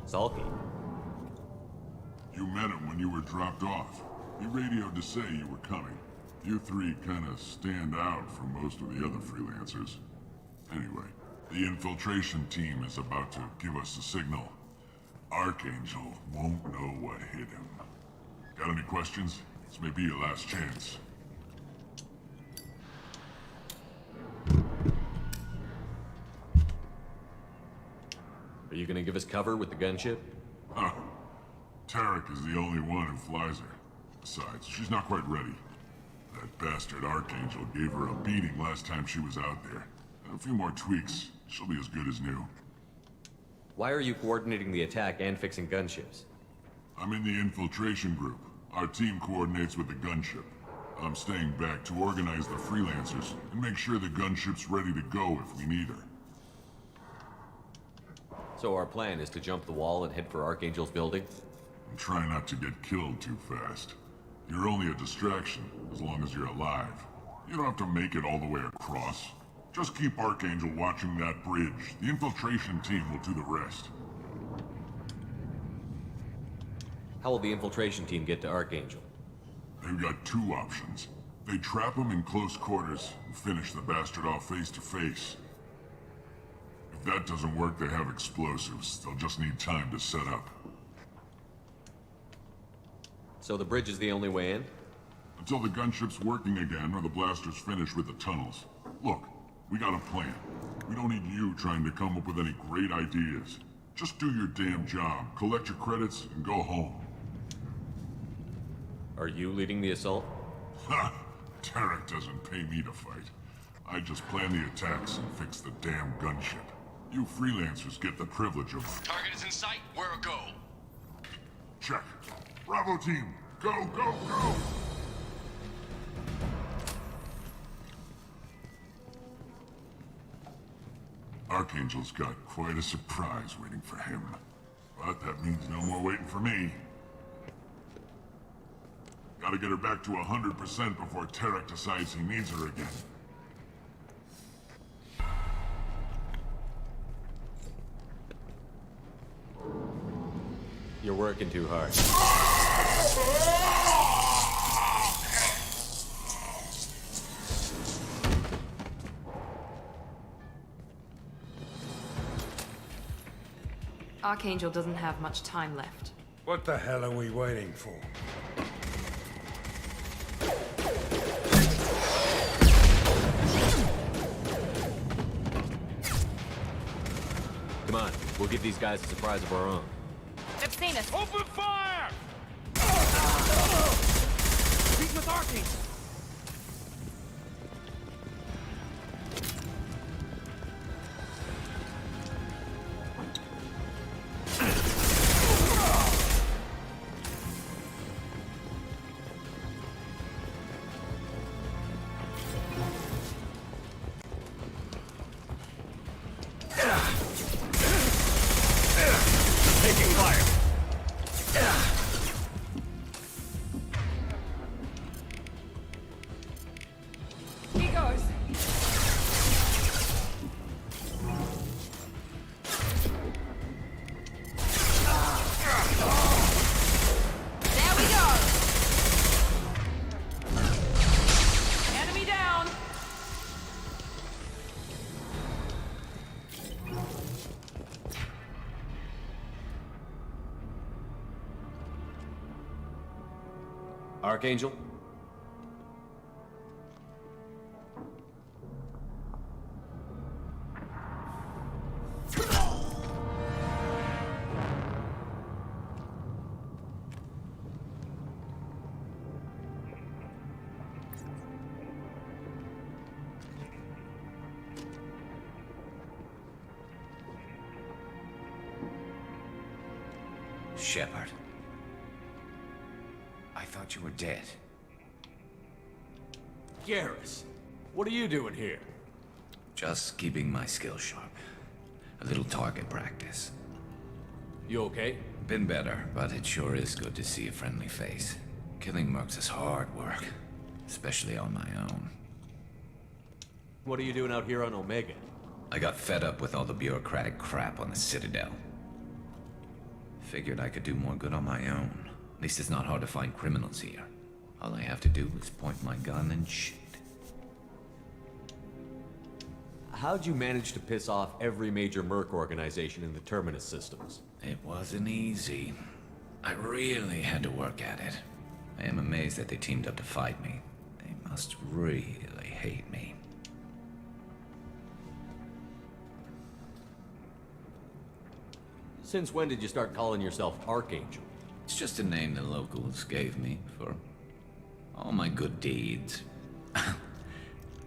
Salky? You met him when you were dropped off. He radioed to say you were coming. You three kinda stand out from most of the other freelancers. Anyway, the infiltration team is about to give us the signal. Archangel won't know what hit him. Got any questions? This may be your last chance. Are you gonna give us cover with the gunship? Huh. Tarek is the only one who flies her. Besides, she's not quite ready. That bastard Archangel gave her a beating last time she was out there. A few more tweaks, she'll be as good as new. Why are you coordinating the attack and fixing gunships? I'm in the infiltration group. Our team coordinates with the gunship. I'm staying back to organize the freelancers and make sure the gunship's ready to go if we need her. So our plan is to jump the wall and head for Archangel's building? And try not to get killed too fast. You're only a distraction, as long as you're alive. You don't have to make it all the way across. Just keep Archangel watching that bridge. The infiltration team will do the rest. How will the infiltration team get to Archangel? They've got two options. They trap him in close quarters and finish the bastard off face to face. If that doesn't work, they have explosives. They'll just need time to set up. So the bridge is the only way in? Until the gunship's working again or the blasters finish with the tunnels. Look, we got a plan. We don't need you trying to come up with any great ideas. Just do your damn job, collect your credits, and go home. Are you leading the assault? Ha! Tarek doesn't pay me to fight. I just plan the attacks and fix the damn gunship. You freelancers get the privilege of... Target is in sight. Where a go? Check. Bravo team, go, go, go! Archangel's got quite a surprise waiting for him. But that means no more waiting for me. Gotta get her back to 100% before Tarek decides he needs her again. You're working too hard. Archangel doesn't have much time left. What the hell are we waiting for? Come on, we'll give these guys a surprise of our own. They've seen us. Open fire! He's with Archangel. Taking fire. He goes. There we go. Enemy down. Archangel? Shepard. I thought you were dead. Garrus, what are you doing here? Just keeping my skills sharp. A little target practice. You okay? Been better, but it sure is good to see a friendly face. Killing mercs is hard work, especially on my own. What are you doing out here on Omega? I got fed up with all the bureaucratic crap on the Citadel. Figured I could do more good on my own. At least it's not hard to find criminals here. All I have to do is point my gun and shoot. How'd you manage to piss off every major merc organization in the Terminus systems? It wasn't easy. I really had to work at it. I am amazed that they teamed up to fight me. They must really hate me. Since when did you start calling yourself Archangel? It's just a name the locals gave me for all my good deeds.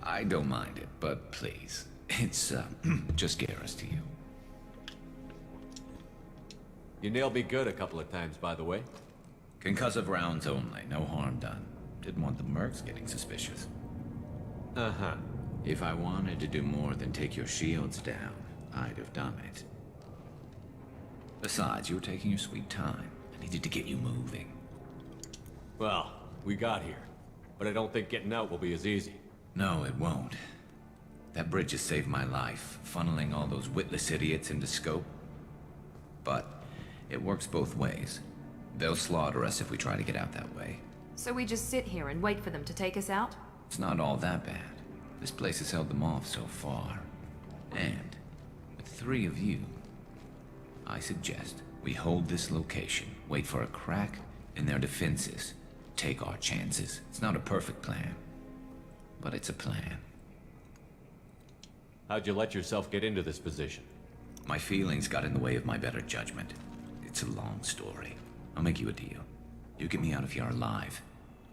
I don't mind it, but please, it's just Garrus to you. You nailed me good a couple of times, by the way. Concussive rounds only, no harm done. Didn't want the mercs getting suspicious. Uh-huh. If I wanted to do more than take your shields down, I'd have done it. Besides, you were taking your sweet time. I needed to get you moving. Well, we got here. But I don't think getting out will be as easy. No, it won't. That bridge has saved my life, funneling all those witless idiots into scope. But it works both ways. They'll slaughter us if we try to get out that way. So we just sit here and wait for them to take us out? It's not all that bad. This place has held them off so far. And with 3 of you, I suggest we hold this location, wait for a crack in their defenses, take our chances. It's not a perfect plan, but it's a plan. How'd you let yourself get into this position? My feelings got in the way of my better judgment. It's a long story. I'll make you a deal. You get me out of here alive,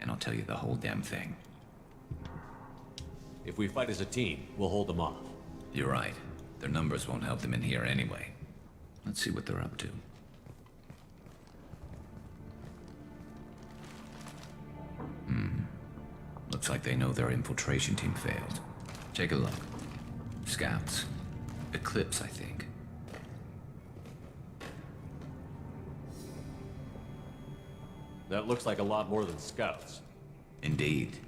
and I'll tell you the whole damn thing. If we fight as a team, we'll hold them off. You're right. Their numbers won't help them in here anyway. Let's see what they're up to. Looks like they know their infiltration team failed. Take a look. Scouts. Eclipse, I think. That looks like a lot more than scouts. Indeed.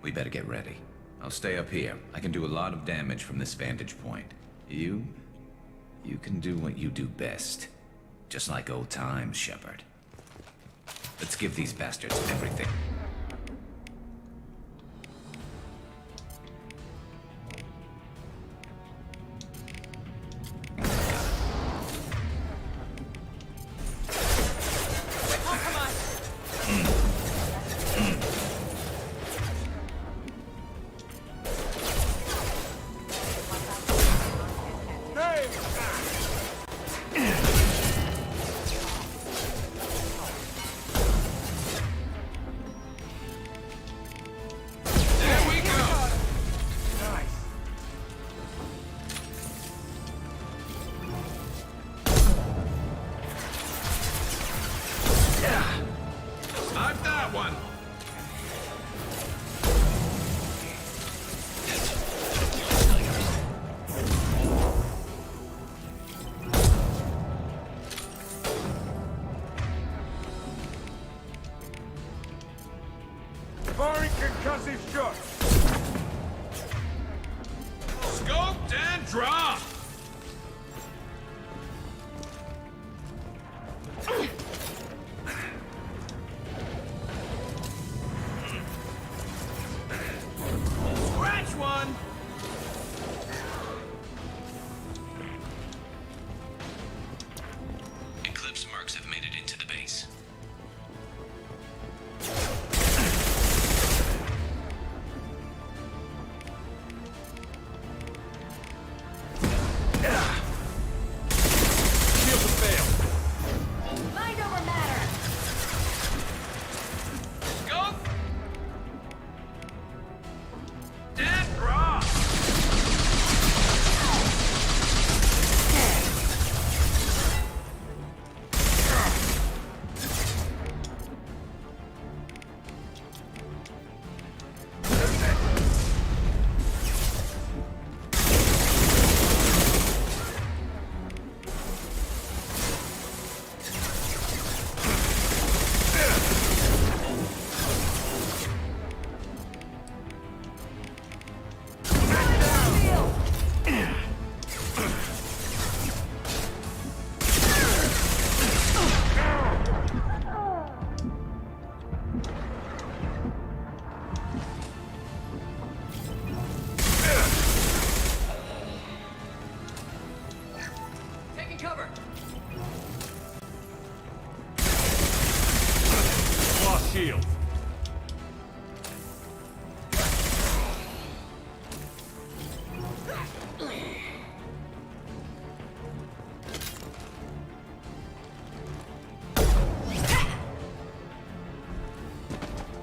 We better get ready. I'll stay up here. I can do a lot of damage from this vantage point. You can do what you do best. Just like old times, Shepard. Let's give these bastards everything. Firing concussive shot. Scoped and dropped! Scratch one! Eclipse mercs have made it into the base. Shield.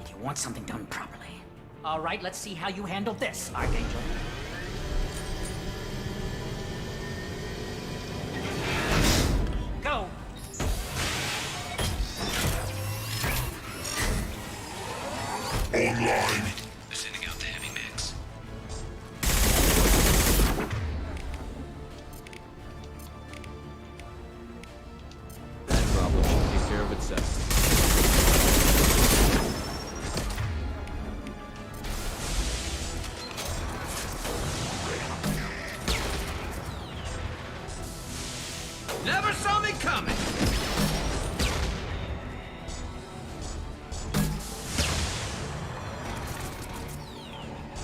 You want something done properly. All right, let's see how you handle this, Archangel. Go! Online. They're sending out the heavy mix. That problem will take care of itself. Never saw me coming!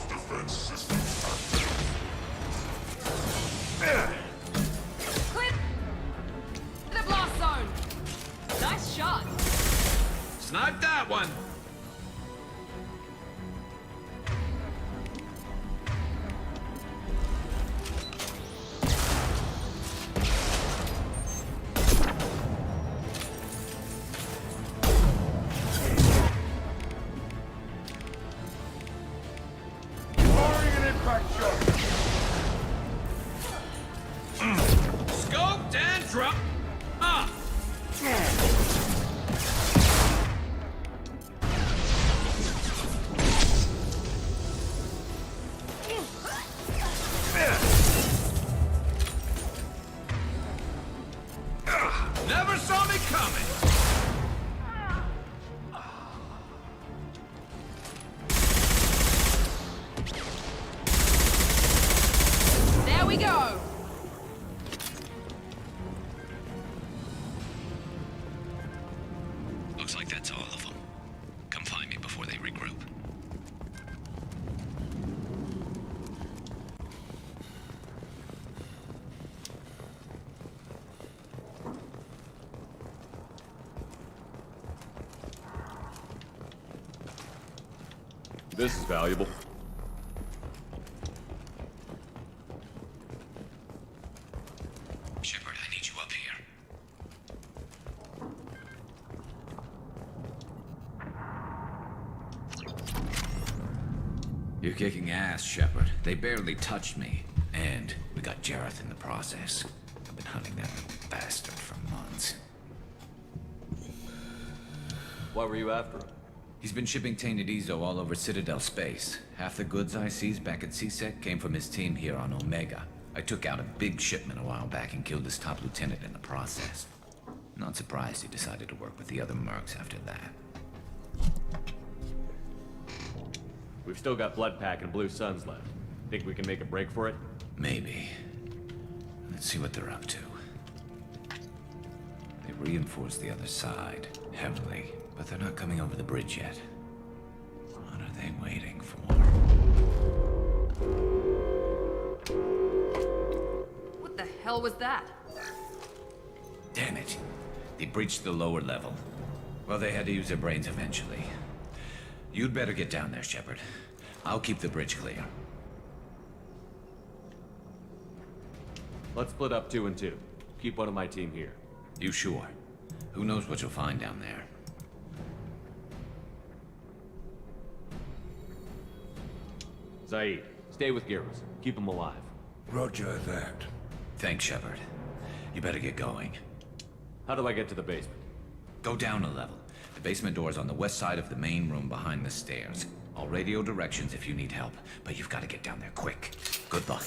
Defense system active. Clip! The blast zone! Nice shot! Snipe that one! drop. Ah! Never saw me coming. There we go! Looks like that's all of them. Come find me before they regroup. This is valuable. Shepard, I need you up here. You're kicking ass, Shepard. They barely touched me. And we got Jareth in the process. I've been hunting that little bastard for months. Why were you after him? He's been shipping tainted Ezo all over Citadel space. Half the goods I seized back at CSEC came from his team here on Omega. I took out a big shipment a while back and killed his top lieutenant in the process. Not surprised he decided to work with the other mercs after that. We've still got Bloodpack and Blue Suns left. Think we can make a break for it? Maybe. Let's see what they're up to. They reinforced the other side, heavily, but they're not coming over the bridge yet. What are they waiting for? What the hell was that? Damn it. They breached the lower level. Well, they had to use their brains eventually. You'd better get down there, Shepard. I'll keep the bridge clear. Let's split up 2 and 2. Keep one of my team here. You sure? Who knows what you'll find down there? Zaid, stay with Garrus. Keep him alive. Roger that. Thanks, Shepard. You better get going. How do I get to the basement? Go down a level. The basement door's on the west side of the main room behind the stairs. I'll radio directions if you need help, but you've got to get down there quick. Good luck.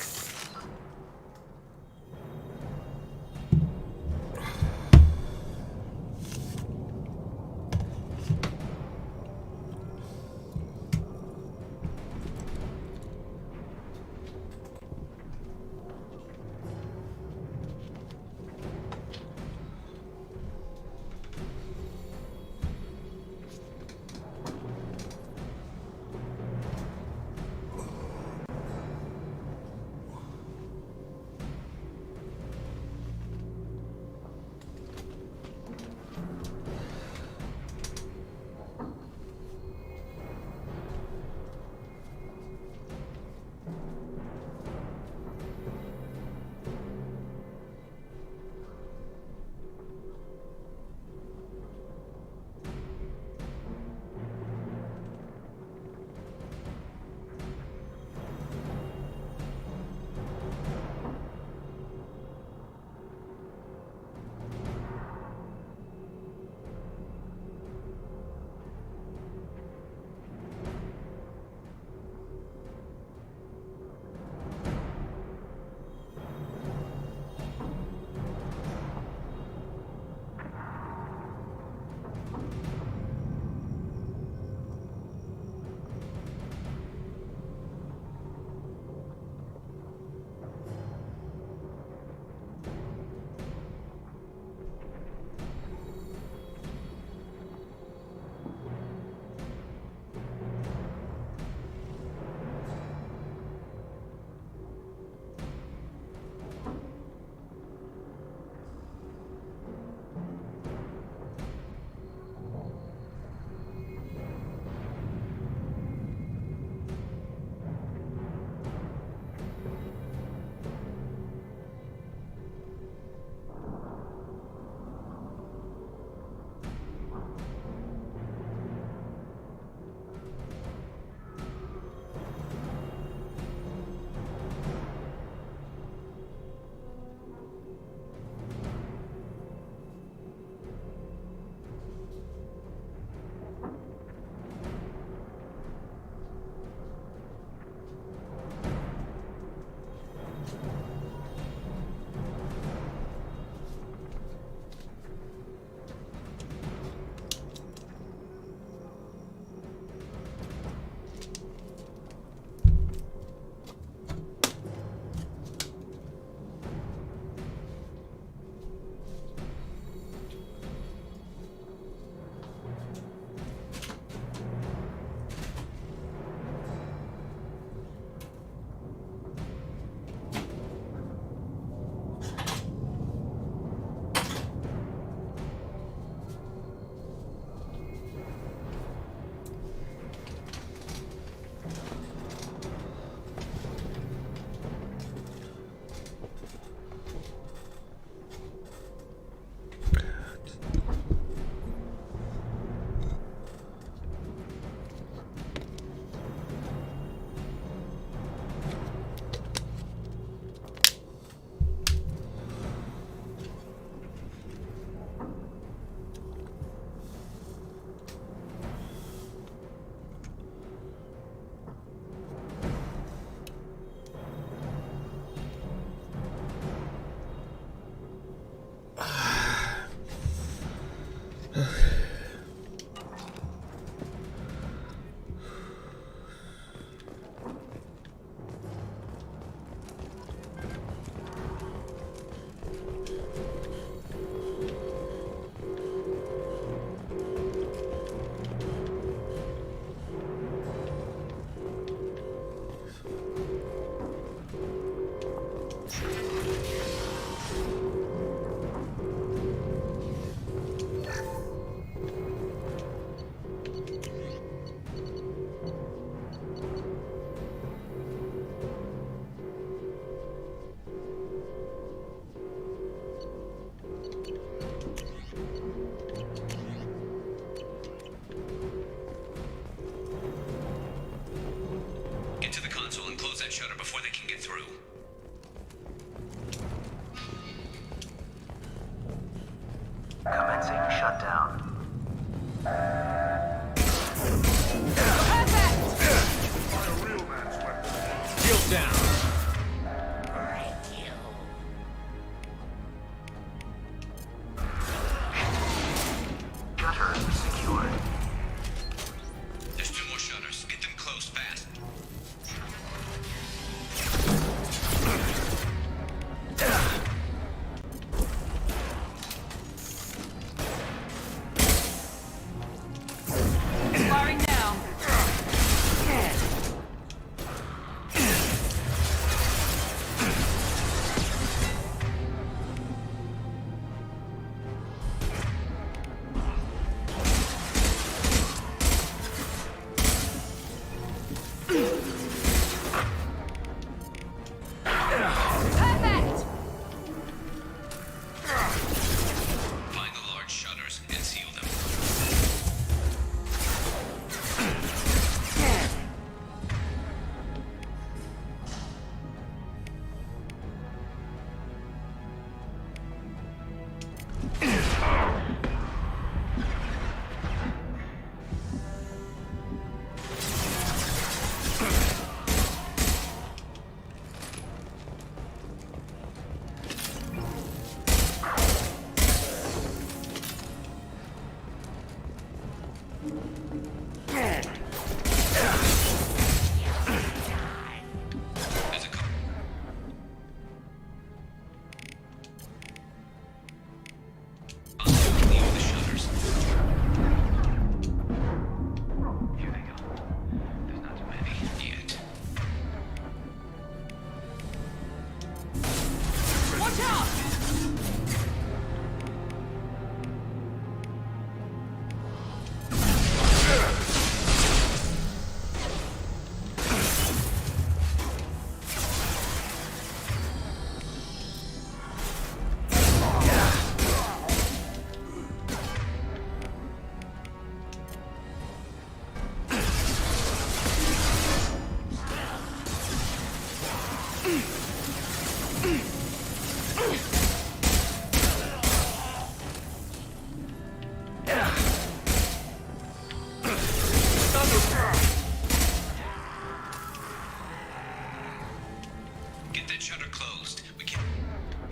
Get that shutter closed. We can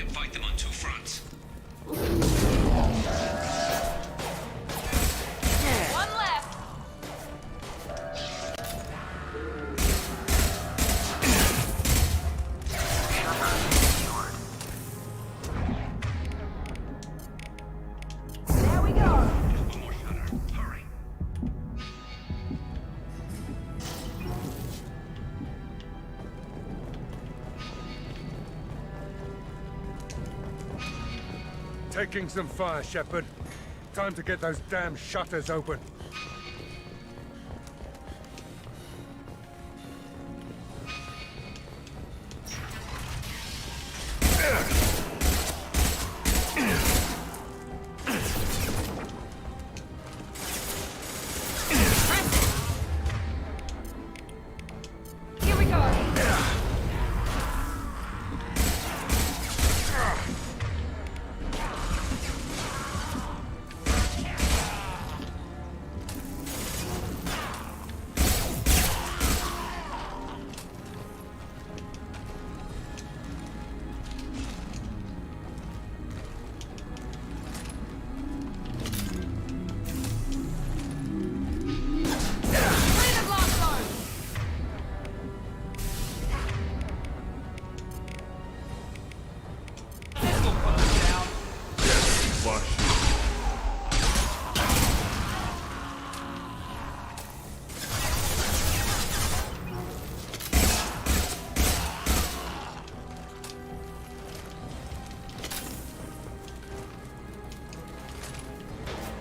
fight them on two fronts. One left. There we go. One more shutter. Hurry. Taking some fire, Shepard. Time to get those damn shutters open. Here we go.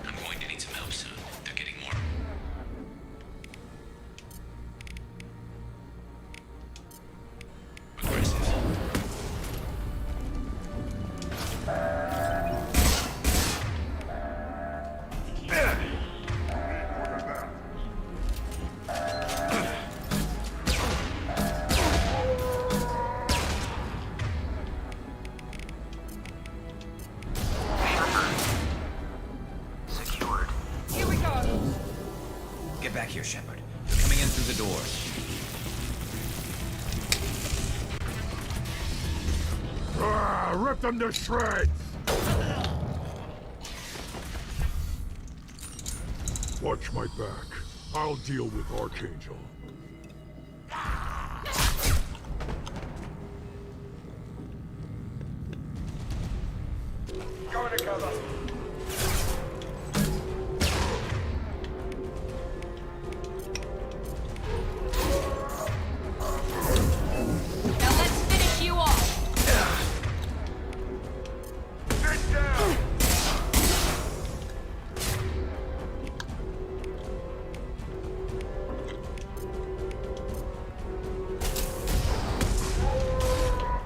I'm going to need some help soon. They're getting more aggressive. Secured. Here we go. Get back here, Shepard. They're coming in through the doors. Rip them to shreds! Watch my back. I'll deal with Archangel. Go to cover. Now let's finish you off. Sit down!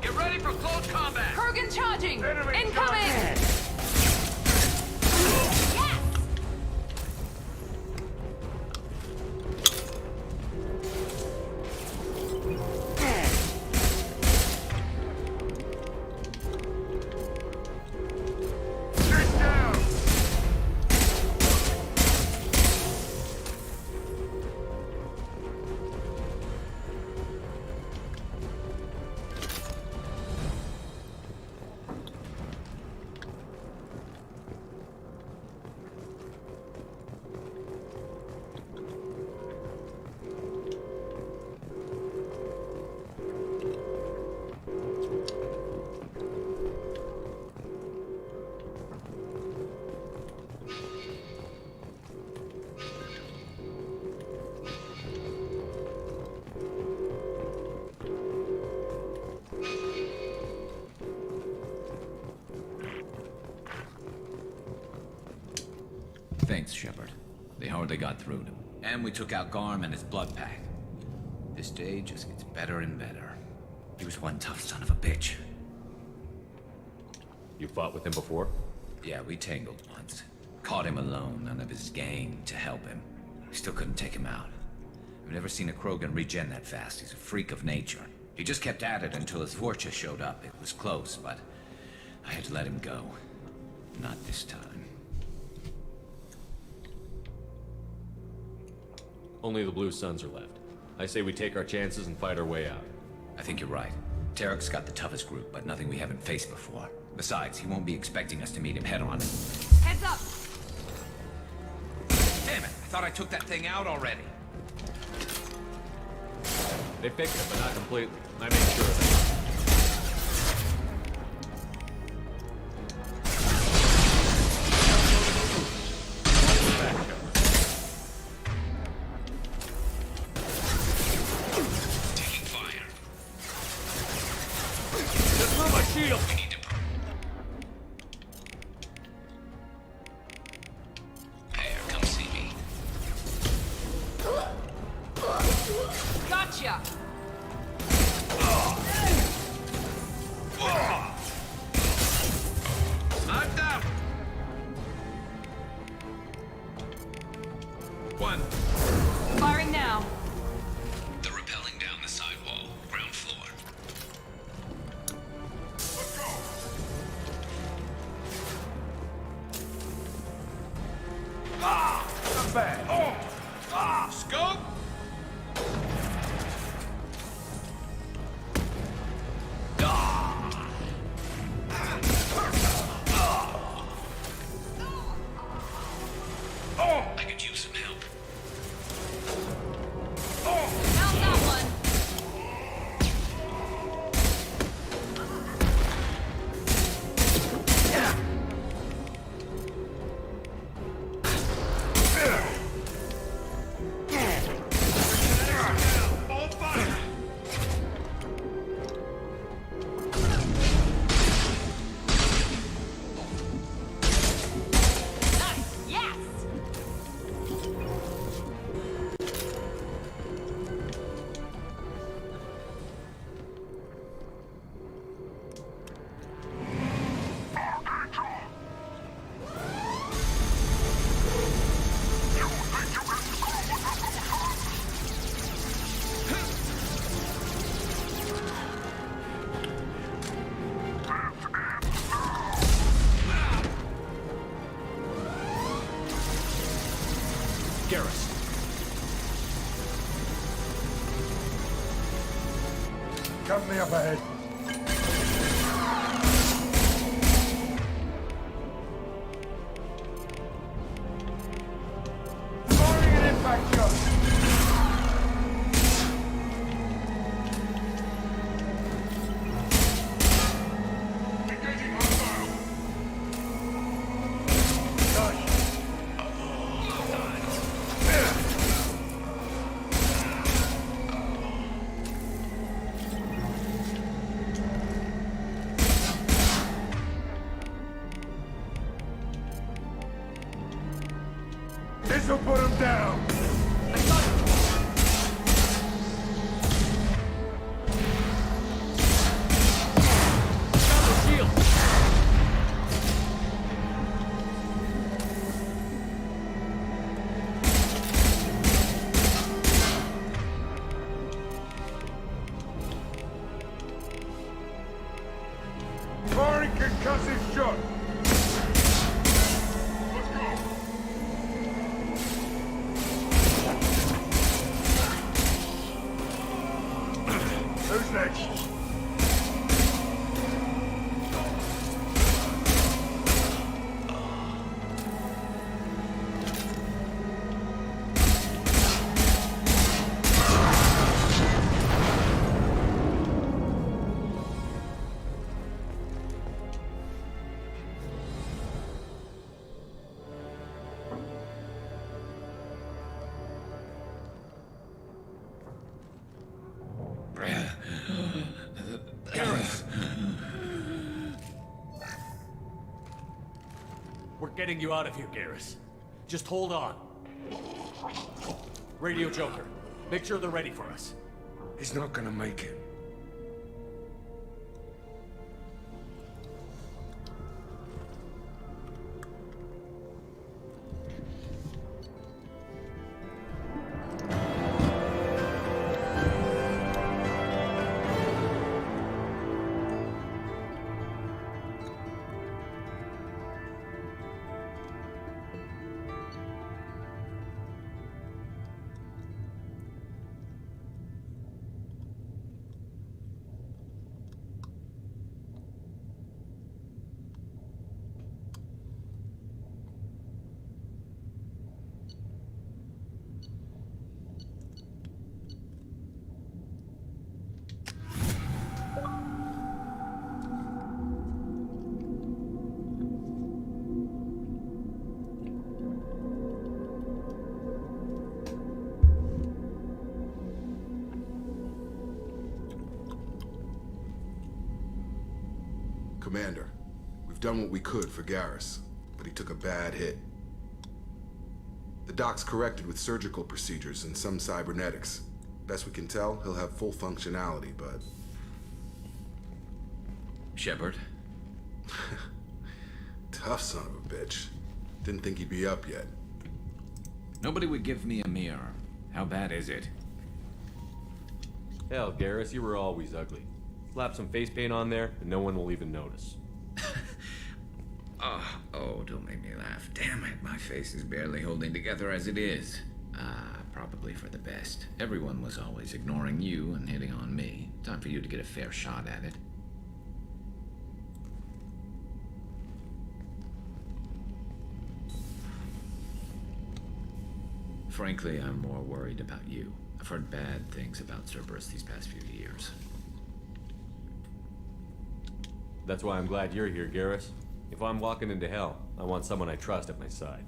Get ready for close combat! Kurgan charging. Enemy Incoming. charging. Yes. Sit down! Thanks, Shepard. They hardly got through to him. And we took out Garm and his blood pack. This day just gets better and better. He was one tough son of a bitch. You fought with him before? Yeah, we tangled once. Caught him alone, none of his gang to help him. We still couldn't take him out. I've never seen a Krogan regen that fast. He's a freak of nature. He just kept at it until his Vorcha showed up. It was close, but I had to let him go. Not this time. Only the Blue Suns are left. I say we take our chances and fight our way out. I think you're right. Tarek's got the toughest group, but nothing we haven't faced before. Besides, he won't be expecting us to meet him head-on. Heads up! Damn it! I thought I took that thing out already. They fixed it, but not completely. I made sure of it. Taking fire. Just through my shield! We need to... Hey, come see me. Gotcha! Knocked out! One. Firing now. They're rappelling down the sidewall, ground floor. Come back. Scope! I could use some help. Found that one. Nice. Yes. Garrus. Company up ahead. Firing an impact shot. Engaging hostile. This'll put him down. Firing concussive shot. Let's go. Who's next? We're getting you out of here, Garrus. Just hold on. Radio Joker, make sure they're ready for us. He's not gonna make it. Commander, we've done what we could for Garrus, but he took a bad hit. The doc's corrected with surgical procedures and some cybernetics. Best we can tell, he'll have full functionality, but... Shepard? Tough son of a bitch. Didn't think he'd be up yet. Nobody would give me a mirror. How bad is it? Hell, Garrus, you were always ugly. Slap some face paint on there, and no one will even notice. Oh, don't make me laugh. Damn it, my face is barely holding together as it is. Probably for the best. Everyone was always ignoring you and hitting on me. Time for you to get a fair shot at it. Frankly, I'm more worried about you. I've heard bad things about Cerberus these past few years. That's why I'm glad you're here, Garrus. If I'm walking into hell, I want someone I trust at my side.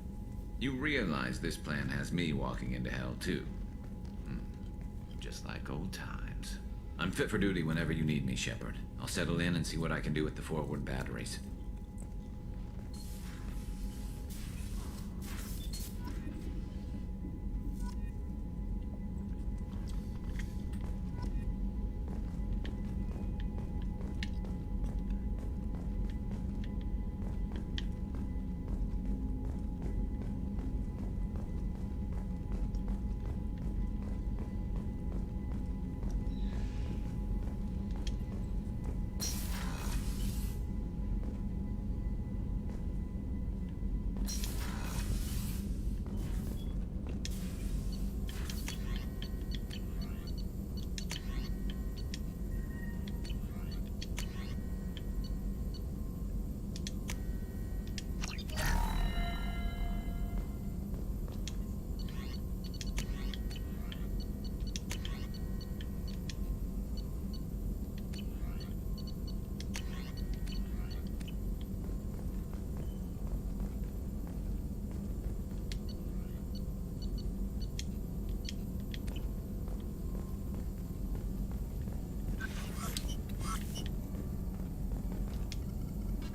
You realize this plan has me walking into hell, too. Just like old times. I'm fit for duty whenever you need me, Shepard. I'll settle in and see what I can do with the forward batteries.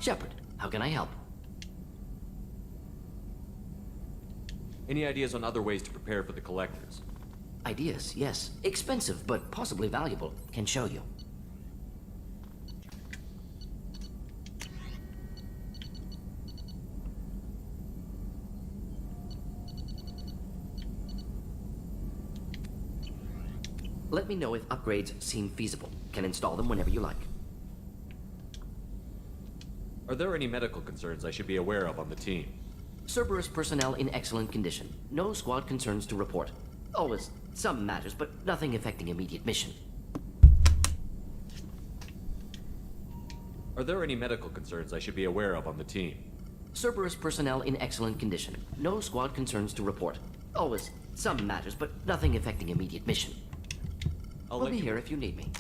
Shepard, how can I help? Any ideas on other ways to prepare for the Collectors? Ideas, yes. Expensive, but possibly valuable. Can show you. Let me know if upgrades seem feasible. Can install them whenever you like. Are there any medical concerns I should be aware of on the team? Cerberus personnel in excellent condition. No squad concerns to report. Always some matters, but nothing affecting immediate mission. Are there any medical concerns I should be aware of on the team? Cerberus personnel in excellent condition. No squad concerns to report. Always some matters, but nothing affecting immediate mission. I'll be here if you need me.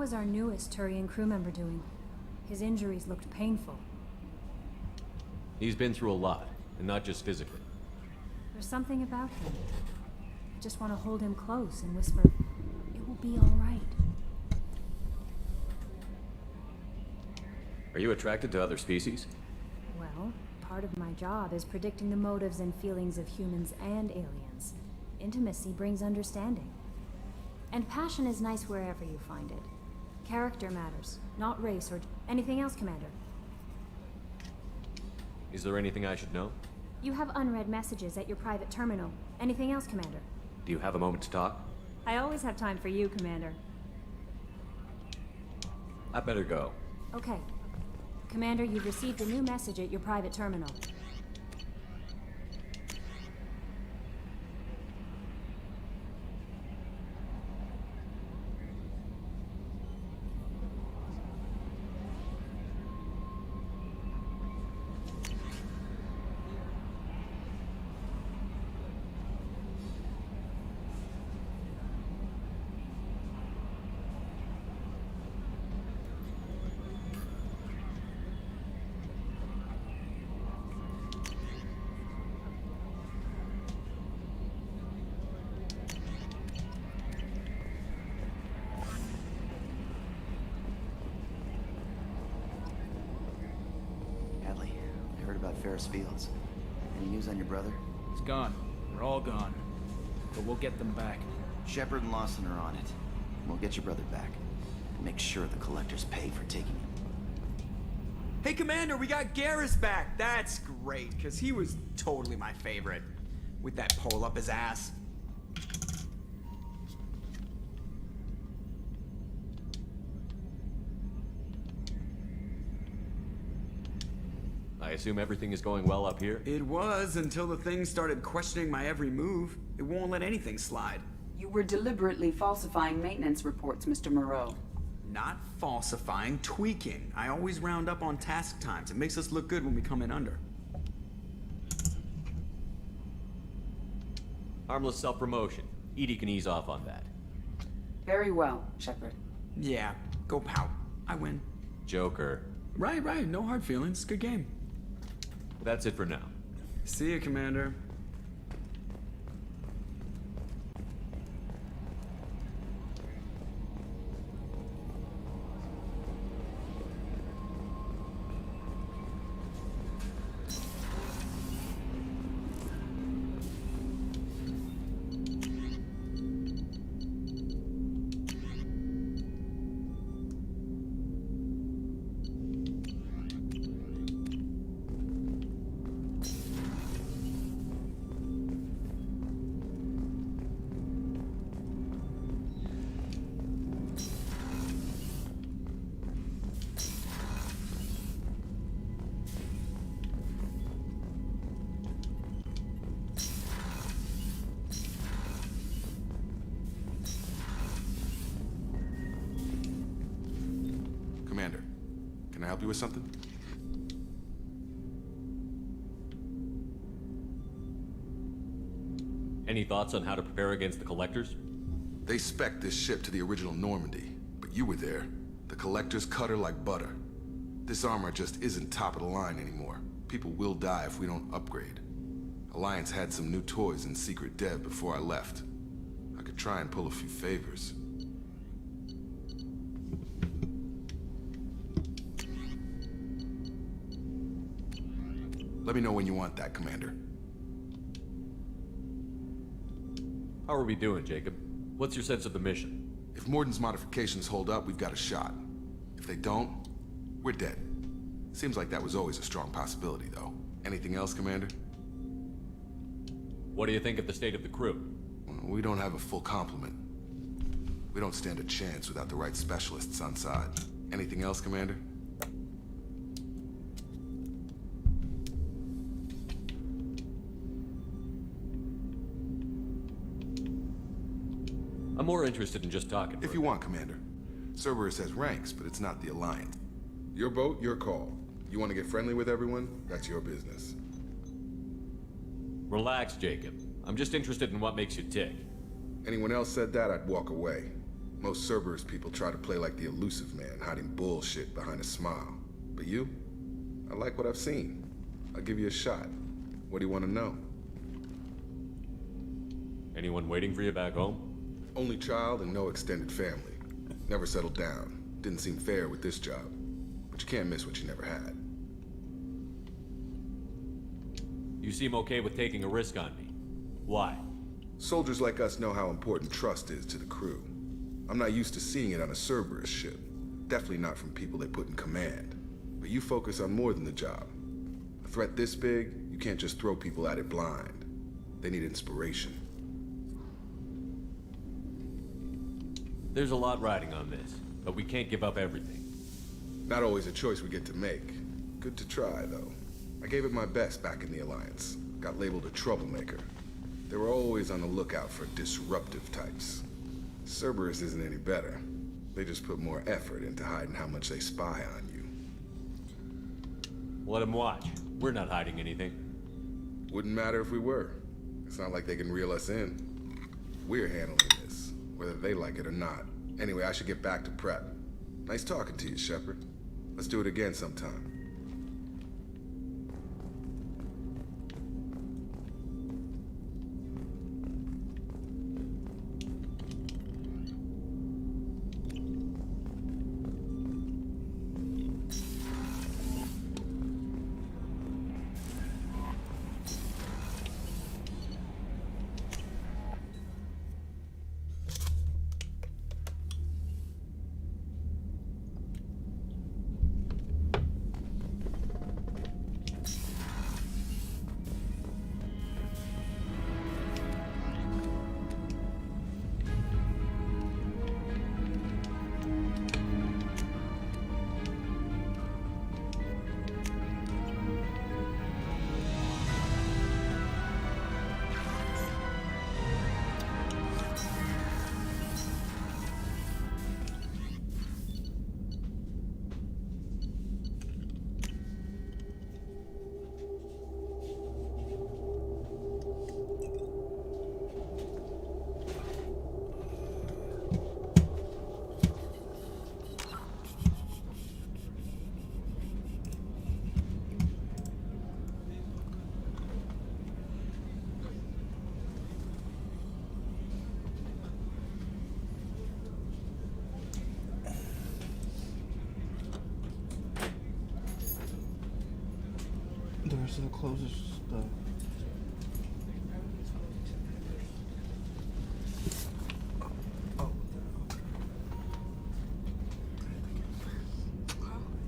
is our newest Turian crew member doing? His injuries looked painful. He's been through a lot, and not just physically. There's something about him. I just want to hold him close and whisper, "It will be all right." Are you attracted to other species? Well, part of my job is predicting the motives and feelings of humans and aliens. Intimacy brings understanding. And passion is nice wherever you find it. Character matters, not race or anything else, Commander. Is there anything I should know? You have unread messages at your private terminal. Anything else, Commander? Do you have a moment to talk? I always have time for you, Commander. I better go. Okay. Commander, you've received a new message at your private terminal. Ferris Fields. Any news on your brother? He's gone. We're all gone. But we'll get them back. Shepard and Lawson are on it. We'll get your brother back. Make sure the collectors pay for taking him. Hey, Commander, we got Garrus back. That's great, because he was totally my favorite. With that pole up his ass. I assume everything is going well up here? It was, until the thing started questioning my every move. It won't let anything slide. You were deliberately falsifying maintenance reports, Mr. Moreau. Not falsifying, tweaking. I always round up on task times. It makes us look good when we come in under. Harmless self-promotion. EDI can ease off on that. Very well, Shepard. Yeah, go pout. I win. Joker. Right, no hard feelings. Good game. That's it for now. See you, Commander. Commander, can I help you with something? Any thoughts on how to prepare against the Collectors? They spec'd this ship to the original Normandy, but you were there. The Collectors cut her like butter. This armor just isn't top of the line anymore. People will die if we don't upgrade. Alliance had some new toys in secret dev before I left. I could try and pull a few favors. Let me know when you want that, Commander. How are we doing, Jacob? What's your sense of the mission? If Morden's modifications hold up, we've got a shot. If they don't, we're dead. Seems like that was always a strong possibility, though. Anything else, Commander? What do you think of the state of the crew? We don't have a full complement. We don't stand a chance without the right specialists on side. Anything else, Commander? I'm more interested in just talking. If you want, Commander. Cerberus has ranks, but it's not the Alliance. Your boat, your call. You want to get friendly with everyone? That's your business. Relax, Jacob. I'm just interested in what makes you tick. Anyone else said that, I'd walk away. Most Cerberus people try to play like the elusive man, hiding bullshit behind a smile. But you? I like what I've seen. I'll give you a shot. What do you want to know? Anyone waiting for you back home? Only child and no extended family. Never settled down. Didn't seem fair with this job. But you can't miss what you never had. You seem okay with taking a risk on me. Why? Soldiers like us know how important trust is to the crew. I'm not used to seeing it on a Cerberus ship. Definitely not from people they put in command. But you focus on more than the job. A threat this big, you can't just throw people at it blind. They need inspiration. There's a lot riding on this, but we can't give up everything. Not always a choice we get to make. Good to try, though. I gave it my best back in the Alliance. Got labeled a troublemaker. They were always on the lookout for disruptive types. Cerberus isn't any better. They just put more effort into hiding how much they spy on you. Let them watch. We're not hiding anything. Wouldn't matter if we were. It's not like they can reel us in. We're handling this, whether they like it or not. Anyway, I should get back to prep. Nice talking to you, Shepard. Let's do it again sometime. The rest of the clothes is the.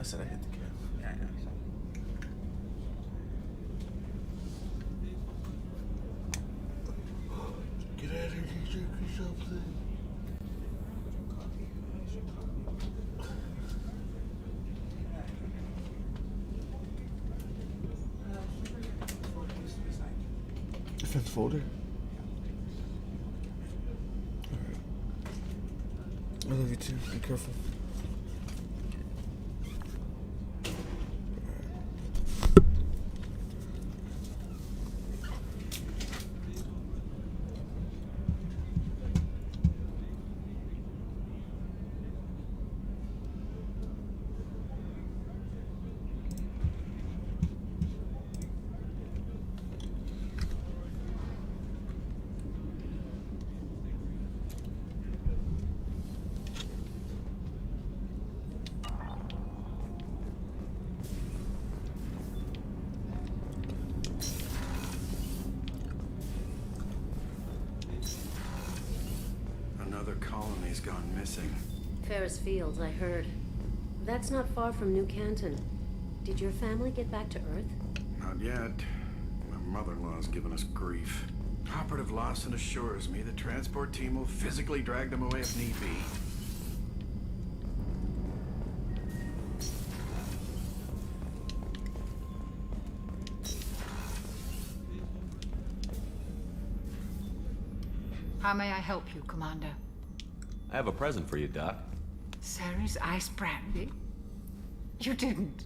I said I hit the cap. Yeah, Get out of here, jerk yourself, please. Defense folder. Alright. I love you too. Be careful. Another colony's gone missing. Ferris Fields, I heard. That's not far from New Canton. Did your family get back to Earth? Not yet. My mother-in-law's giving us grief. Operative Lawson assures me the transport team will physically drag them away if need be. How may I help you, Commander? I have a present for you, Doc. Ceres ice brandy? You didn't.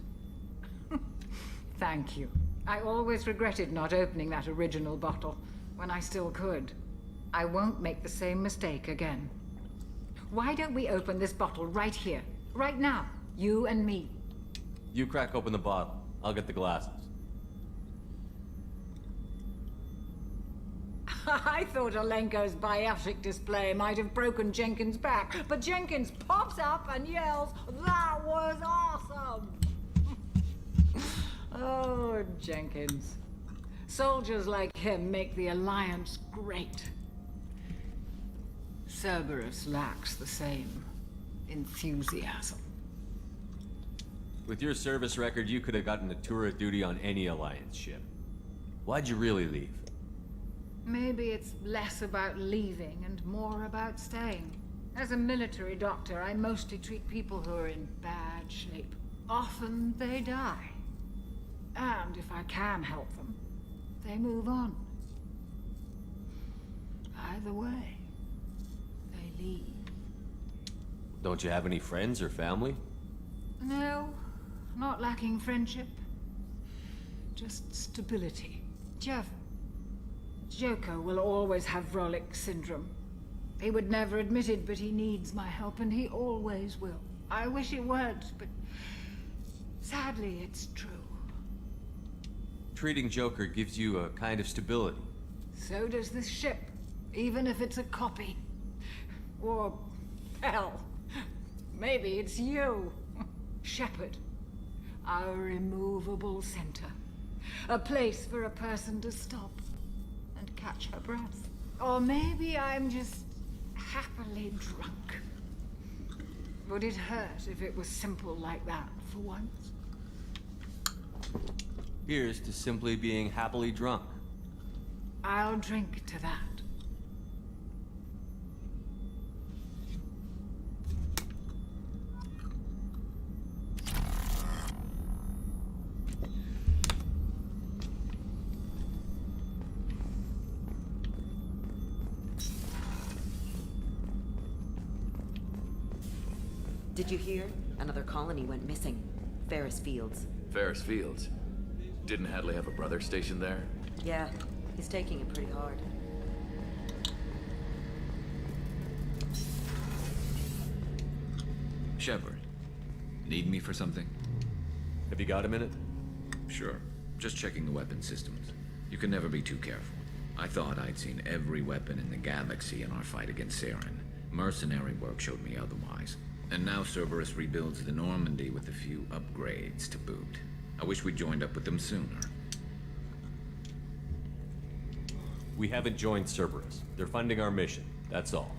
Thank you. I always regretted not opening that original bottle when I still could. I won't make the same mistake again. Why don't we open this bottle right here? Right now. You and me. You crack open the bottle. I'll get the glasses. I thought Alenko's biotic display might have broken Jenkins' back, but Jenkins pops up and yells, "That was awesome!" Oh, Jenkins. Soldiers like him make the Alliance great. Cerberus lacks the same enthusiasm. With your service record, you could have gotten a tour of duty on any Alliance ship. Why'd you really leave? Maybe it's less about leaving and more about staying. As a military doctor, I mostly treat people who are in bad shape. Often they die. And if I can help them, they move on. Either way, they leave. Don't you have any friends or family? No, not lacking friendship. Just stability. Jeff, Joker will always have Vrolic syndrome. He would never admit it, but he needs my help, and he always will. I wish it weren't, but sadly, it's true. Treating Joker gives you a kind of stability. So does this ship, even if it's a copy. Or, hell, maybe it's you. Shepard. Our immovable center. A place for a person to stop and catch her breath. Or maybe I'm just happily drunk. Would it hurt if it was simple like that for once? Here's to simply being happily drunk. I'll drink to that. Did you hear? Another colony went missing. Ferris Fields. Ferris Fields? Didn't Hadley have a brother stationed there? Yeah, he's taking it pretty hard. Shepard, need me for something? Have you got a minute? Sure. Just checking the weapon systems. You can never be too careful. I thought I'd seen every weapon in the galaxy in our fight against Saren. Mercenary work showed me otherwise. And now Cerberus rebuilds the Normandy with a few upgrades to boot. I wish we'd joined up with them sooner. We haven't joined Cerberus. They're funding our mission, that's all.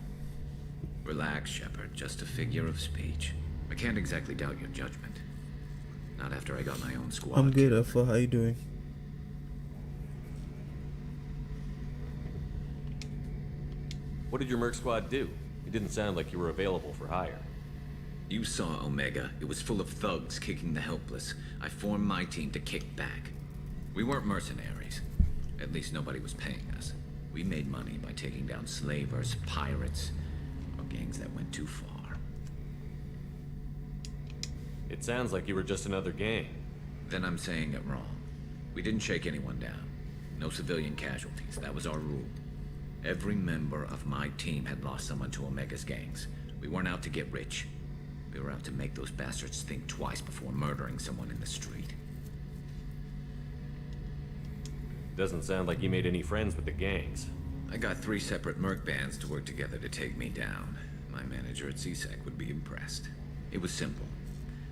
Relax, Shepard. Just a figure of speech. I can't exactly doubt your judgment. Not after I got my own squad. I'm good, Alpha. How you doing? What did your merc squad do? It didn't sound like you were available for hire. You saw Omega. It was full of thugs kicking the helpless. I formed my team to kick back. We weren't mercenaries. At least nobody was paying us. We made money by taking down slavers, pirates, or gangs that went too far. It sounds like you were just another gang. Then I'm saying it wrong. We didn't shake anyone down. No civilian casualties. That was our rule. Every member of my team had lost someone to Omega's gangs. We weren't out to get rich. We were out to make those bastards think twice before murdering someone in the street. Doesn't sound like you made any friends with the gangs. I got 3 separate merc bands to work together to take me down. My manager at CSEC would be impressed. It was simple.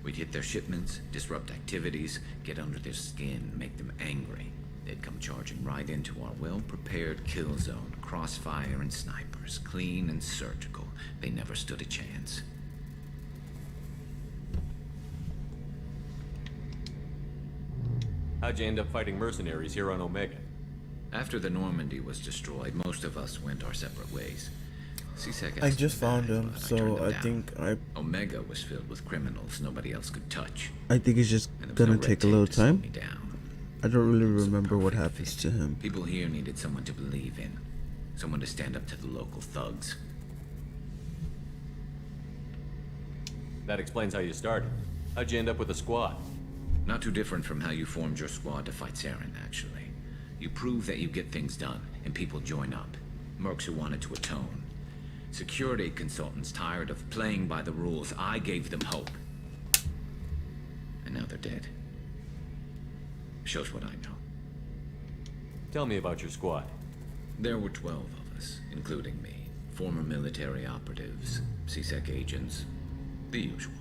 We'd hit their shipments, disrupt activities, get under their skin, make them angry. They'd come charging right into our well-prepared kill zone, crossfire and snipers, clean and surgical. They never stood a chance. How'd you end up fighting mercenaries here on Omega? After the Normandy was destroyed, most of us went our separate ways. CSEC I just found him, so I think Omega was filled with criminals nobody else could touch. I think it's just gonna take a little time. I don't really remember what happens to him. People here needed someone to believe in. Someone to stand up to the local thugs. That explains how you started. How'd you end up with a squad? Not too different from how you formed your squad to fight Saren, actually. You prove that you get things done, and people join up. Mercs who wanted to atone. Security consultants tired of playing by the rules. I gave them hope. And now they're dead. Shows what I know. Tell me about your squad. There were 12 of us, including me. Former military operatives, CSEC agents, the usual.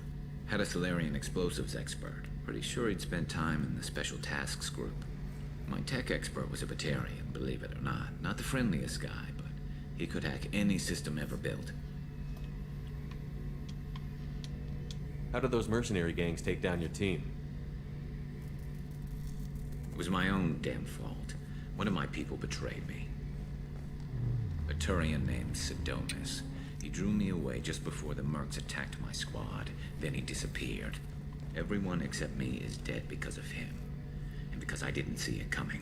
Had a Solarian explosives expert. Pretty sure he'd spent time in the Special Tasks Group. My tech expert was a Batarian, believe it or not. Not the friendliest guy, but he could hack any system ever built. How did those mercenary gangs take down your team? It was my own damn fault. One of my people betrayed me. A Turian named Sidonis. He drew me away just before the mercs attacked my squad. Then he disappeared. Everyone except me is dead because of him. And because I didn't see it coming.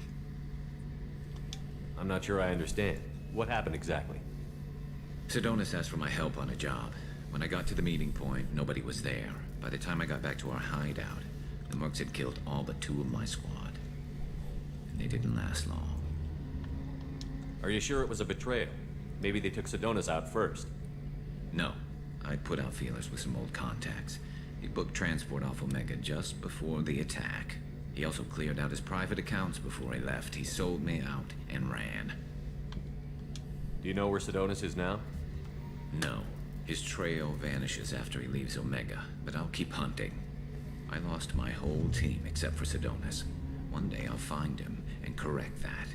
I'm not sure I understand. What happened exactly? Sidonis asked for my help on a job. When I got to the meeting point, nobody was there. By the time I got back to our hideout, the mercs had killed all but 2 of my squad. And they didn't last long. Are you sure it was a betrayal? Maybe they took Sidonis out first. No. I'd put out feelers with some old contacts. He booked transport off Omega just before the attack. He also cleared out his private accounts before he left. He sold me out and ran. Do you know where Sidonis is now? No. His trail vanishes after he leaves Omega, but I'll keep hunting. I lost my whole team except for Sidonis. One day I'll find him and correct that.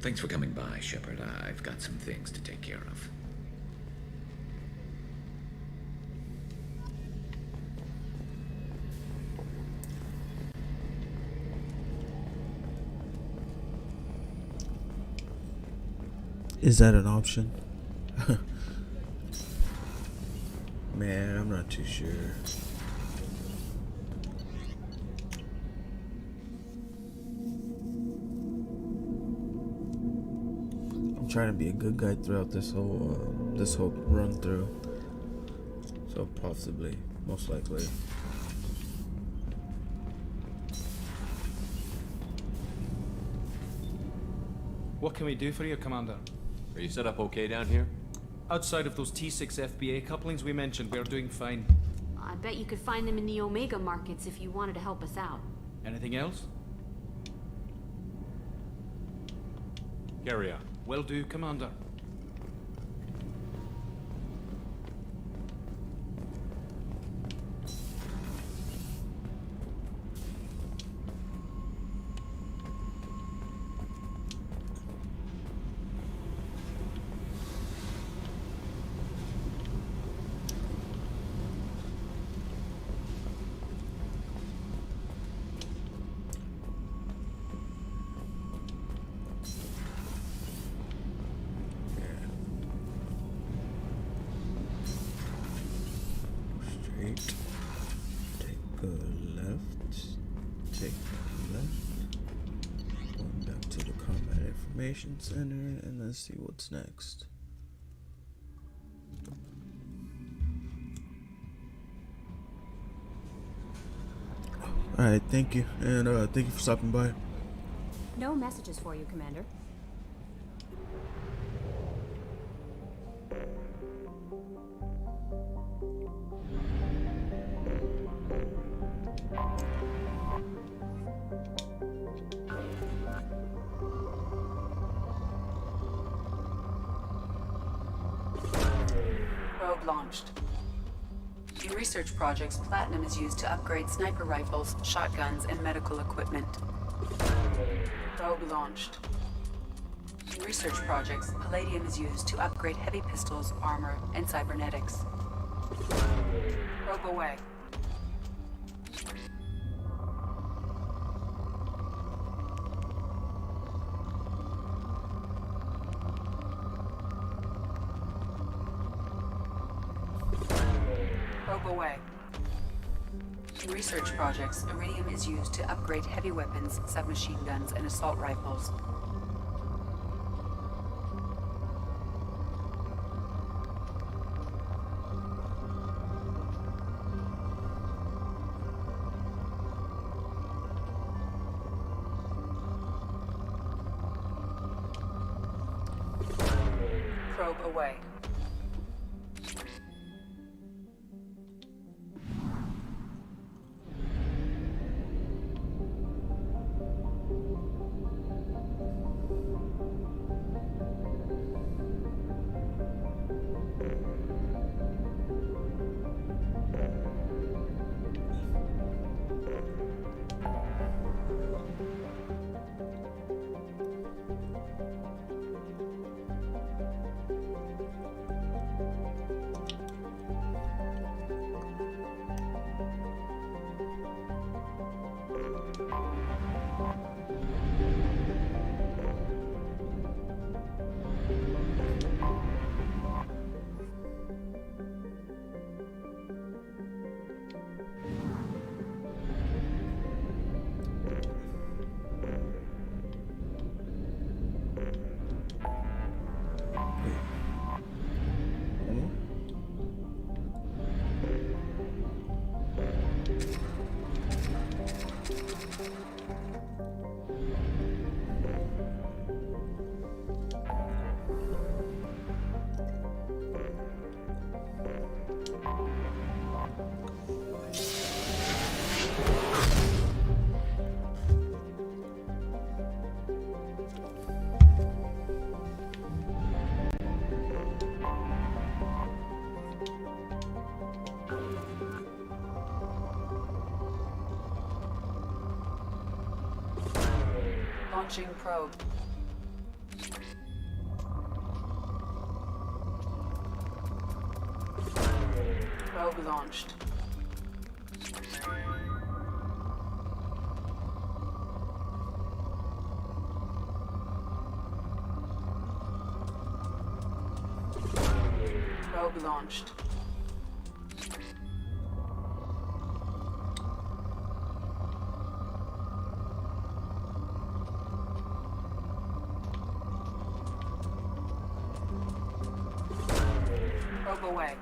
Thanks for coming by, Shepard. I've got some things to take care of. Is that an option? Man, I'm not too sure. I'm trying to be a good guy throughout this whole run through. So possibly, most likely. What can we do for you, Commander? Are you set up okay down here? Outside of those T6 FBA couplings we mentioned, we're doing fine. I bet you could find them in the Omega markets if you wanted to help us out. Anything else? Carry on. Will do, Commander. Center, and let's see what's next. Alright, thank you, and thank you for stopping by. No messages for you, Commander. Launched. In research projects, platinum is used to upgrade sniper rifles, shotguns, and medical equipment. Probe launched. In research projects, palladium is used to upgrade heavy pistols, armor, and cybernetics. Probe away. Away. In research projects, iridium is used to upgrade heavy weapons, submachine guns, and assault rifles. Probe away. Launching probe. Probe launched. Probe launched. Probe away.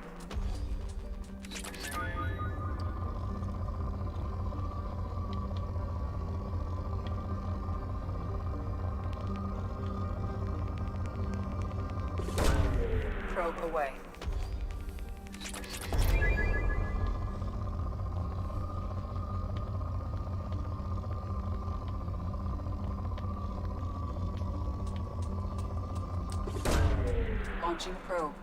Probe away. Launching probe.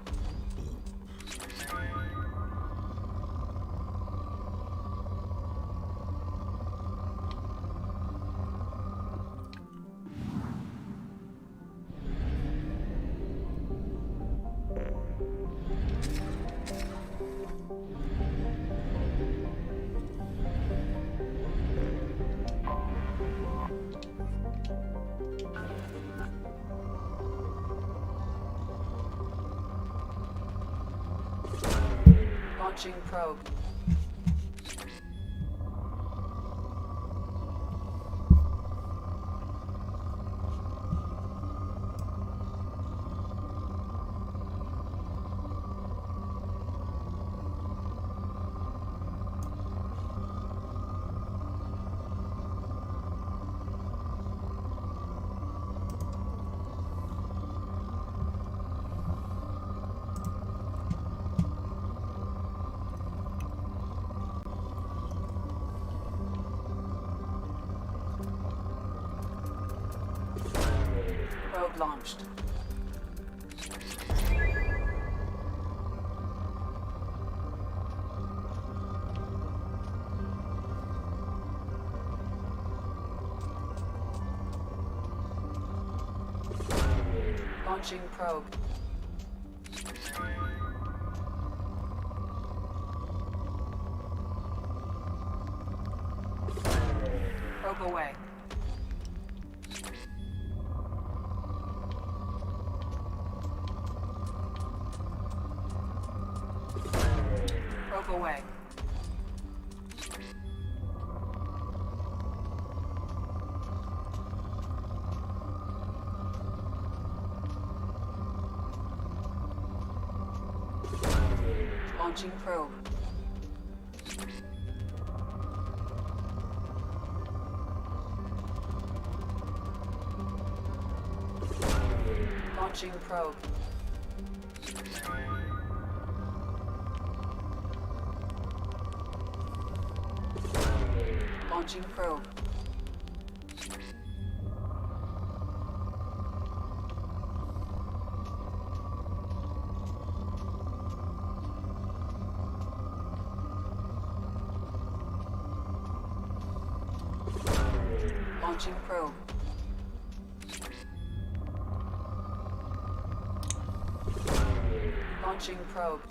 Launching probe. Probe launched. Launching probe. Probe away. Probe away. Launching probe. Launching probe. Launching probe. Launching probe. Launching probe.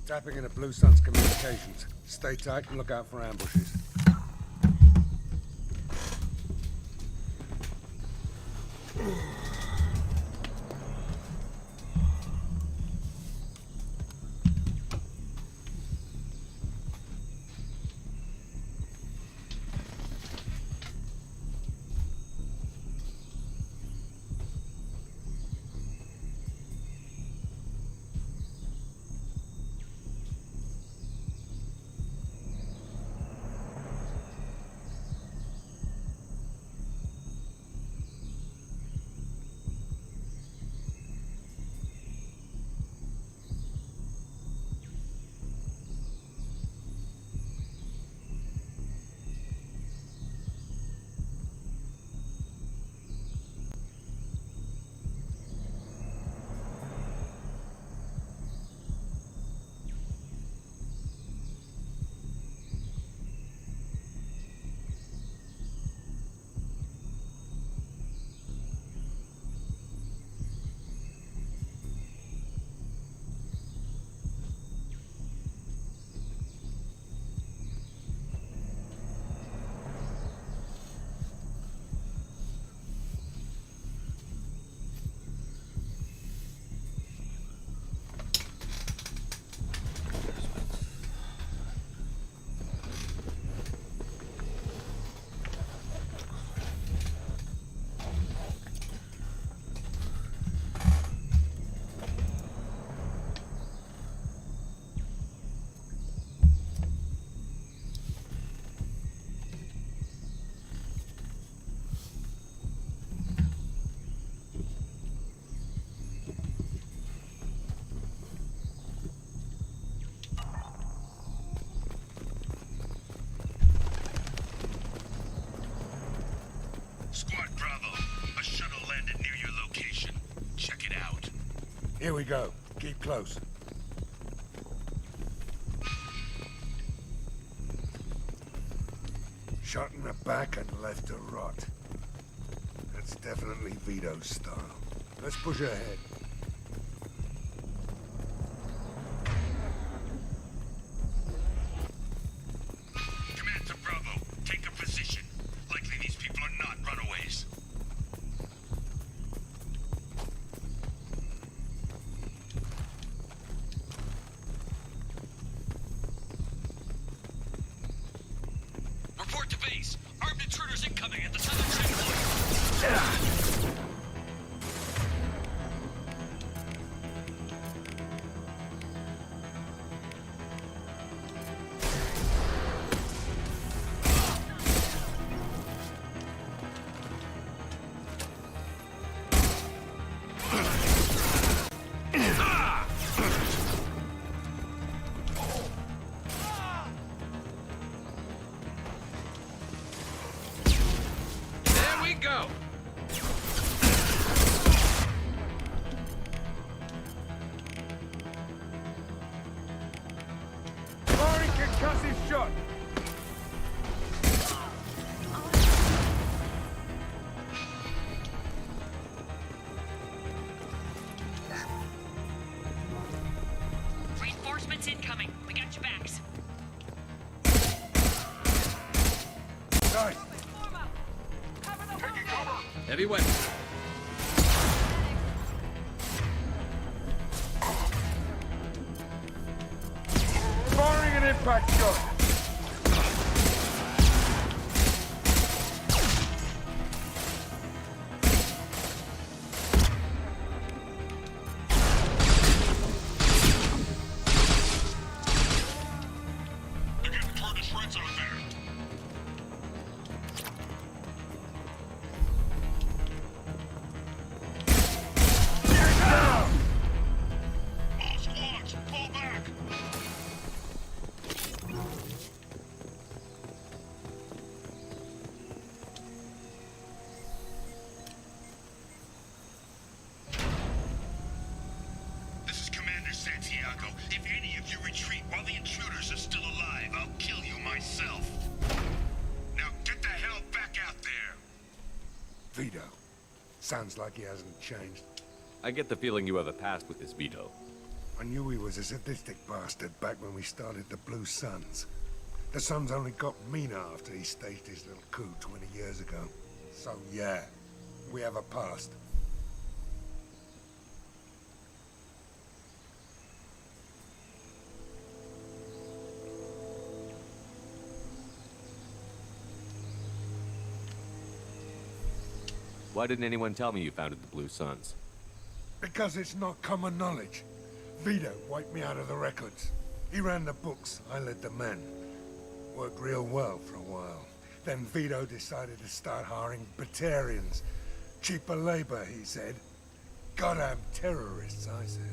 Tapping into Blue Sun's communications. Stay tight and look out for ambushes. Squad Bravo, a shuttle landed near your location. Check it out. Here we go. Keep close. Shot in the back and left to rot. That's definitely Vito's style. Let's push ahead. Command to Bravo, take a position. Likely these people are not run report to base. Armed intruders incoming at the southern checkpoint. There we go. Firing concussive shot. Reinforcements incoming. We got your backs. Nice. Heavy weapon. Firing an impact shot. They're getting torn to shreds out there. All squads, fall back! This is Commander Santiago. If any of you retreat while the intruders are still alive, I'll kill you myself. Now get the hell back out there! Vito. Sounds like he hasn't changed. I get the feeling you have a past with this Vito. I knew he was a sadistic bastard back when we started the Blue Suns. The Suns only got meaner after he staged his little coup 20 years ago. So yeah, we have a past. Why didn't anyone tell me you founded the Blue Suns? Because it's not common knowledge. Vito wiped me out of the records. He ran the books, I led the men. Worked real well for a while. Then Vito decided to start hiring Batarians. Cheaper labor, he said. Goddamn terrorists, I said.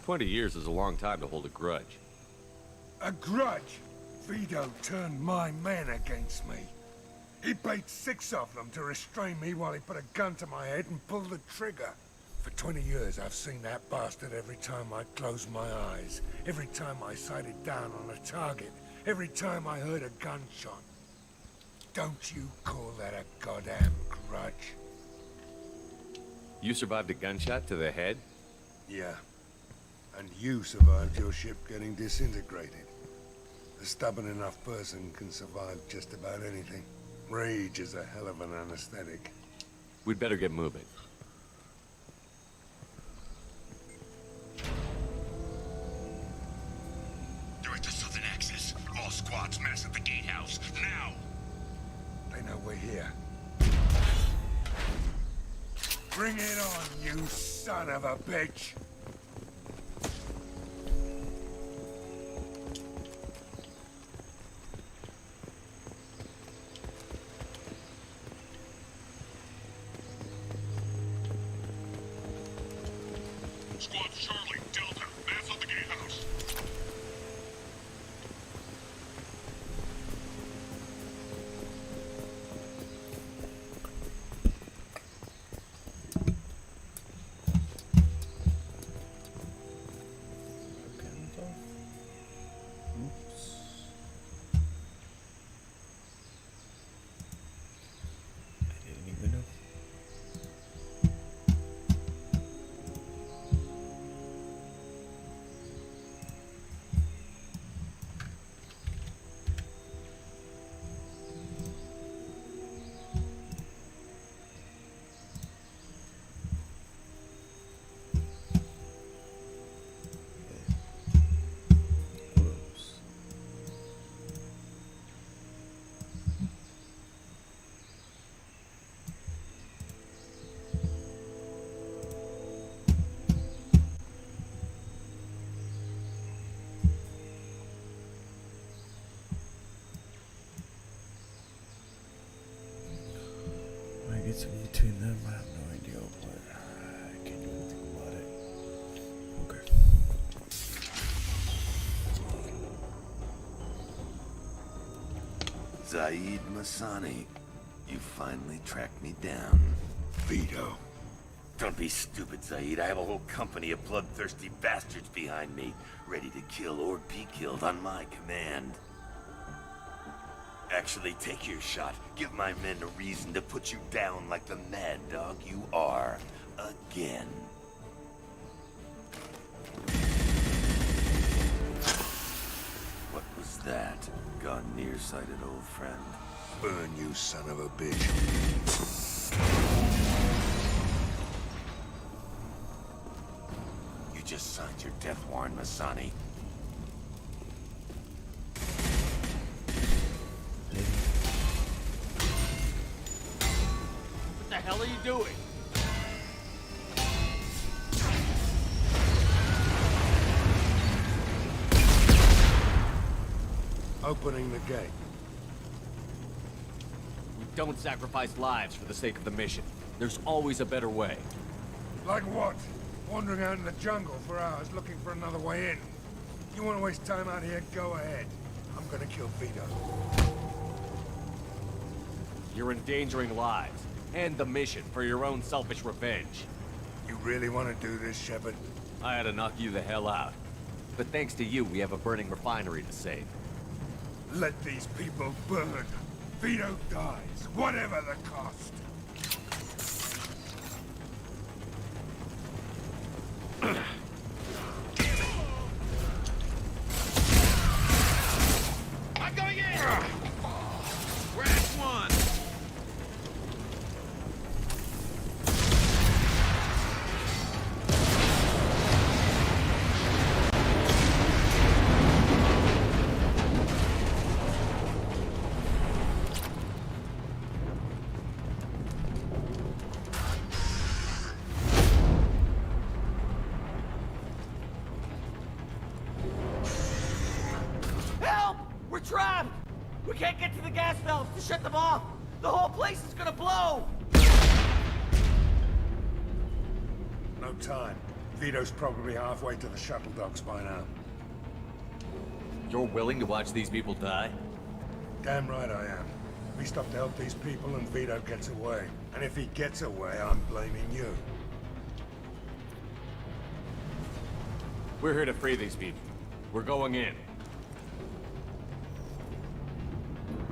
"20 years is a long time to hold a grudge." A grudge? Vito turned my men against me. He paid 6 of them to restrain me while he put a gun to my head and pulled the trigger. For 20 years, I've seen that bastard every time I closed my eyes, every time I sighted down on a target, every time I heard a gunshot. Don't you call that a goddamn grudge? You survived a gunshot to the head? Yeah. And you survived your ship getting disintegrated. A stubborn enough person can survive just about anything. Rage is a hell of an anesthetic. We'd better get moving. Direct to Southern Access. All squads mass at the gatehouse. Now! They know we're here. Bring it on, you son of a bitch! Squad Charlie, Delta, mass on the gatehouse. So between them, I have no idea, but I can't do anything about it. Okay. Zaid Masani, you finally tracked me down. Vito. Don't be stupid, Zaid. I have a whole company of bloodthirsty bastards behind me, ready to kill or be killed on my command. Actually, take your shot. Give my men a reason to put you down like the mad dog you are. Again. What was that? Gone nearsighted, old friend. Burn, you son of a bitch. You just signed your death warrant, Masani. What the hell are you doing? Opening the gate. We don't sacrifice lives for the sake of the mission. There's always a better way. Like what? Wandering out in the jungle for hours looking for another way in. You want to waste time out here? Go ahead. I'm gonna kill Vito. You're endangering lives and the mission for your own selfish revenge. You really want to do this, Shepard? I had to knock you the hell out. But thanks to you, we have a burning refinery to save. Let these people burn. Vito dies, whatever the cost. I'm going in! Crash one! Help! We're trapped! We can't get to the gas valves to shut them off! The whole place is gonna blow! No time. Vito's probably halfway to the shuttle docks by now. You're willing to watch these people die? Damn right I am. We stop to help these people and Vito gets away. And if he gets away, I'm blaming you. We're here to free these people. We're going in.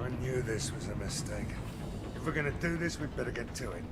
I knew this was a mistake. If we're gonna do this, we'd better get to it.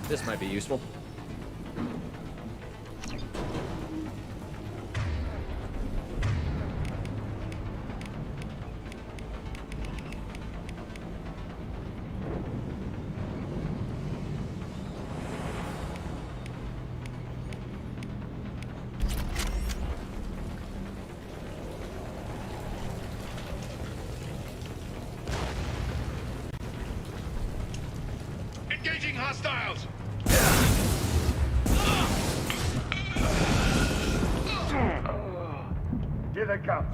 This might be useful. Engaging hostiles! Here they come.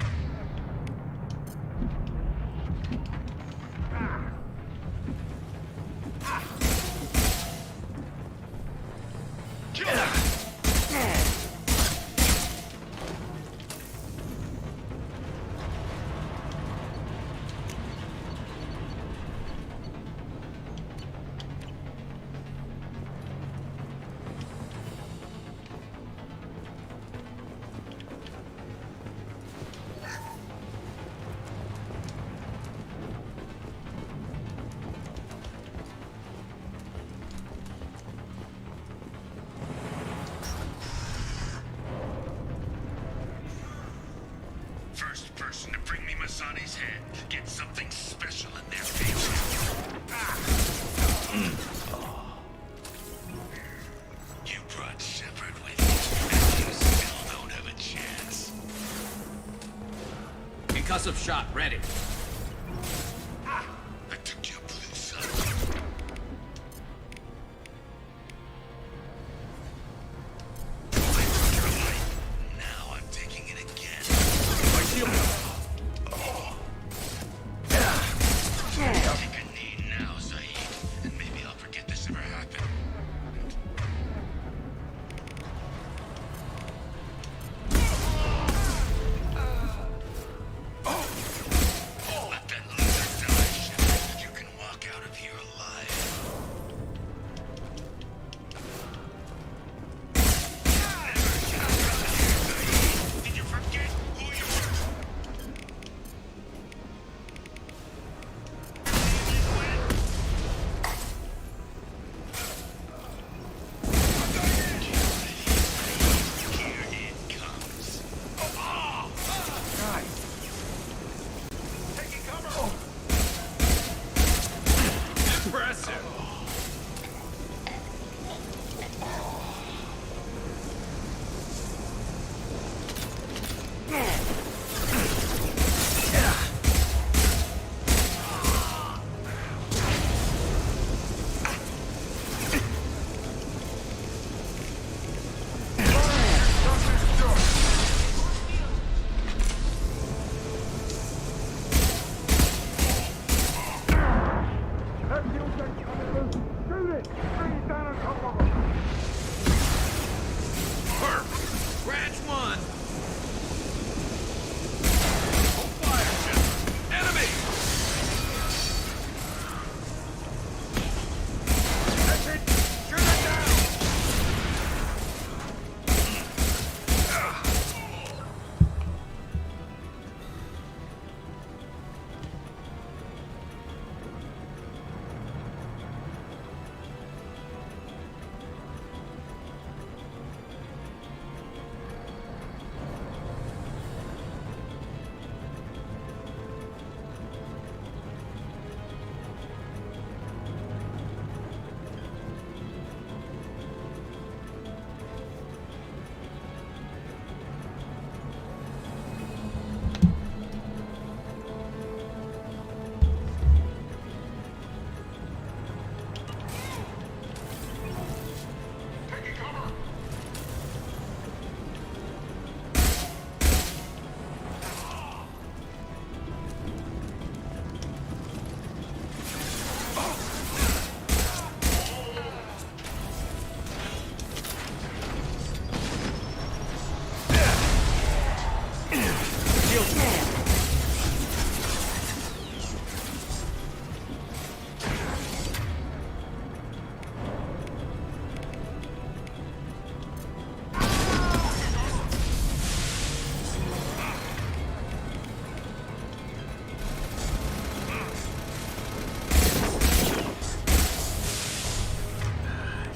First person to bring me Masani's head gets something special in their future. You brought Shepard with you, and you still don't have a chance. Concussive shot ready. I took your blue sun. Now I'm taking it again. My shield. Take a knee now, Zaid, and maybe I'll forget this ever happened.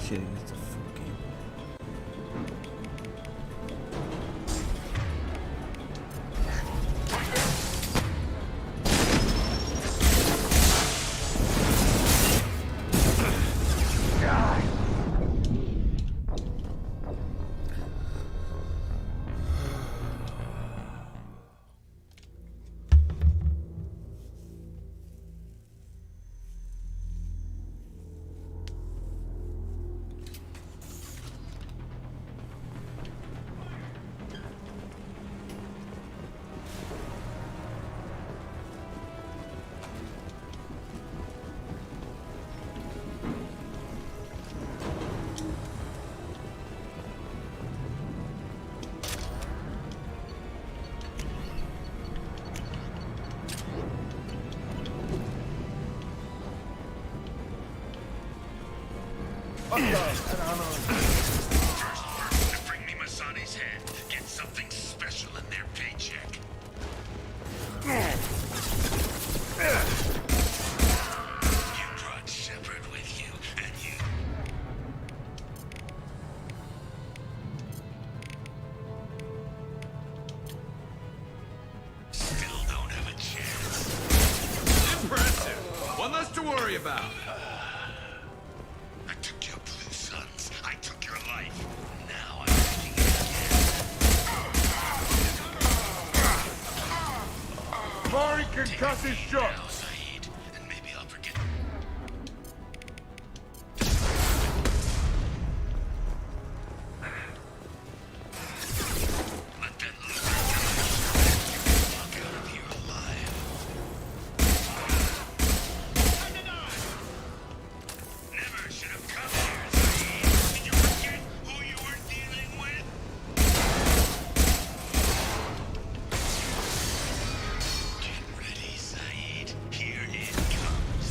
shit against the fucking. First to bring me Masani's head. Get something special in their paycheck. You brought Shepard with you, and you... still don't have a chance. Impressive. One less to worry about. I took your blue sons. I took your life. Now I'm taking it again. Mari concussive shot. Now, Saeed, and maybe I'll forget. Let that look walk out of here alive. Never should have come here, Saeed. Did you forget who you were dealing with? Get ready, Saeed. Here it comes.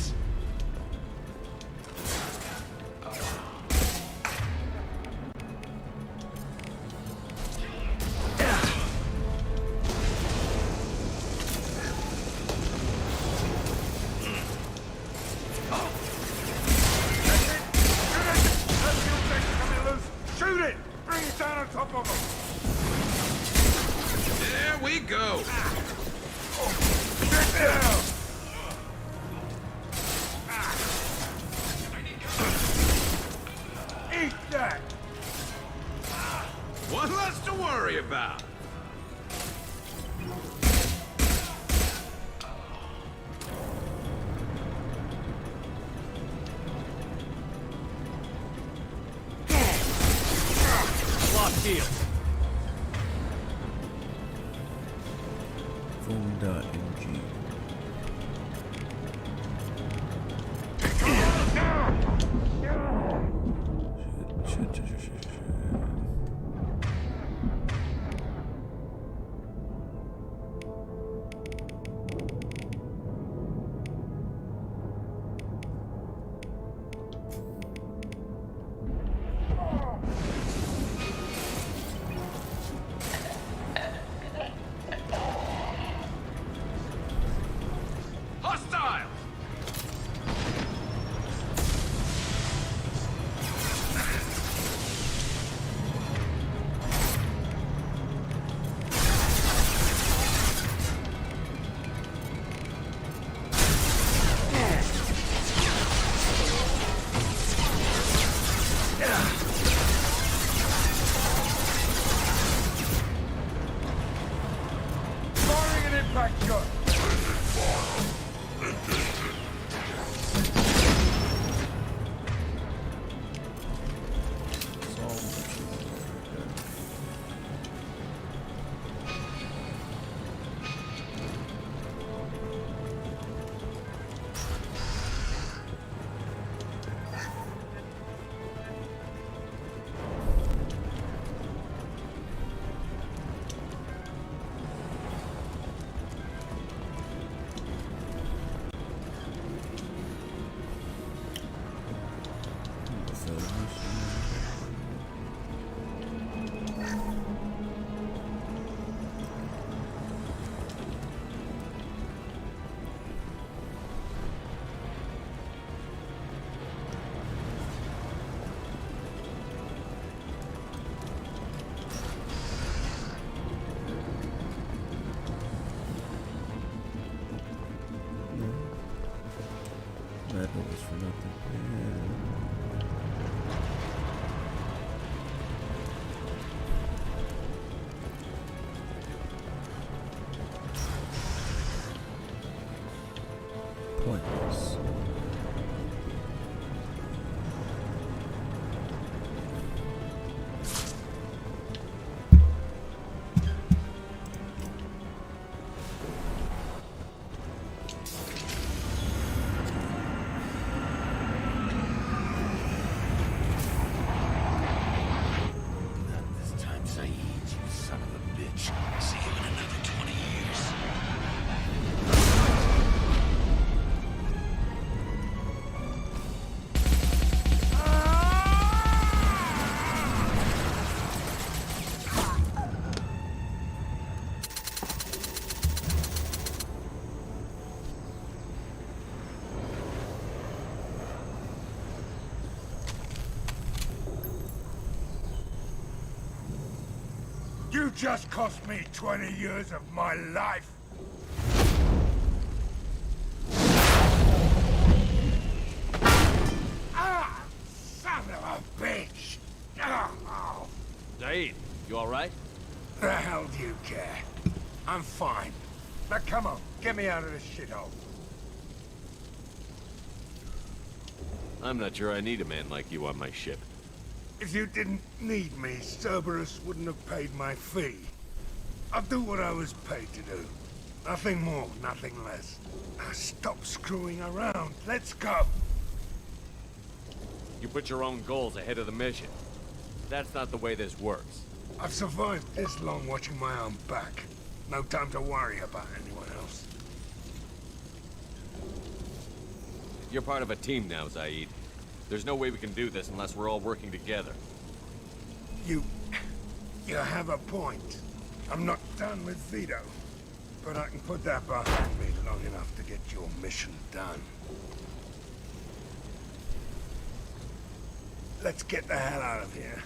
Shoot it! Bring it down on top of him! There we go. Get down! Eat that! One less to worry about. Locked deal. Foom.mg. Shit. Hostile. You just cost me 20 years of my life. Ah! Son of a bitch! Oh. Zaid, you alright? The hell do you care? I'm fine. Now come on, get me out of this shithole. I'm not sure I need a man like you on my ship. If you didn't need me, Cerberus wouldn't have paid my fee. I'll do what I was paid to do. Nothing more, nothing less. Now stop screwing around. Let's go. You put your own goals ahead of the mission. That's not the way this works. I've survived this long watching my own back. No time to worry about anyone else. You're part of a team now, Zaid. There's no way we can do this unless we're all working together. You have a point. I'm not done with Vito. But I can put that behind me long enough to get your mission done. Let's get the hell out of here.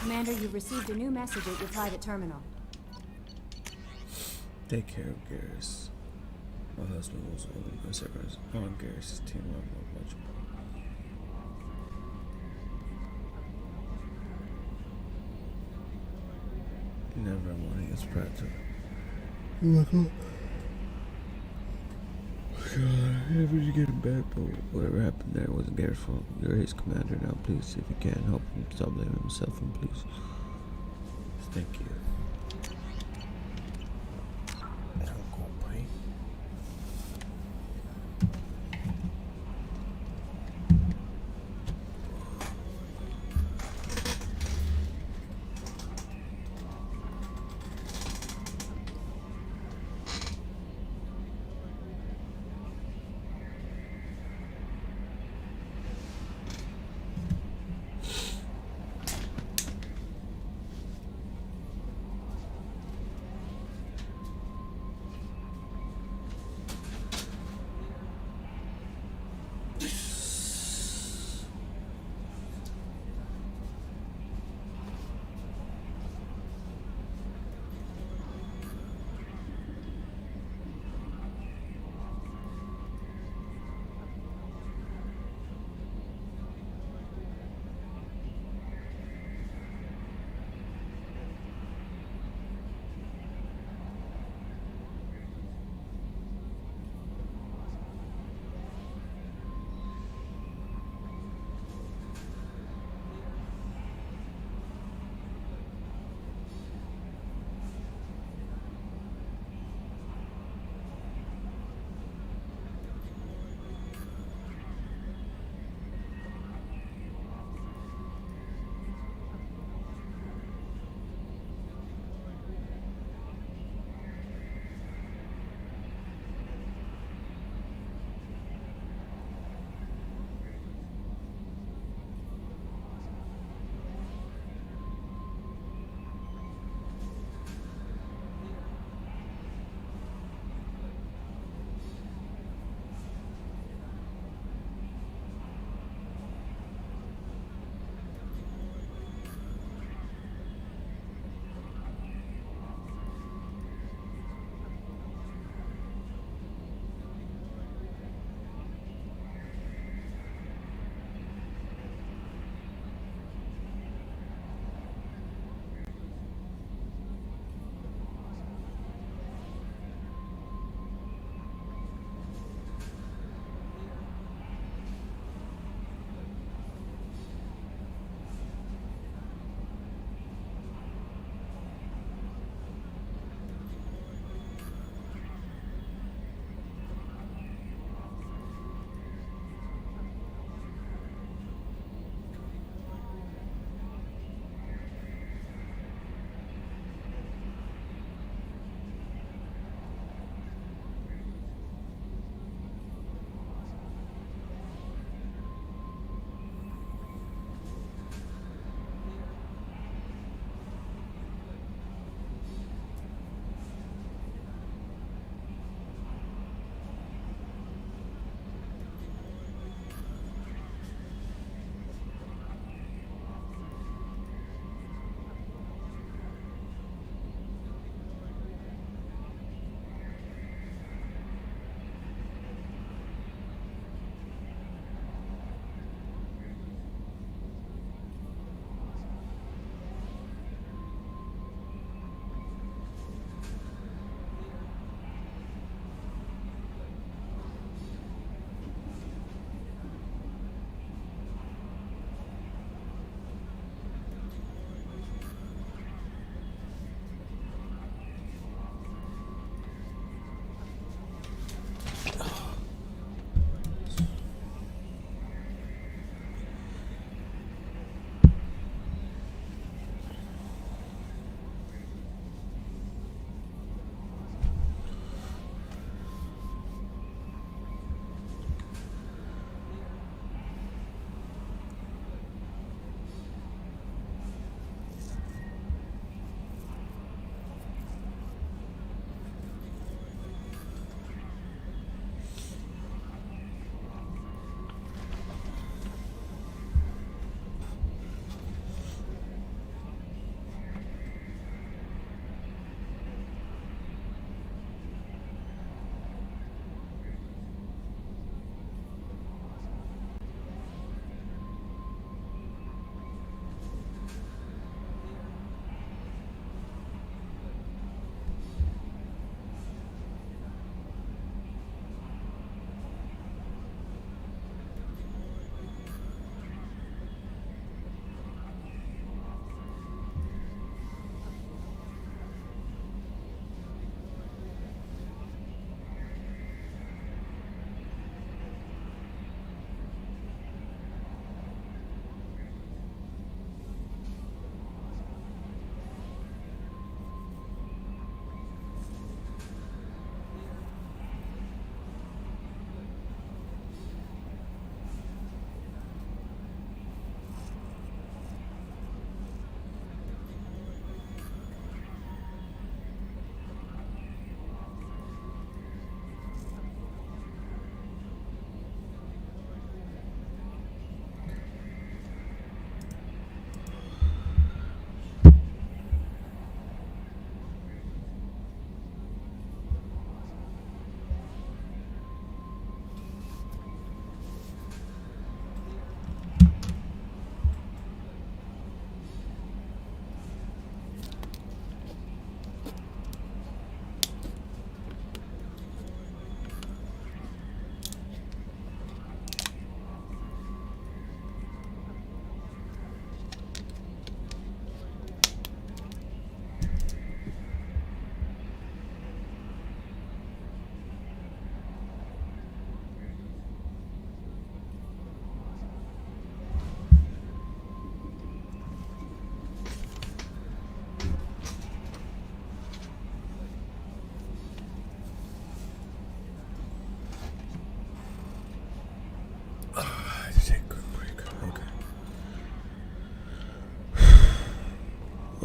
Commander, you've received a new message at your private terminal. Take care of Garrus. My husband was only my Cerberus. On Garrus' team, I'm much. Never wanting his predator. God, never you get him back, but whatever happened there wasn't Garrus' fault. You're his commander now. Please, if you can, help him stop blaming himself, and please. Thank you.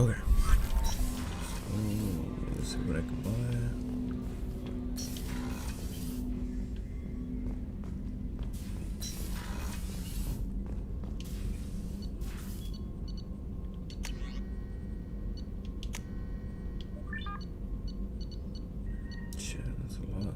Okay. Let's see what I can buy. Shit, that's a lot.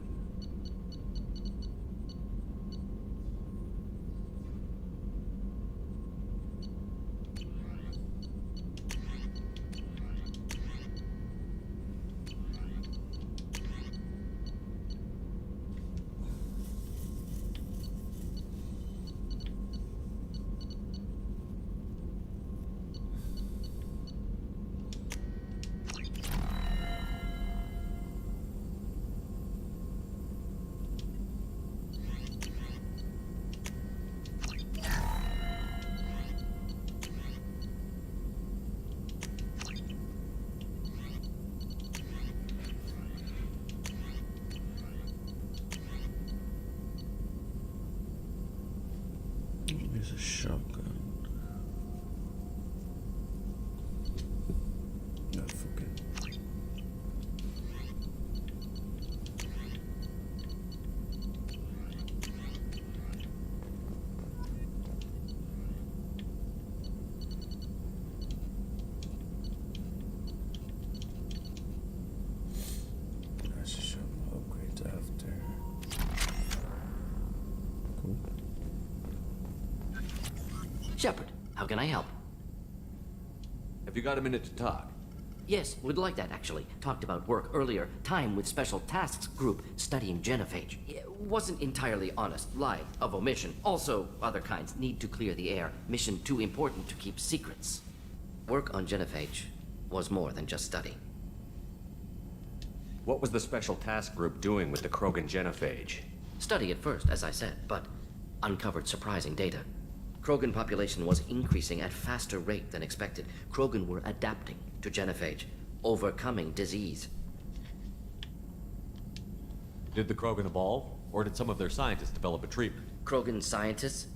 There's a shotgun. Not fucking. I should show my upgrades after. Cool. Shepard, how can I help? Have you got a minute to talk? Yes, would like that actually. Talked about work earlier. Time with Special Tasks Group studying genophage. Wasn't entirely honest. Lie of omission. Also, other kinds need to clear the air. Mission too important to keep secrets. Work on genophage was more than just study. What was the Special Task Group doing with the Krogan genophage? Study at first, as I said, but uncovered surprising data. Krogan population was increasing at faster rate than expected. Krogan were adapting to genophage, overcoming disease. Did the Krogan evolve, or did some of their scientists develop a treatment? Krogan scientists?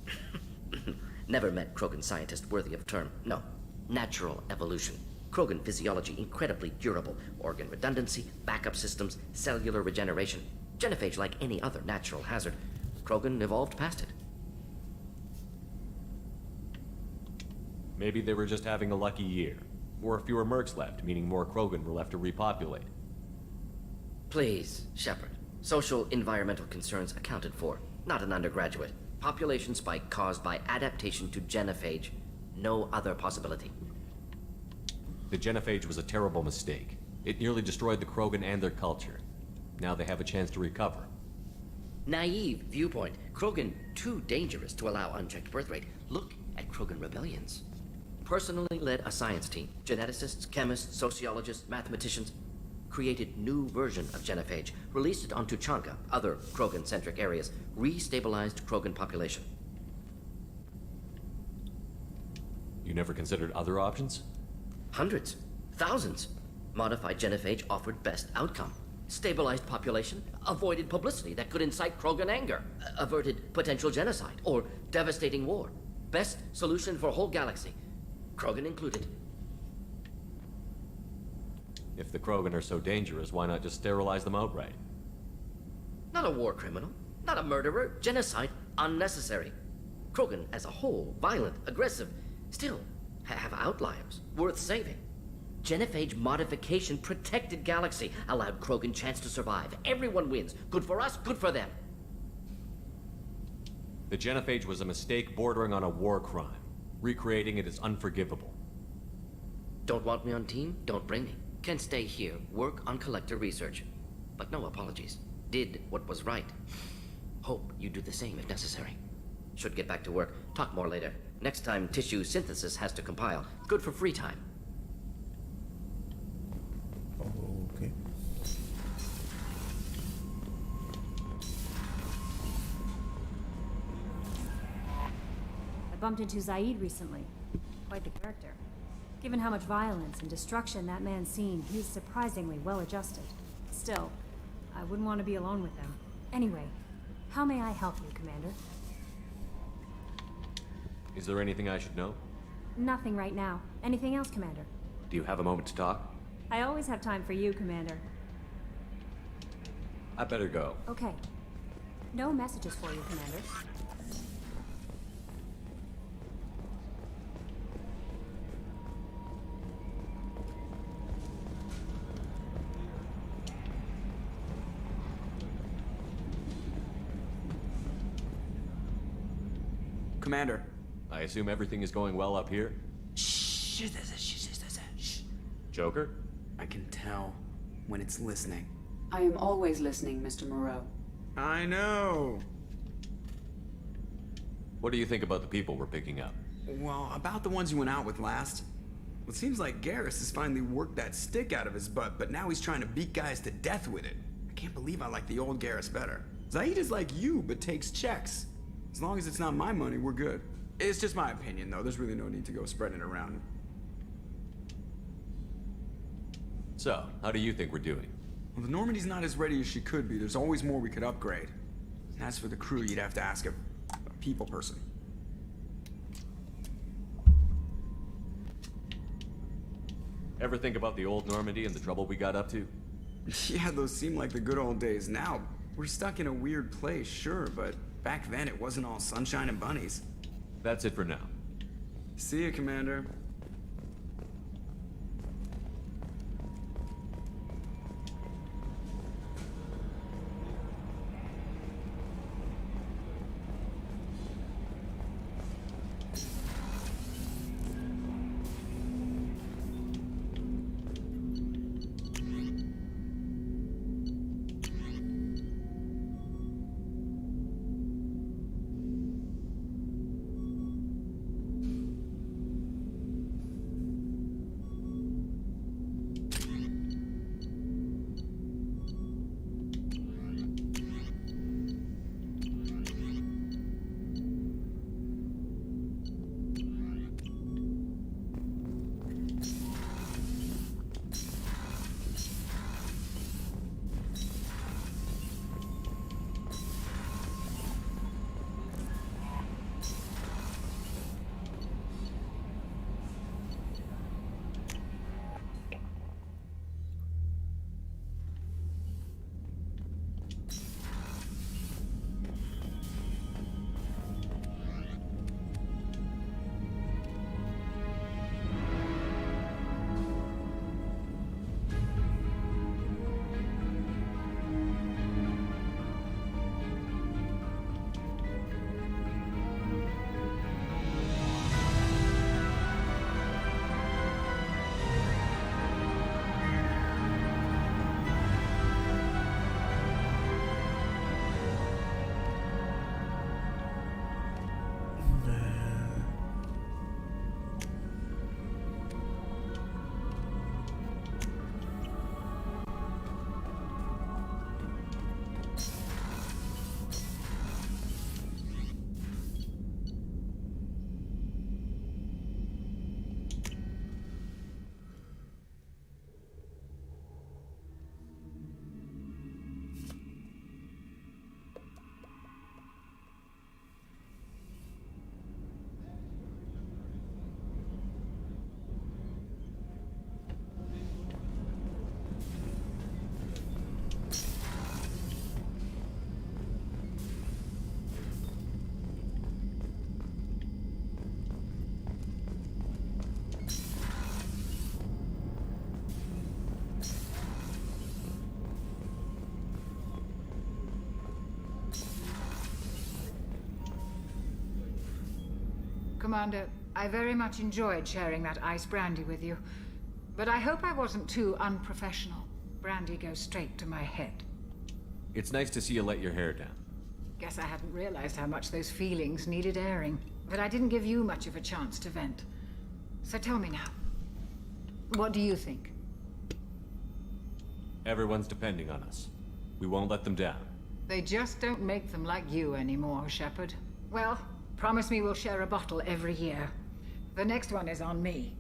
Never met Krogan scientist worthy of term. No. Natural evolution. Krogan physiology incredibly durable. Organ redundancy, backup systems, cellular regeneration. Genophage like any other natural hazard. Krogan evolved past it. Maybe they were just having a lucky year. Or fewer mercs left, meaning more Krogan were left to repopulate. Please, Shepard. Social environmental concerns accounted for. Not an undergraduate. Population spike caused by adaptation to genophage. No other possibility. The genophage was a terrible mistake. It nearly destroyed the Krogan and their culture. Now they have a chance to recover. Naive viewpoint. Krogan too dangerous to allow unchecked birth rate. Look at Krogan rebellions. Personally led a science team. Geneticists, chemists, sociologists, mathematicians. Created new version of genophage. Released it on Tuchanka, other Krogan-centric areas. Restabilized Krogan population. You never considered other options? Hundreds. Thousands. Modified genophage offered best outcome. Stabilized population, avoided publicity that could incite Krogan anger, averted potential genocide or devastating war. Best solution for whole galaxy. Krogan included. If the Krogan are so dangerous, why not just sterilize them outright? Not a war criminal, not a murderer. Genocide, unnecessary. Krogan as a whole, violent, aggressive, still have outliers, worth saving. Genophage modification protected galaxy, allowed Krogan chance to survive. Everyone wins. Good for us, good for them. The genophage was a mistake bordering on a war crime. Recreating it is unforgivable. Don't want me on team? Don't bring me. Can stay here, work on collector research. But no apologies. Did what was right. Hope you do the same if necessary. Should get back to work. Talk more later. Next time tissue synthesis has to compile. Good for free time. Okay. I bumped into Zaid recently. Quite the character. Given how much violence and destruction that man's seen, he's surprisingly well adjusted. Still, I wouldn't want to be alone with them. Anyway, how may I help you, Commander? Is there anything I should know? Nothing right now. Anything else, Commander? Do you have a moment to talk? I always have time for you, Commander. I better go. Okay. No messages for you, Commander. Commander. I assume everything is going well up here? Shh. Joker? I can tell when it's listening. I am always listening, Mr. Moreau. I know. What do you think about the people we're picking up? Well, about the ones you went out with last. Well, it seems like Garrus has finally worked that stick out of his butt, but now he's trying to beat guys to death with it. I can't believe I like the old Garrus better. Zaid is like you, but takes checks. As long as it's not my money, we're good. It's just my opinion, though. There's really no need to go spreading it around. So, how do you think we're doing? Well, the Normandy's not as ready as she could be. There's always more we could upgrade. And as for the crew, you'd have to ask a people person. Ever think about the old Normandy and the trouble we got up to? Yeah, those seem like the good old days now. We're stuck in a weird place, sure, but back then it wasn't all sunshine and bunnies. That's it for now. See ya, Commander. Commander, I very much enjoyed sharing that ice brandy with you. But I hope I wasn't too unprofessional. Brandy goes straight to my head. It's nice to see you let your hair down. Guess I hadn't realized how much those feelings needed airing. But I didn't give you much of a chance to vent. So tell me now. What do you think? Everyone's depending on us. We won't let them down. They just don't make them like you anymore, Shepard. Well, promise me we'll share a bottle every year. The next one is on me.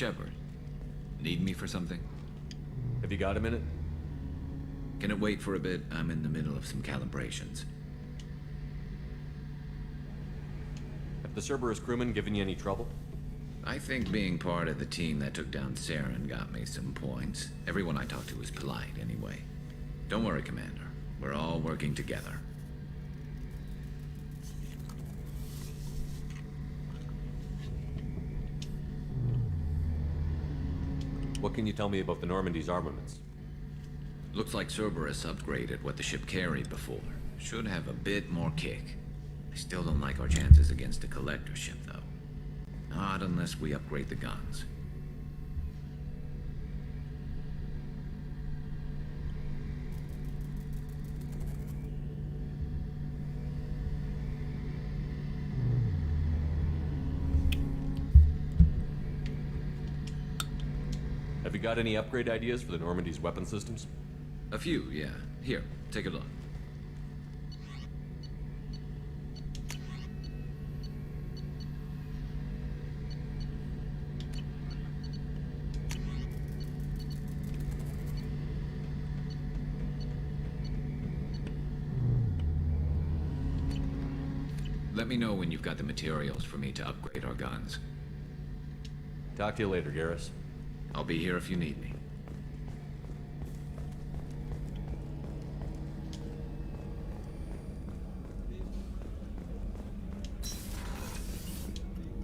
Shepard. Need me for something? Have you got a minute? Can it wait for a bit? I'm in the middle of some calibrations. Have the Cerberus crewmen given you any trouble? I think being part of the team that took down Saren got me some points. Everyone I talked to was polite, anyway. Don't worry, Commander. We're all working together. What can you tell me about the Normandy's armaments? Looks like Cerberus upgraded what the ship carried before. Should have a bit more kick. I still don't like our chances against a collector ship, though. Not unless we upgrade the guns. Have you got any upgrade ideas for the Normandy's weapon systems? A few, yeah. Here, take a look. Let me know when you've got the materials for me to upgrade our guns. Talk to you later, Garrus. I'll be here if you need me.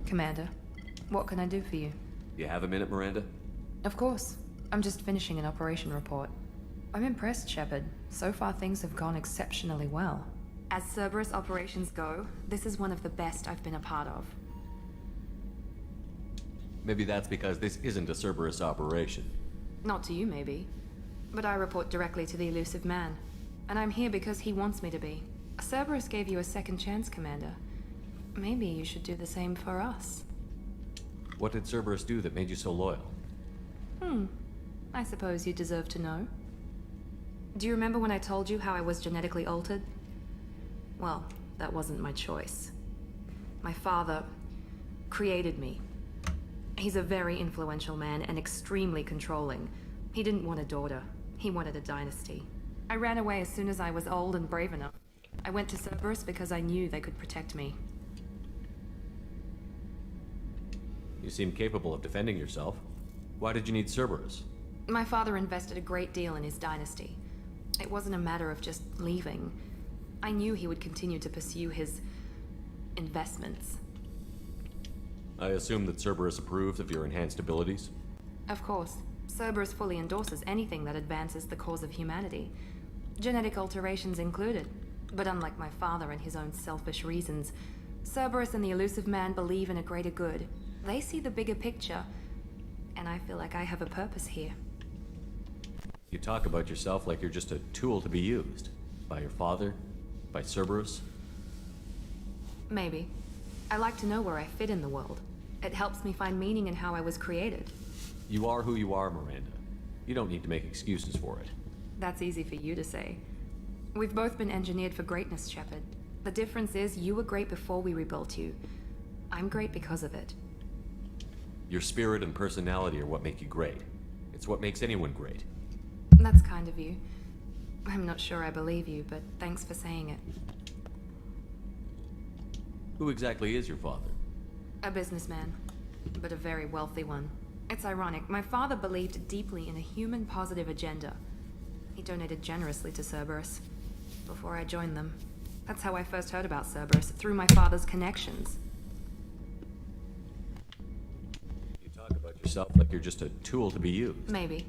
Commander, what can I do for you? You have a minute, Miranda? Of course. I'm just finishing an operation report. I'm impressed, Shepard. So far things have gone exceptionally well. As Cerberus operations go, this is one of the best I've been a part of. Maybe that's because this isn't a Cerberus operation. Not to you, maybe. But I report directly to the Elusive Man. And I'm here because he wants me to be. Cerberus gave you a second chance, Commander. Maybe you should do the same for us. What did Cerberus do that made you so loyal? I suppose you deserve to know. Do you remember when I told you how I was genetically altered? Well, that wasn't my choice. My father created me. He's a very influential man and extremely controlling. He didn't want a daughter. He wanted a dynasty. I ran away as soon as I was old and brave enough. I went to Cerberus because I knew they could protect me. You seem capable of defending yourself. Why did you need Cerberus? My father invested a great deal in his dynasty. It wasn't a matter of just leaving. I knew he would continue to pursue his investments. I assume that Cerberus approves of your enhanced abilities? Of course. Cerberus fully endorses anything that advances the cause of humanity. Genetic alterations included. But unlike my father and his own selfish reasons, Cerberus and the Elusive Man believe in a greater good. They see the bigger picture, and I feel like I have a purpose here. You talk about yourself like you're just a tool to be used. By your father? By Cerberus? Maybe. I like to know where I fit in the world. It helps me find meaning in how I was created. You are who you are, Miranda. You don't need to make excuses for it. That's easy for you to say. We've both been engineered for greatness, Shepard. The difference is you were great before we rebuilt you. I'm great because of it. Your spirit and personality are what make you great. It's what makes anyone great. That's kind of you. I'm not sure I believe you, but thanks for saying it. Who exactly is your father? A businessman, but a very wealthy one. It's ironic, my father believed deeply in a human-positive agenda. He donated generously to Cerberus before I joined them. That's how I first heard about Cerberus, through my father's connections. You talk about yourself like you're just a tool to be used. Maybe.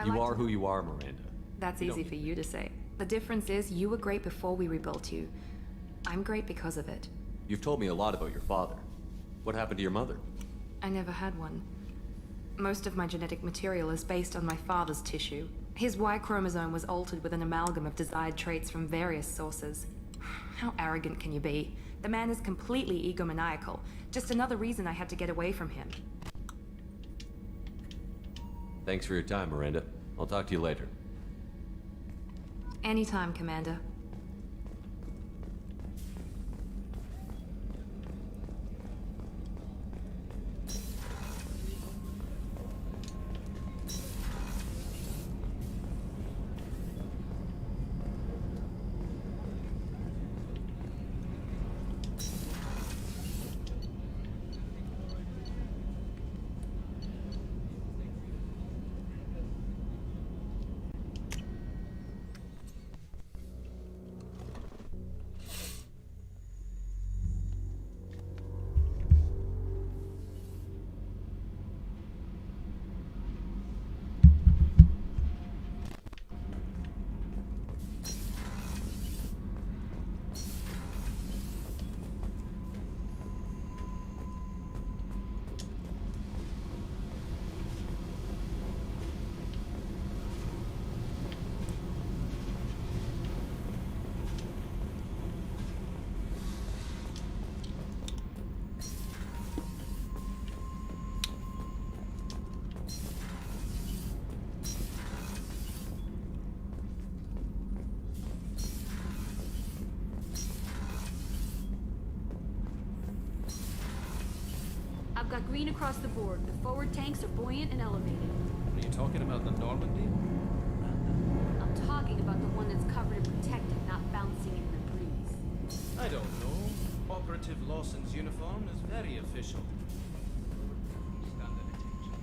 You are who you are, Miranda. That's easy for you to say. The difference is you were great before we rebuilt you. I'm great because of it. You've told me a lot about your father. What happened to your mother? I never had one. Most of my genetic material is based on my father's tissue. His Y chromosome was altered with an amalgam of desired traits from various sources. How arrogant can you be? The man is completely egomaniacal. Just another reason I had to get away from him. Thanks for your time, Miranda. I'll talk to you later. Anytime, Commander. got green across the board. The forward tanks are buoyant and elevated. Are you talking about the Normandy? I'm talking about the one that's covered and protected, not bouncing in the breeze. I don't know. Operative Lawson's uniform is very official. Standard attention.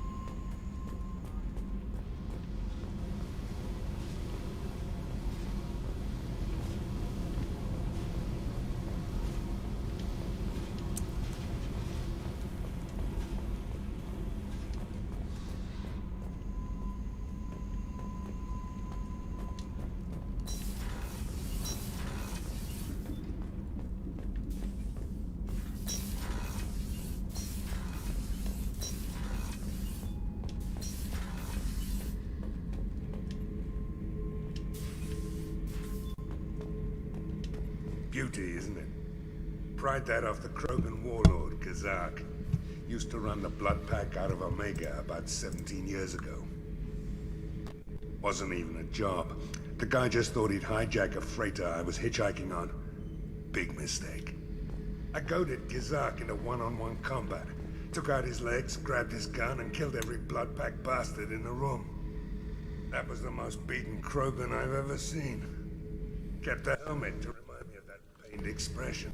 Beauty, isn't it? Pried that off the Krogan warlord, Kazak. Used to run the Blood Pack out of Omega about 17 years ago. Wasn't even a job. The guy just thought he'd hijack a freighter I was hitchhiking on. Big mistake. I goaded Kazak into one-on-one combat. Took out his legs, grabbed his gun, and killed every Blood Pack bastard in the room. That was the most beaten Krogan I've ever seen. Kept a helmet to remind me of that pained expression.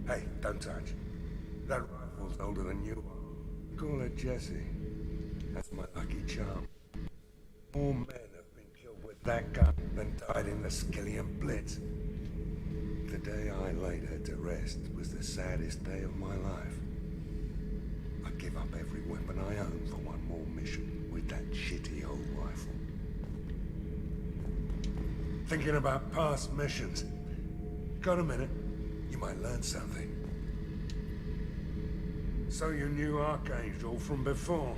Hey, don't touch. That rifle's older than you are. Call her Jesse. That's my lucky charm. More men have been killed with that gun than died in the Skillian Blitz. The day I laid her to rest was the saddest day of my life. I give up every weapon I own for one more mission with that shitty old rifle. Thinking about past missions. Got a minute? You might learn something. So you knew Archangel from before.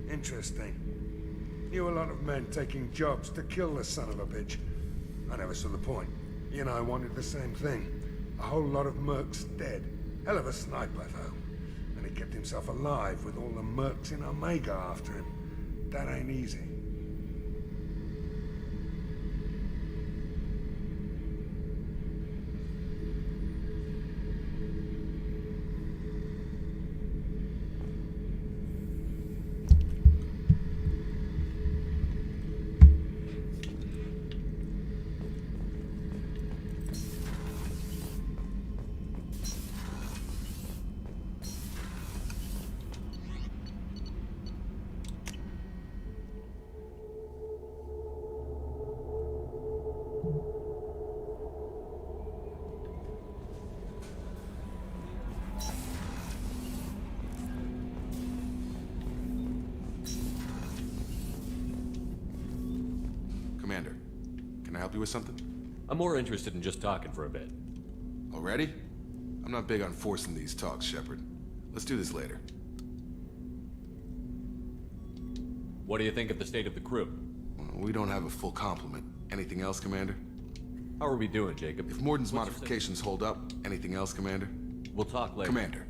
Interesting. Knew a lot of men taking jobs to kill the son of a bitch. I never saw the point. You and I wanted the same thing. A whole lot of mercs dead. Hell of a sniper, though. And he kept himself alive with all the mercs in Omega after him. That ain't easy. Commander, can I help you with something? I'm more interested in just talking for a bit. Already? I'm not big on forcing these talks, Shepard. Let's do this later. What do you think of the state of the crew? We don't have a full complement. Anything else, Commander? How are we doing, Jacob? If Morden's modifications hold up, anything else, Commander? We'll talk later. Commander.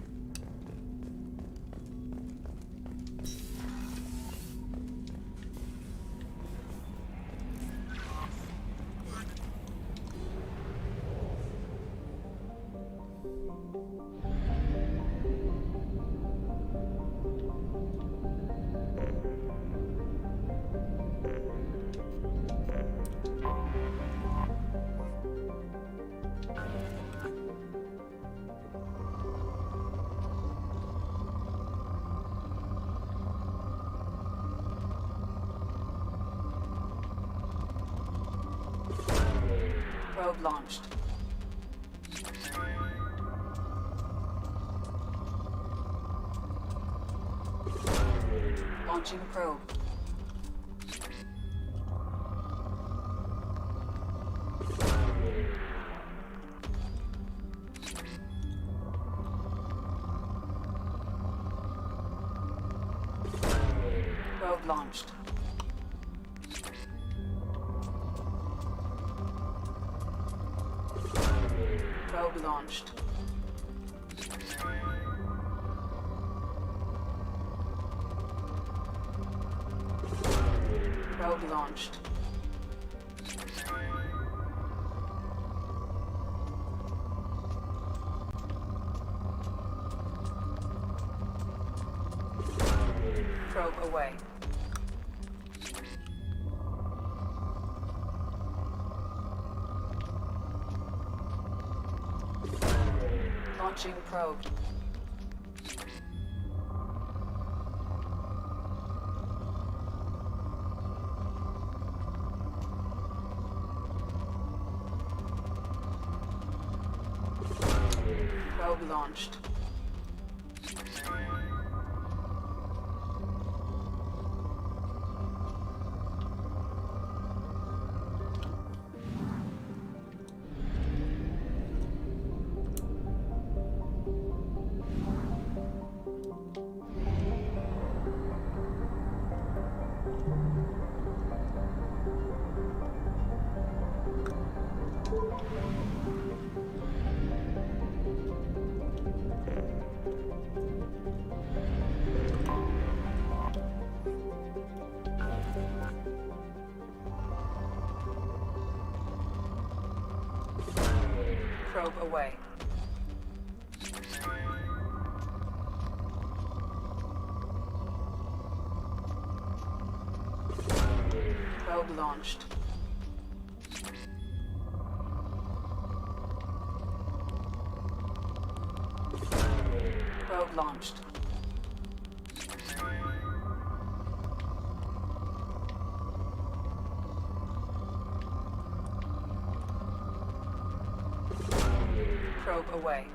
Probe launched. Launching probe. Probe launched. Probe launched. Probe launched. Probe away. Launching probe. Probe launched. Probe away. Probe launched. Probe launched. Probe away.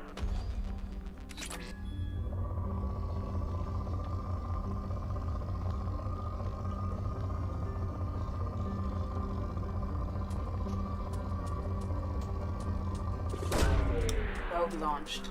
Probe launched.